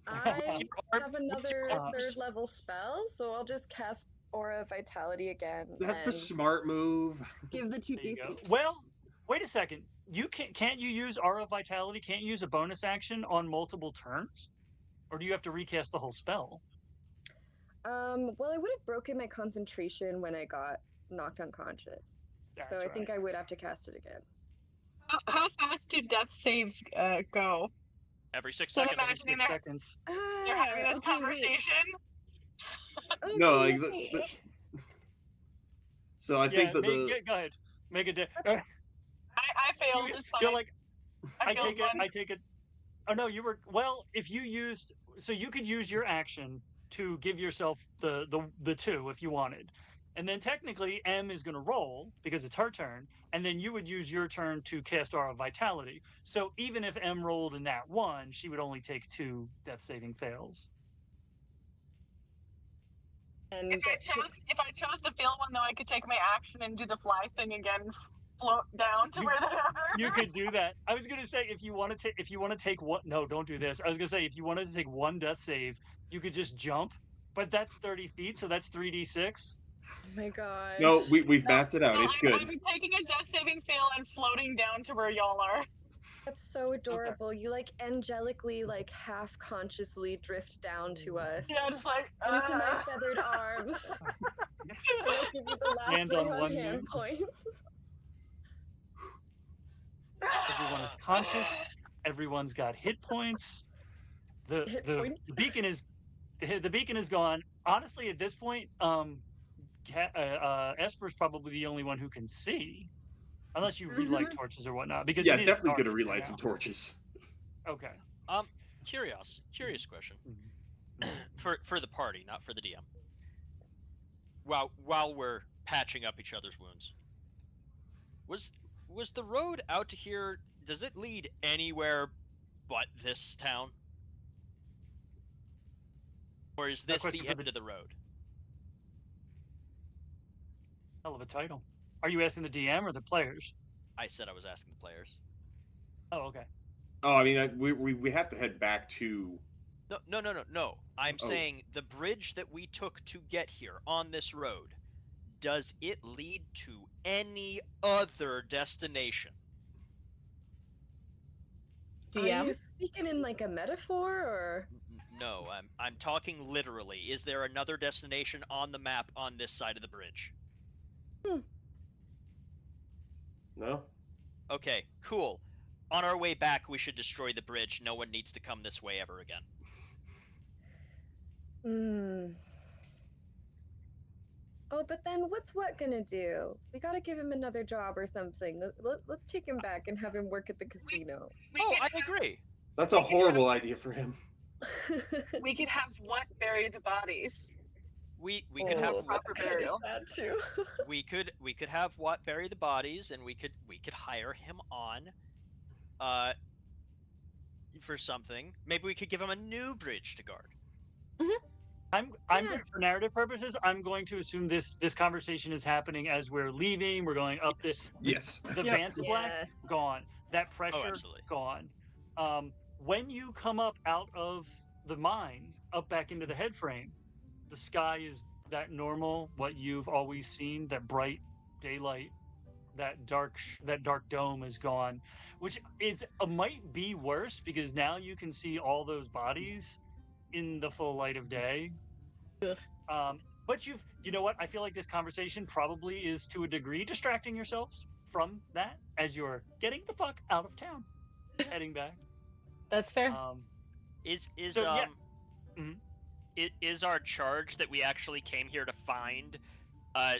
I have another 3rd level spell, so I'll just cast Aura of Vitality again. That's the smart move. Give the 2d6. Well, Wait a second. You can't you use Aura of Vitality? Can't you use a bonus action on multiple turns? Or do you have to recast the whole spell? Well, I would have broken my concentration when I got knocked unconscious. That's so I right. think I would have to cast it again. How fast do death saves go? Every 6 So I'm seconds. imagining 6 that seconds. they're having this Okay, wait. conversation. No, like Okay. so I think that go ahead. Make a I failed. It's fine. You're like, I failed take it. one. I take it. Oh no, you were if you used, so you could use your action to give yourself the 2 if you wanted, and then technically M is going to roll because it's her turn, and then you would use your turn to cast Aura of Vitality. So even if M rolled in that 1, she would only take 2 death saving fails. And If I chose to fail one, though, I could take my action and do the fly thing again, and float down to where they are. You could do that. I was gonna say if you want to take one. No, don't do this. I was gonna say if you wanted to take 1 death save, you could just jump, but that's 30 feet, so that's 3d6. oh my god. no, we've maxed it out. No, It's good. I'm taking a death saving fail and floating down to where y'all are. That's so adorable. You like angelically, like half consciously drift down to us Yeah, just like into my feathered arms. And I give you the last Hands on one hand knee. point. Everyone is conscious. Everyone's got hit points. The beacon is gone. Honestly, at this point, Esper's probably the only one who can see, unless you relight torches or whatnot. Because Yeah, it is definitely dark gonna right relight now. some torches. Okay. Curious question Mm-hmm. for the party, not for the DM. While we're patching up each other's wounds, was the road out to here? Does it lead anywhere but this town, or is this the end of the road? Hell of a title. Are you asking the DM or the players? I said I was asking the players. Oh, okay. Oh, I mean, we have to head back to. No. I'm saying the bridge that we took to get here on this road, does it lead to any other destination? Are you speaking in like a metaphor or? No, I'm talking literally. Is there another destination on the map on this side of the bridge? No. Okay, cool. On our way back, we should destroy the bridge. No one needs to come this way ever again. Oh, but then what's what gonna do? We gotta give him another job or something. Let's take him back and have him work at the casino. I agree. That's a horrible idea for him. We could have what bury the bodies. We could have proper burial. That too. we could have Watt bury the bodies, and we could hire him on for something. Maybe we could give him a new bridge to guard. I'm for narrative purposes, I'm going to assume this conversation is happening as we're leaving. We're going up the Vance Black gone. That pressure gone. When you come up out of the mine, up back into the head frame, the sky is that normal, what you've always seen, that bright daylight, that dark dome is gone, which is might be worse because now you can see all those bodies in the full light of day. But you know what? I feel like this conversation probably is to a degree distracting yourselves from that as you're getting the fuck out of town, heading back. That's fair. Is our charge that we actually came here to find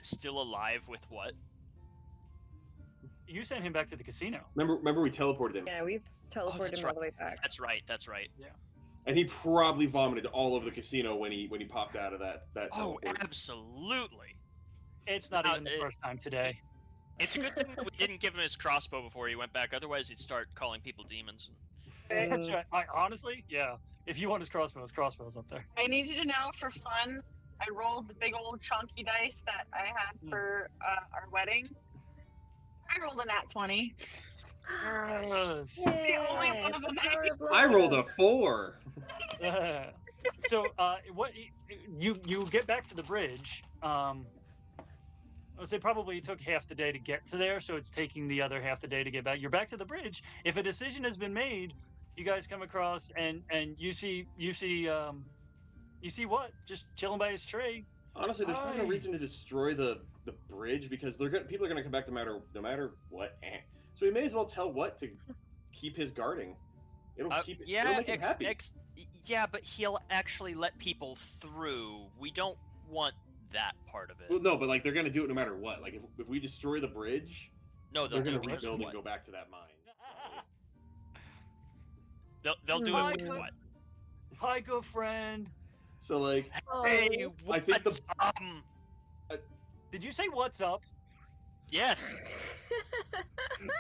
still alive with what? You sent him back to the casino. Remember we teleported him. Yeah, we teleported him all the way back. That's right. Yeah. And he probably vomited all over the casino when he popped out of that teleport. Absolutely. It's not even the first time today. It's a good thing that we didn't give him his crossbow before he went back. Otherwise, he'd start calling people demons. That's right. Honestly, yeah. If you want his crossbows up there. I need you to know, for fun, I rolled the big old chunky dice that I had for our wedding. I rolled a nat 20. The only one of the night. I rolled a 4. So what you get back to the bridge, I would say probably it took half the day to get to there, so it's taking the other half the day to get back. You're back to the bridge. If a decision has been made, you guys come across and you see what? Just chilling by his tree. Honestly, there's probably no Hi. reason to destroy the bridge because people are gonna come back no matter what. So we may as well tell what to keep his guarding. It'll make him happy. Yeah, but he'll actually let people through. We don't want that part of it. Well, no, but like they're gonna do it no matter what. Like if we destroy the bridge, no, they're gonna rebuild and go back to that mine. They'll do it with what? Hi, good friend. So like, hey, I think did you say what's up? Yes.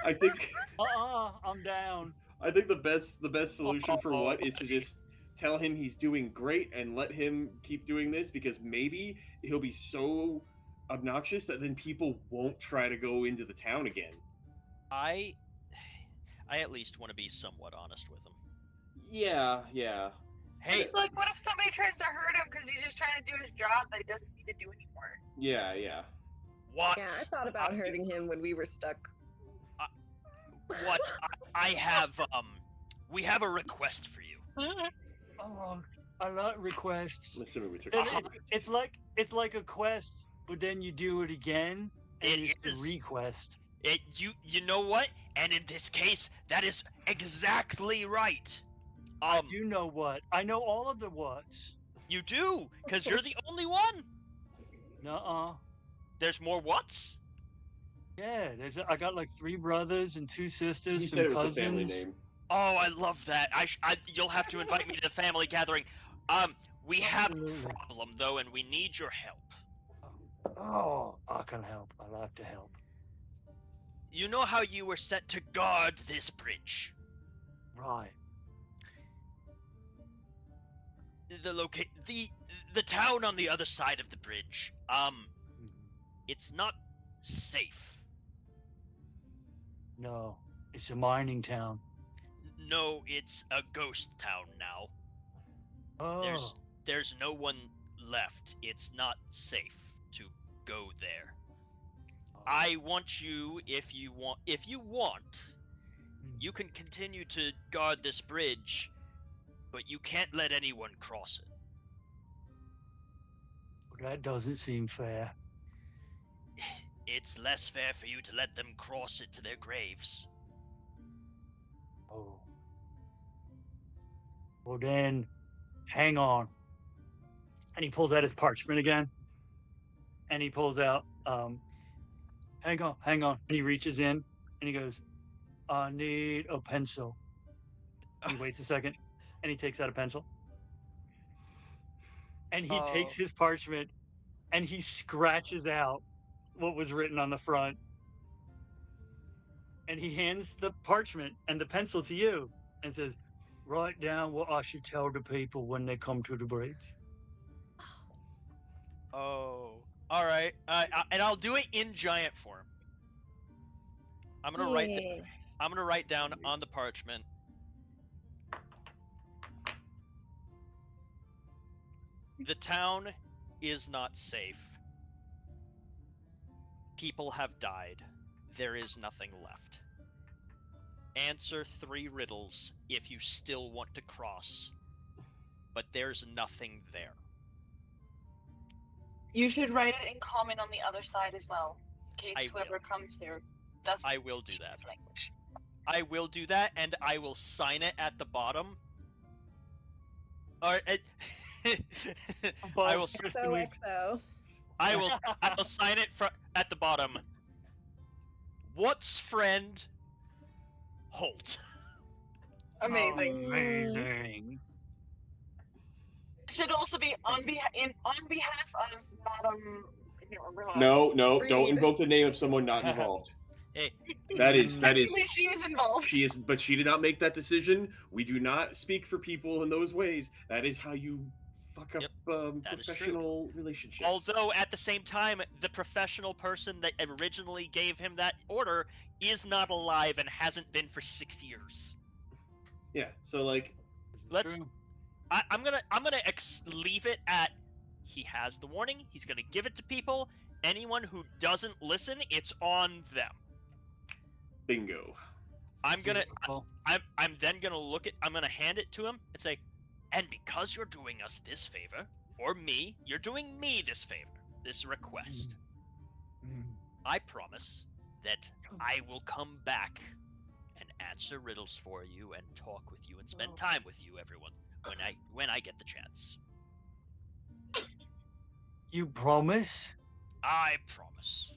I think. I'm down. I think the best solution for what is to just tell him he's doing great and let him keep doing this because maybe he'll be so obnoxious that then people won't try to go into the town again. I at least want to be somewhat honest with him. Yeah. Hey, it's like, what if somebody tries to hurt him because he's just trying to do his job that he doesn't need to do anymore? Yeah. What? Yeah, I thought about hurting him when we were stuck. What? I have we have a request for you. Oh, I like requests. I'm assuming we took it's like a quest, but then you do it again, and it's a request. You know what? And in this case, that is exactly right. I do know what. I know all of the whats. You do, because you're the only one. Nuh-uh. There's more whats? Yeah, I got like 3 brothers and 2 sisters, He some said it was cousins. a family name. Oh, I love that. You'll have to invite me to the family gathering. We have a problem though, and we need your help. Oh, I can help. I like to help. You know how you were set to guard this bridge? Right. The town on the other side of the bridge. It's not safe. No, it's a mining town. No, it's a ghost town now. Oh. There's no one left. It's not safe to go there. I want you, if you want, you can continue to guard this bridge, but you can't let anyone cross it. Well, that doesn't seem fair. It's less fair for you to let them cross it to their graves. Oh. Well then, hang on. And he pulls out his parchment again. And he pulls out, hang on. And he reaches in and he goes, I need a pencil. And he waits a second and he takes out a pencil. And he takes his parchment and he scratches out what was written on the front. And he hands the parchment and the pencil to you and says, write down what I should tell the people when they come to the bridge. Oh, all right. And I'll do it in giant form. I'm gonna write down on the parchment. The town is not safe. People have died. There is nothing left. Answer 3 riddles if you still want to cross, but there's nothing there. You should write it in common on the other side as well, in case whoever comes here doesn't I will do that. this language. I will do that, and I will sign it at the bottom. Or I will. XOXO. I will sign it at the bottom. What's friend? Holt. Amazing. It should also be on behalf of Madam. I can't remember her. No, don't invoke the name of someone not involved. Hey, that is. She was involved. She is, but she did not make that decision. We do not speak for people in those ways. That is how you fuck up professional relationships. Although at the same time, the professional person that originally gave him that order is not alive and hasn't been for 6 years. Yeah. So like, I'm gonna leave it at he has the warning. He's gonna give it to people, anyone who doesn't listen, it's on them. Bingo. I'm gonna Beautiful. I'm then gonna I'm gonna hand it to him and say, and because you're doing us this favor, or me, you're doing me this favor, this request. I promise that I will come back and answer riddles for you and talk with you and spend time with you, everyone, when I get the chance. You promise? I promise.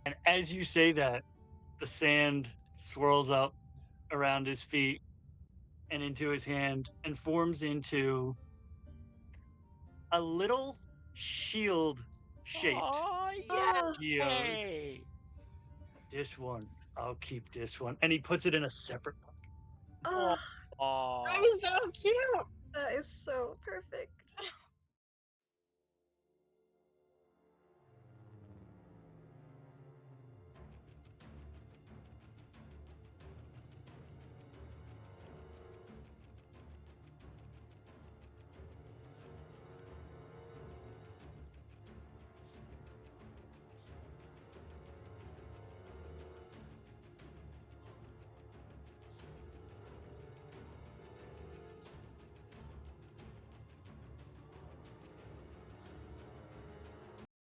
And as you say that, the sand swirls up around his feet and into his hand and forms into a little shield shaped Oh, geode. yay! This one, I'll keep this one. And he puts it in a separate pocket. Oh, Aw. That was so cute. that is so perfect.